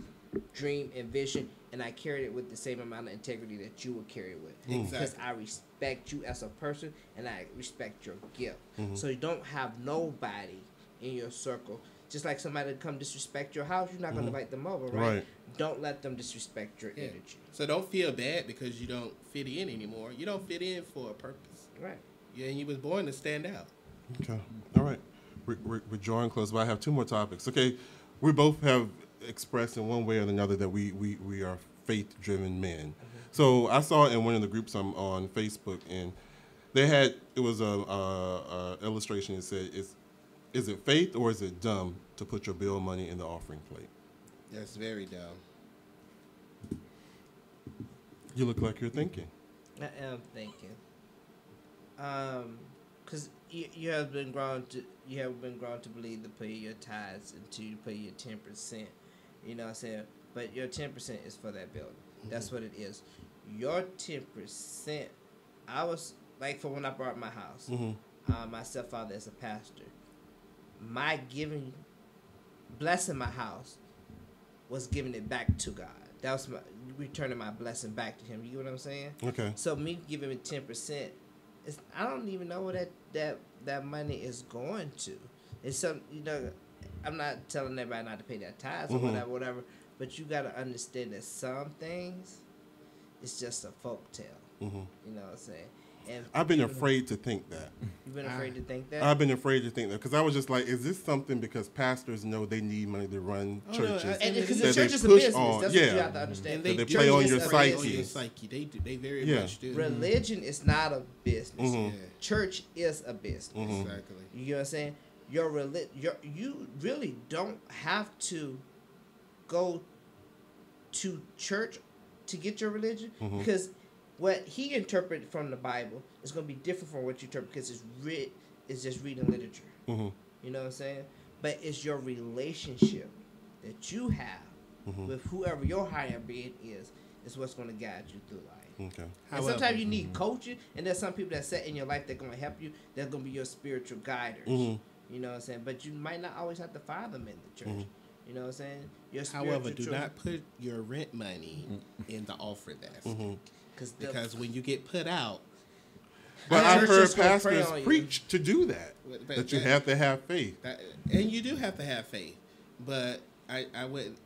dream and vision, and I carried it with the same amount of integrity that you would carry it with. Exactly. Because I respect you as a person, and I respect your gift. Mm-hmm. So you don't have nobody in your circle. Just like somebody come disrespect your house, you're not going to invite them over, right? Don't let them disrespect your energy. So don't feel bad because you don't fit in anymore. You don't fit in for a purpose. Right. Yeah, and you was born to stand out. Okay. All right. We're drawing close, but I have two more topics. Okay. We both have expressed in one way or another that we are faith-driven men. Mm-hmm. So I saw in one of the groups on Facebook, and it was a illustration that said, is it faith or is it dumb to put your bill money in the offering plate? That's very dumb. You look like you're thinking. I am thinking. Because you have been grown to believe to pay your tithes until you pay your 10%. You know what I'm saying? But your 10% is for that building. Mm-hmm. That's what it is. Your 10%, I was like for when I bought my house. Mm-hmm. My stepfather is a pastor. My blessing my house was giving it back to God. That was returning my blessing back to Him. You get what I'm saying? Okay. So me giving him 10%, I don't even know where that money is going to. It's some, I'm not telling everybody not to pay their tithes or whatever. But you got to understand that some things, it's just a folk tale. Mm-hmm. You know what I'm saying? And I've been afraid to think that. You've been afraid to think that? I've been afraid to think that because I was just like, is this something because pastors know they need money to run churches? And because the church is a business. That's what you have to understand. And they play on your psyche. They very much do. Religion is not a business. Mm-hmm. Church is a business. Mm-hmm. Exactly. You know what I'm saying? You really don't have to go to church to get your religion because what he interpreted from the Bible is going to be different from what you interpret because it's just reading literature. Mm-hmm. You know what I'm saying? But it's your relationship that you have with whoever your higher being is what's going to guide you through life. Okay. And sometimes you need coaching, and there's some people that set in your life that are going to help you. They're going to be your spiritual guiders. Mm-hmm. You know what I'm saying? But you might not always have to find them in the church. You know what I'm saying? However, do not put your rent money in the offering basket. Because when you get put out... But I've heard pastors preach to do that. That you have to have faith. And you do have to have faith. But I wouldn't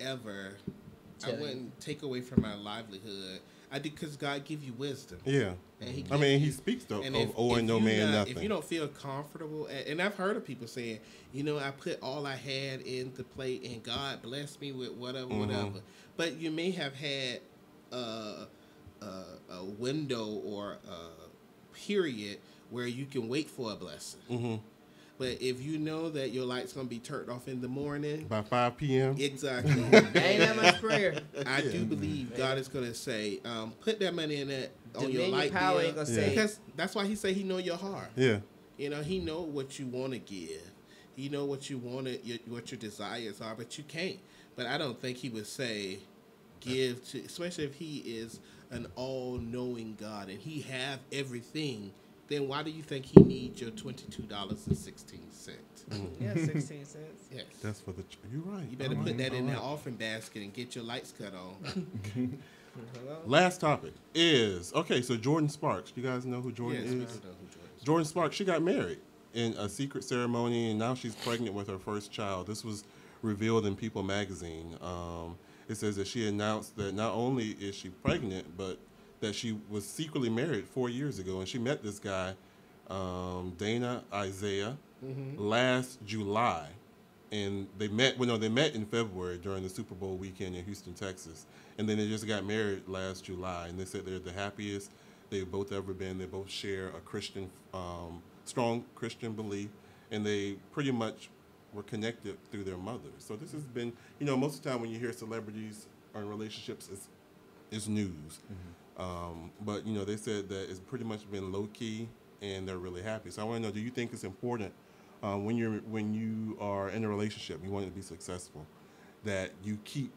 take away from my livelihood. I do because God give you wisdom. Yeah. He speaks though. Owing no man nothing. If you don't feel comfortable, and I've heard of people saying, I put all I had in the plate, and God blessed me with whatever. But you may have had a window or a period where you can wait for a blessing. But if you know that your light's gonna be turned off in the morning by 5 p.m. Exactly. Ain't that much prayer. I do believe God is gonna say, put that money in that on your Dominion light power bill. ain't gonna say. Because that's why he say he know your heart. Yeah. You know, he know what you want to give. He know what you want to, what your desires are, but you can't. But I don't think he would say give to, especially if he is an all-knowing God and he have everything. Then why do you think he needs your $22.16? Yeah, 16 cents. Yes. That's for the. You're right. You better put that in the offering basket and get your lights cut on. Last topic is so Jordan Sparks. You guys know who Jordan is? We do know who Jordan is. Jordan Sparks. She got married in a secret ceremony, and now she's pregnant with her first child. This was revealed in People magazine. It says that she announced that not only is she pregnant, but that she was secretly married 4 years ago, and she met this guy, Dana Isaiah, last July, and they met. They met in February during the Super Bowl weekend in Houston, Texas, and then they just got married last July. And they said they're the happiest they've both ever been. They both share a Christian, strong Christian belief, and they pretty much were connected through their mothers. So this has been, most of the time when you hear celebrities or in relationships, it's news. But they said that it's pretty much been low key, and they're really happy. So I want to know: do you think it's important when you are in a relationship, you want it to be successful, that you keep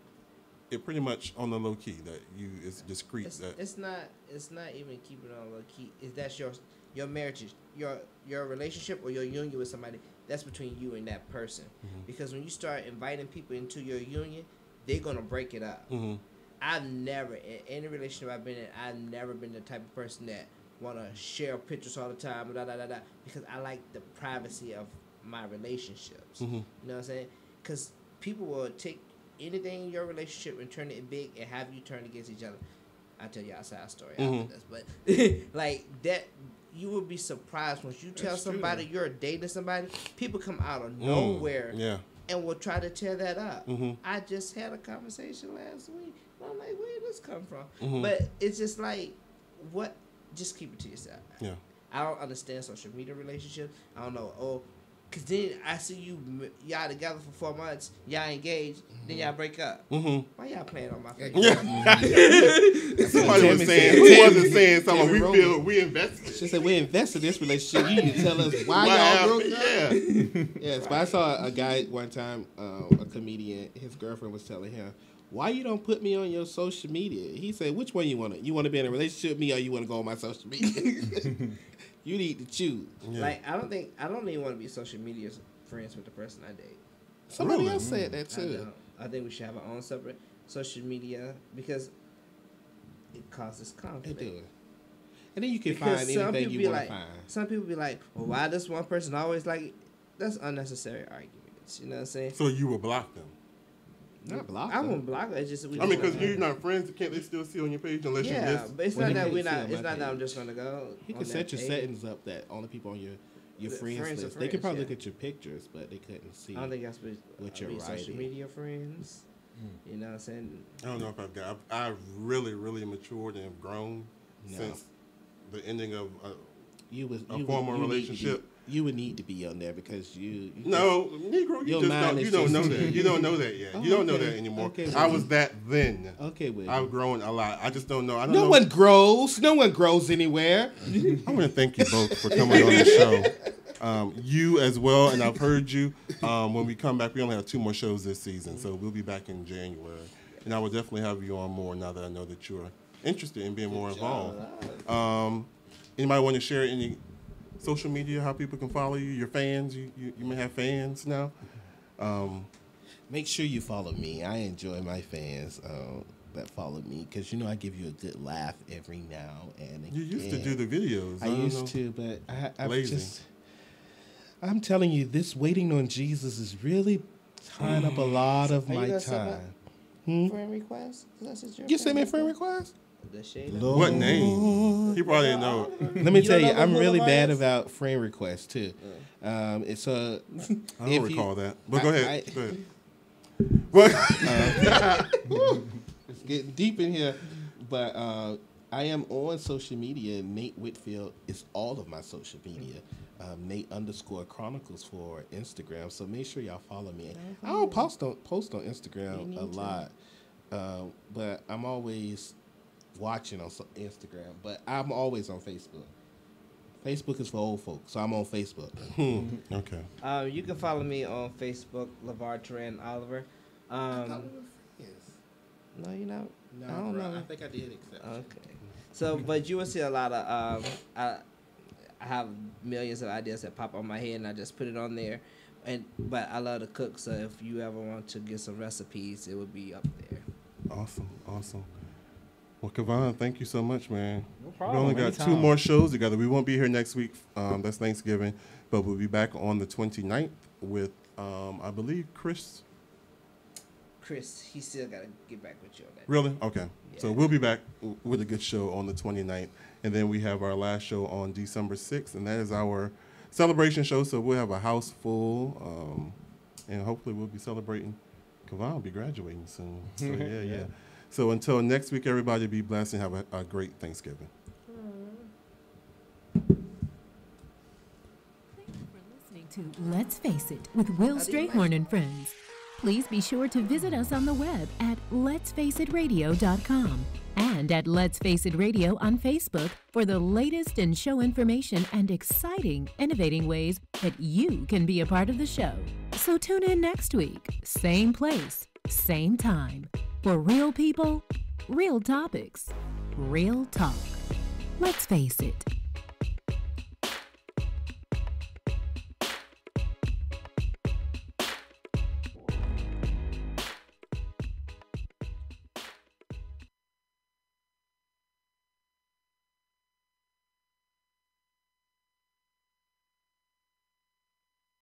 it pretty much on the low key, that it's discreet? It's not even keeping it on low key. That's your marriage, your relationship or your union with somebody. That's between you and that person. Because when you start inviting people into your union, they're gonna break it up. I've never, in any relationship I've been in, I've never been the type of person that want to share pictures all the time, because I like the privacy of my relationships. You know what I'm saying? Because people will take anything in your relationship and turn it big and have you turn against each other. I'll tell you outside story after this, but like that, you will be surprised once you tell somebody you're dating somebody. People come out of nowhere and will try to tear that up. I just had a conversation last week. I'm like, where did this come from? But it's just like, what? Just keep it to yourself. Yeah. I don't understand social media relationships. I don't know. Because then I see y'all together for 4 months, y'all engaged, then y'all break up. Why y'all playing on my face? Somebody was saying, who wasn't saying something? We feel we invested. She said, we invested in this relationship. You need to tell us why y'all broke up. Yes, but I saw a guy one time, a comedian, his girlfriend was telling him, why you don't put me on your social media? He said, which one you want to? You want to be in a relationship with me or you want to go on my social media? You need to choose. Yeah. Like, I don't even want to be social media friends with the person I date. Somebody else said that too. I think we should have our own separate social media because it causes conflict. It does. And then you can find anything you want to find. Some people be like, well, why does one person always like it? That's unnecessary arguments. You know what I'm saying? So you will block them? Not block them. I won't block them. It's just because you're not friends, can't they still see on your page unless you miss? Yeah, but it's not that we're not. It's not that I'm just gonna go. You can set your settings up that only people on your friends list. They can probably look at your pictures, but they couldn't see. I don't think that's what you're writing. Social media friends. You know what I'm saying? I don't know if I've really matured and have grown since the ending of a former relationship. You would need to be on there because you no, Negro, you don't know that. You don't know that yet. You don't know that anymore. Okay, I was that then. Okay, well. I've grown a lot. I just don't know. No one grows. No one grows anywhere. I want to thank you both for coming on the show. You as well, and I've heard you. When we come back, we only have 2 more shows this season, so we'll be back in January. And I will definitely have you on more now that I know that you're interested in being more involved. Anybody want to share any social media, how people can follow you, your fans? You may have fans now. Make sure you follow me. I enjoy my fans that follow me because I give you a good laugh every now and again. You used to do the videos. I used to, but I'm telling you, this waiting on Jesus is really tying up a lot of my time. Friend request? You send me a friend request? What name? He probably didn't know. Let me tell you, I'm really bad about friend requests too. It's I don't recall that. But go ahead. Go ahead. It's getting deep in here, but I am on social media. Nate Whitfield is all of my social media. Nate_Chronicles for Instagram. So make sure y'all follow me. I don't post on Instagram a lot, but I'm always watching on Instagram. But I'm always on Facebook. Facebook is for old folks, so I'm on Facebook. Okay. You can follow me on Facebook, LeVar Teran Oliver. No, you're not. No, I don't know. I think I did accept. Okay. So, but you will see a lot of. I have millions of ideas that pop on my head, and I just put it on there. But I love to cook, so if you ever want to get some recipes, it would be up there. Awesome. Well, Kevon, thank you so much, man. No problem. We only got 2 more shows together. We won't be here next week. That's Thanksgiving, but we'll be back on the 29th with, I believe, Chris, he still got to get back with you on that. Really? Okay. Yeah. So we'll be back with a good show on the 29th. And then we have our last show on December 6th, and that is our celebration show. So we'll have a house full, and hopefully we'll be celebrating. Kevon will be graduating soon. So yeah. So until next week, everybody be blessed and have a great Thanksgiving. Thank you for listening to Let's Face It with Will Strayhorn and Friends. Please be sure to visit us on the web at letsfaceitradio.com and at Let's Face It Radio on Facebook for the latest in show information and exciting, innovating ways that you can be a part of the show. So tune in next week, same place, same time, for real people, real topics, real talk. Let's face it.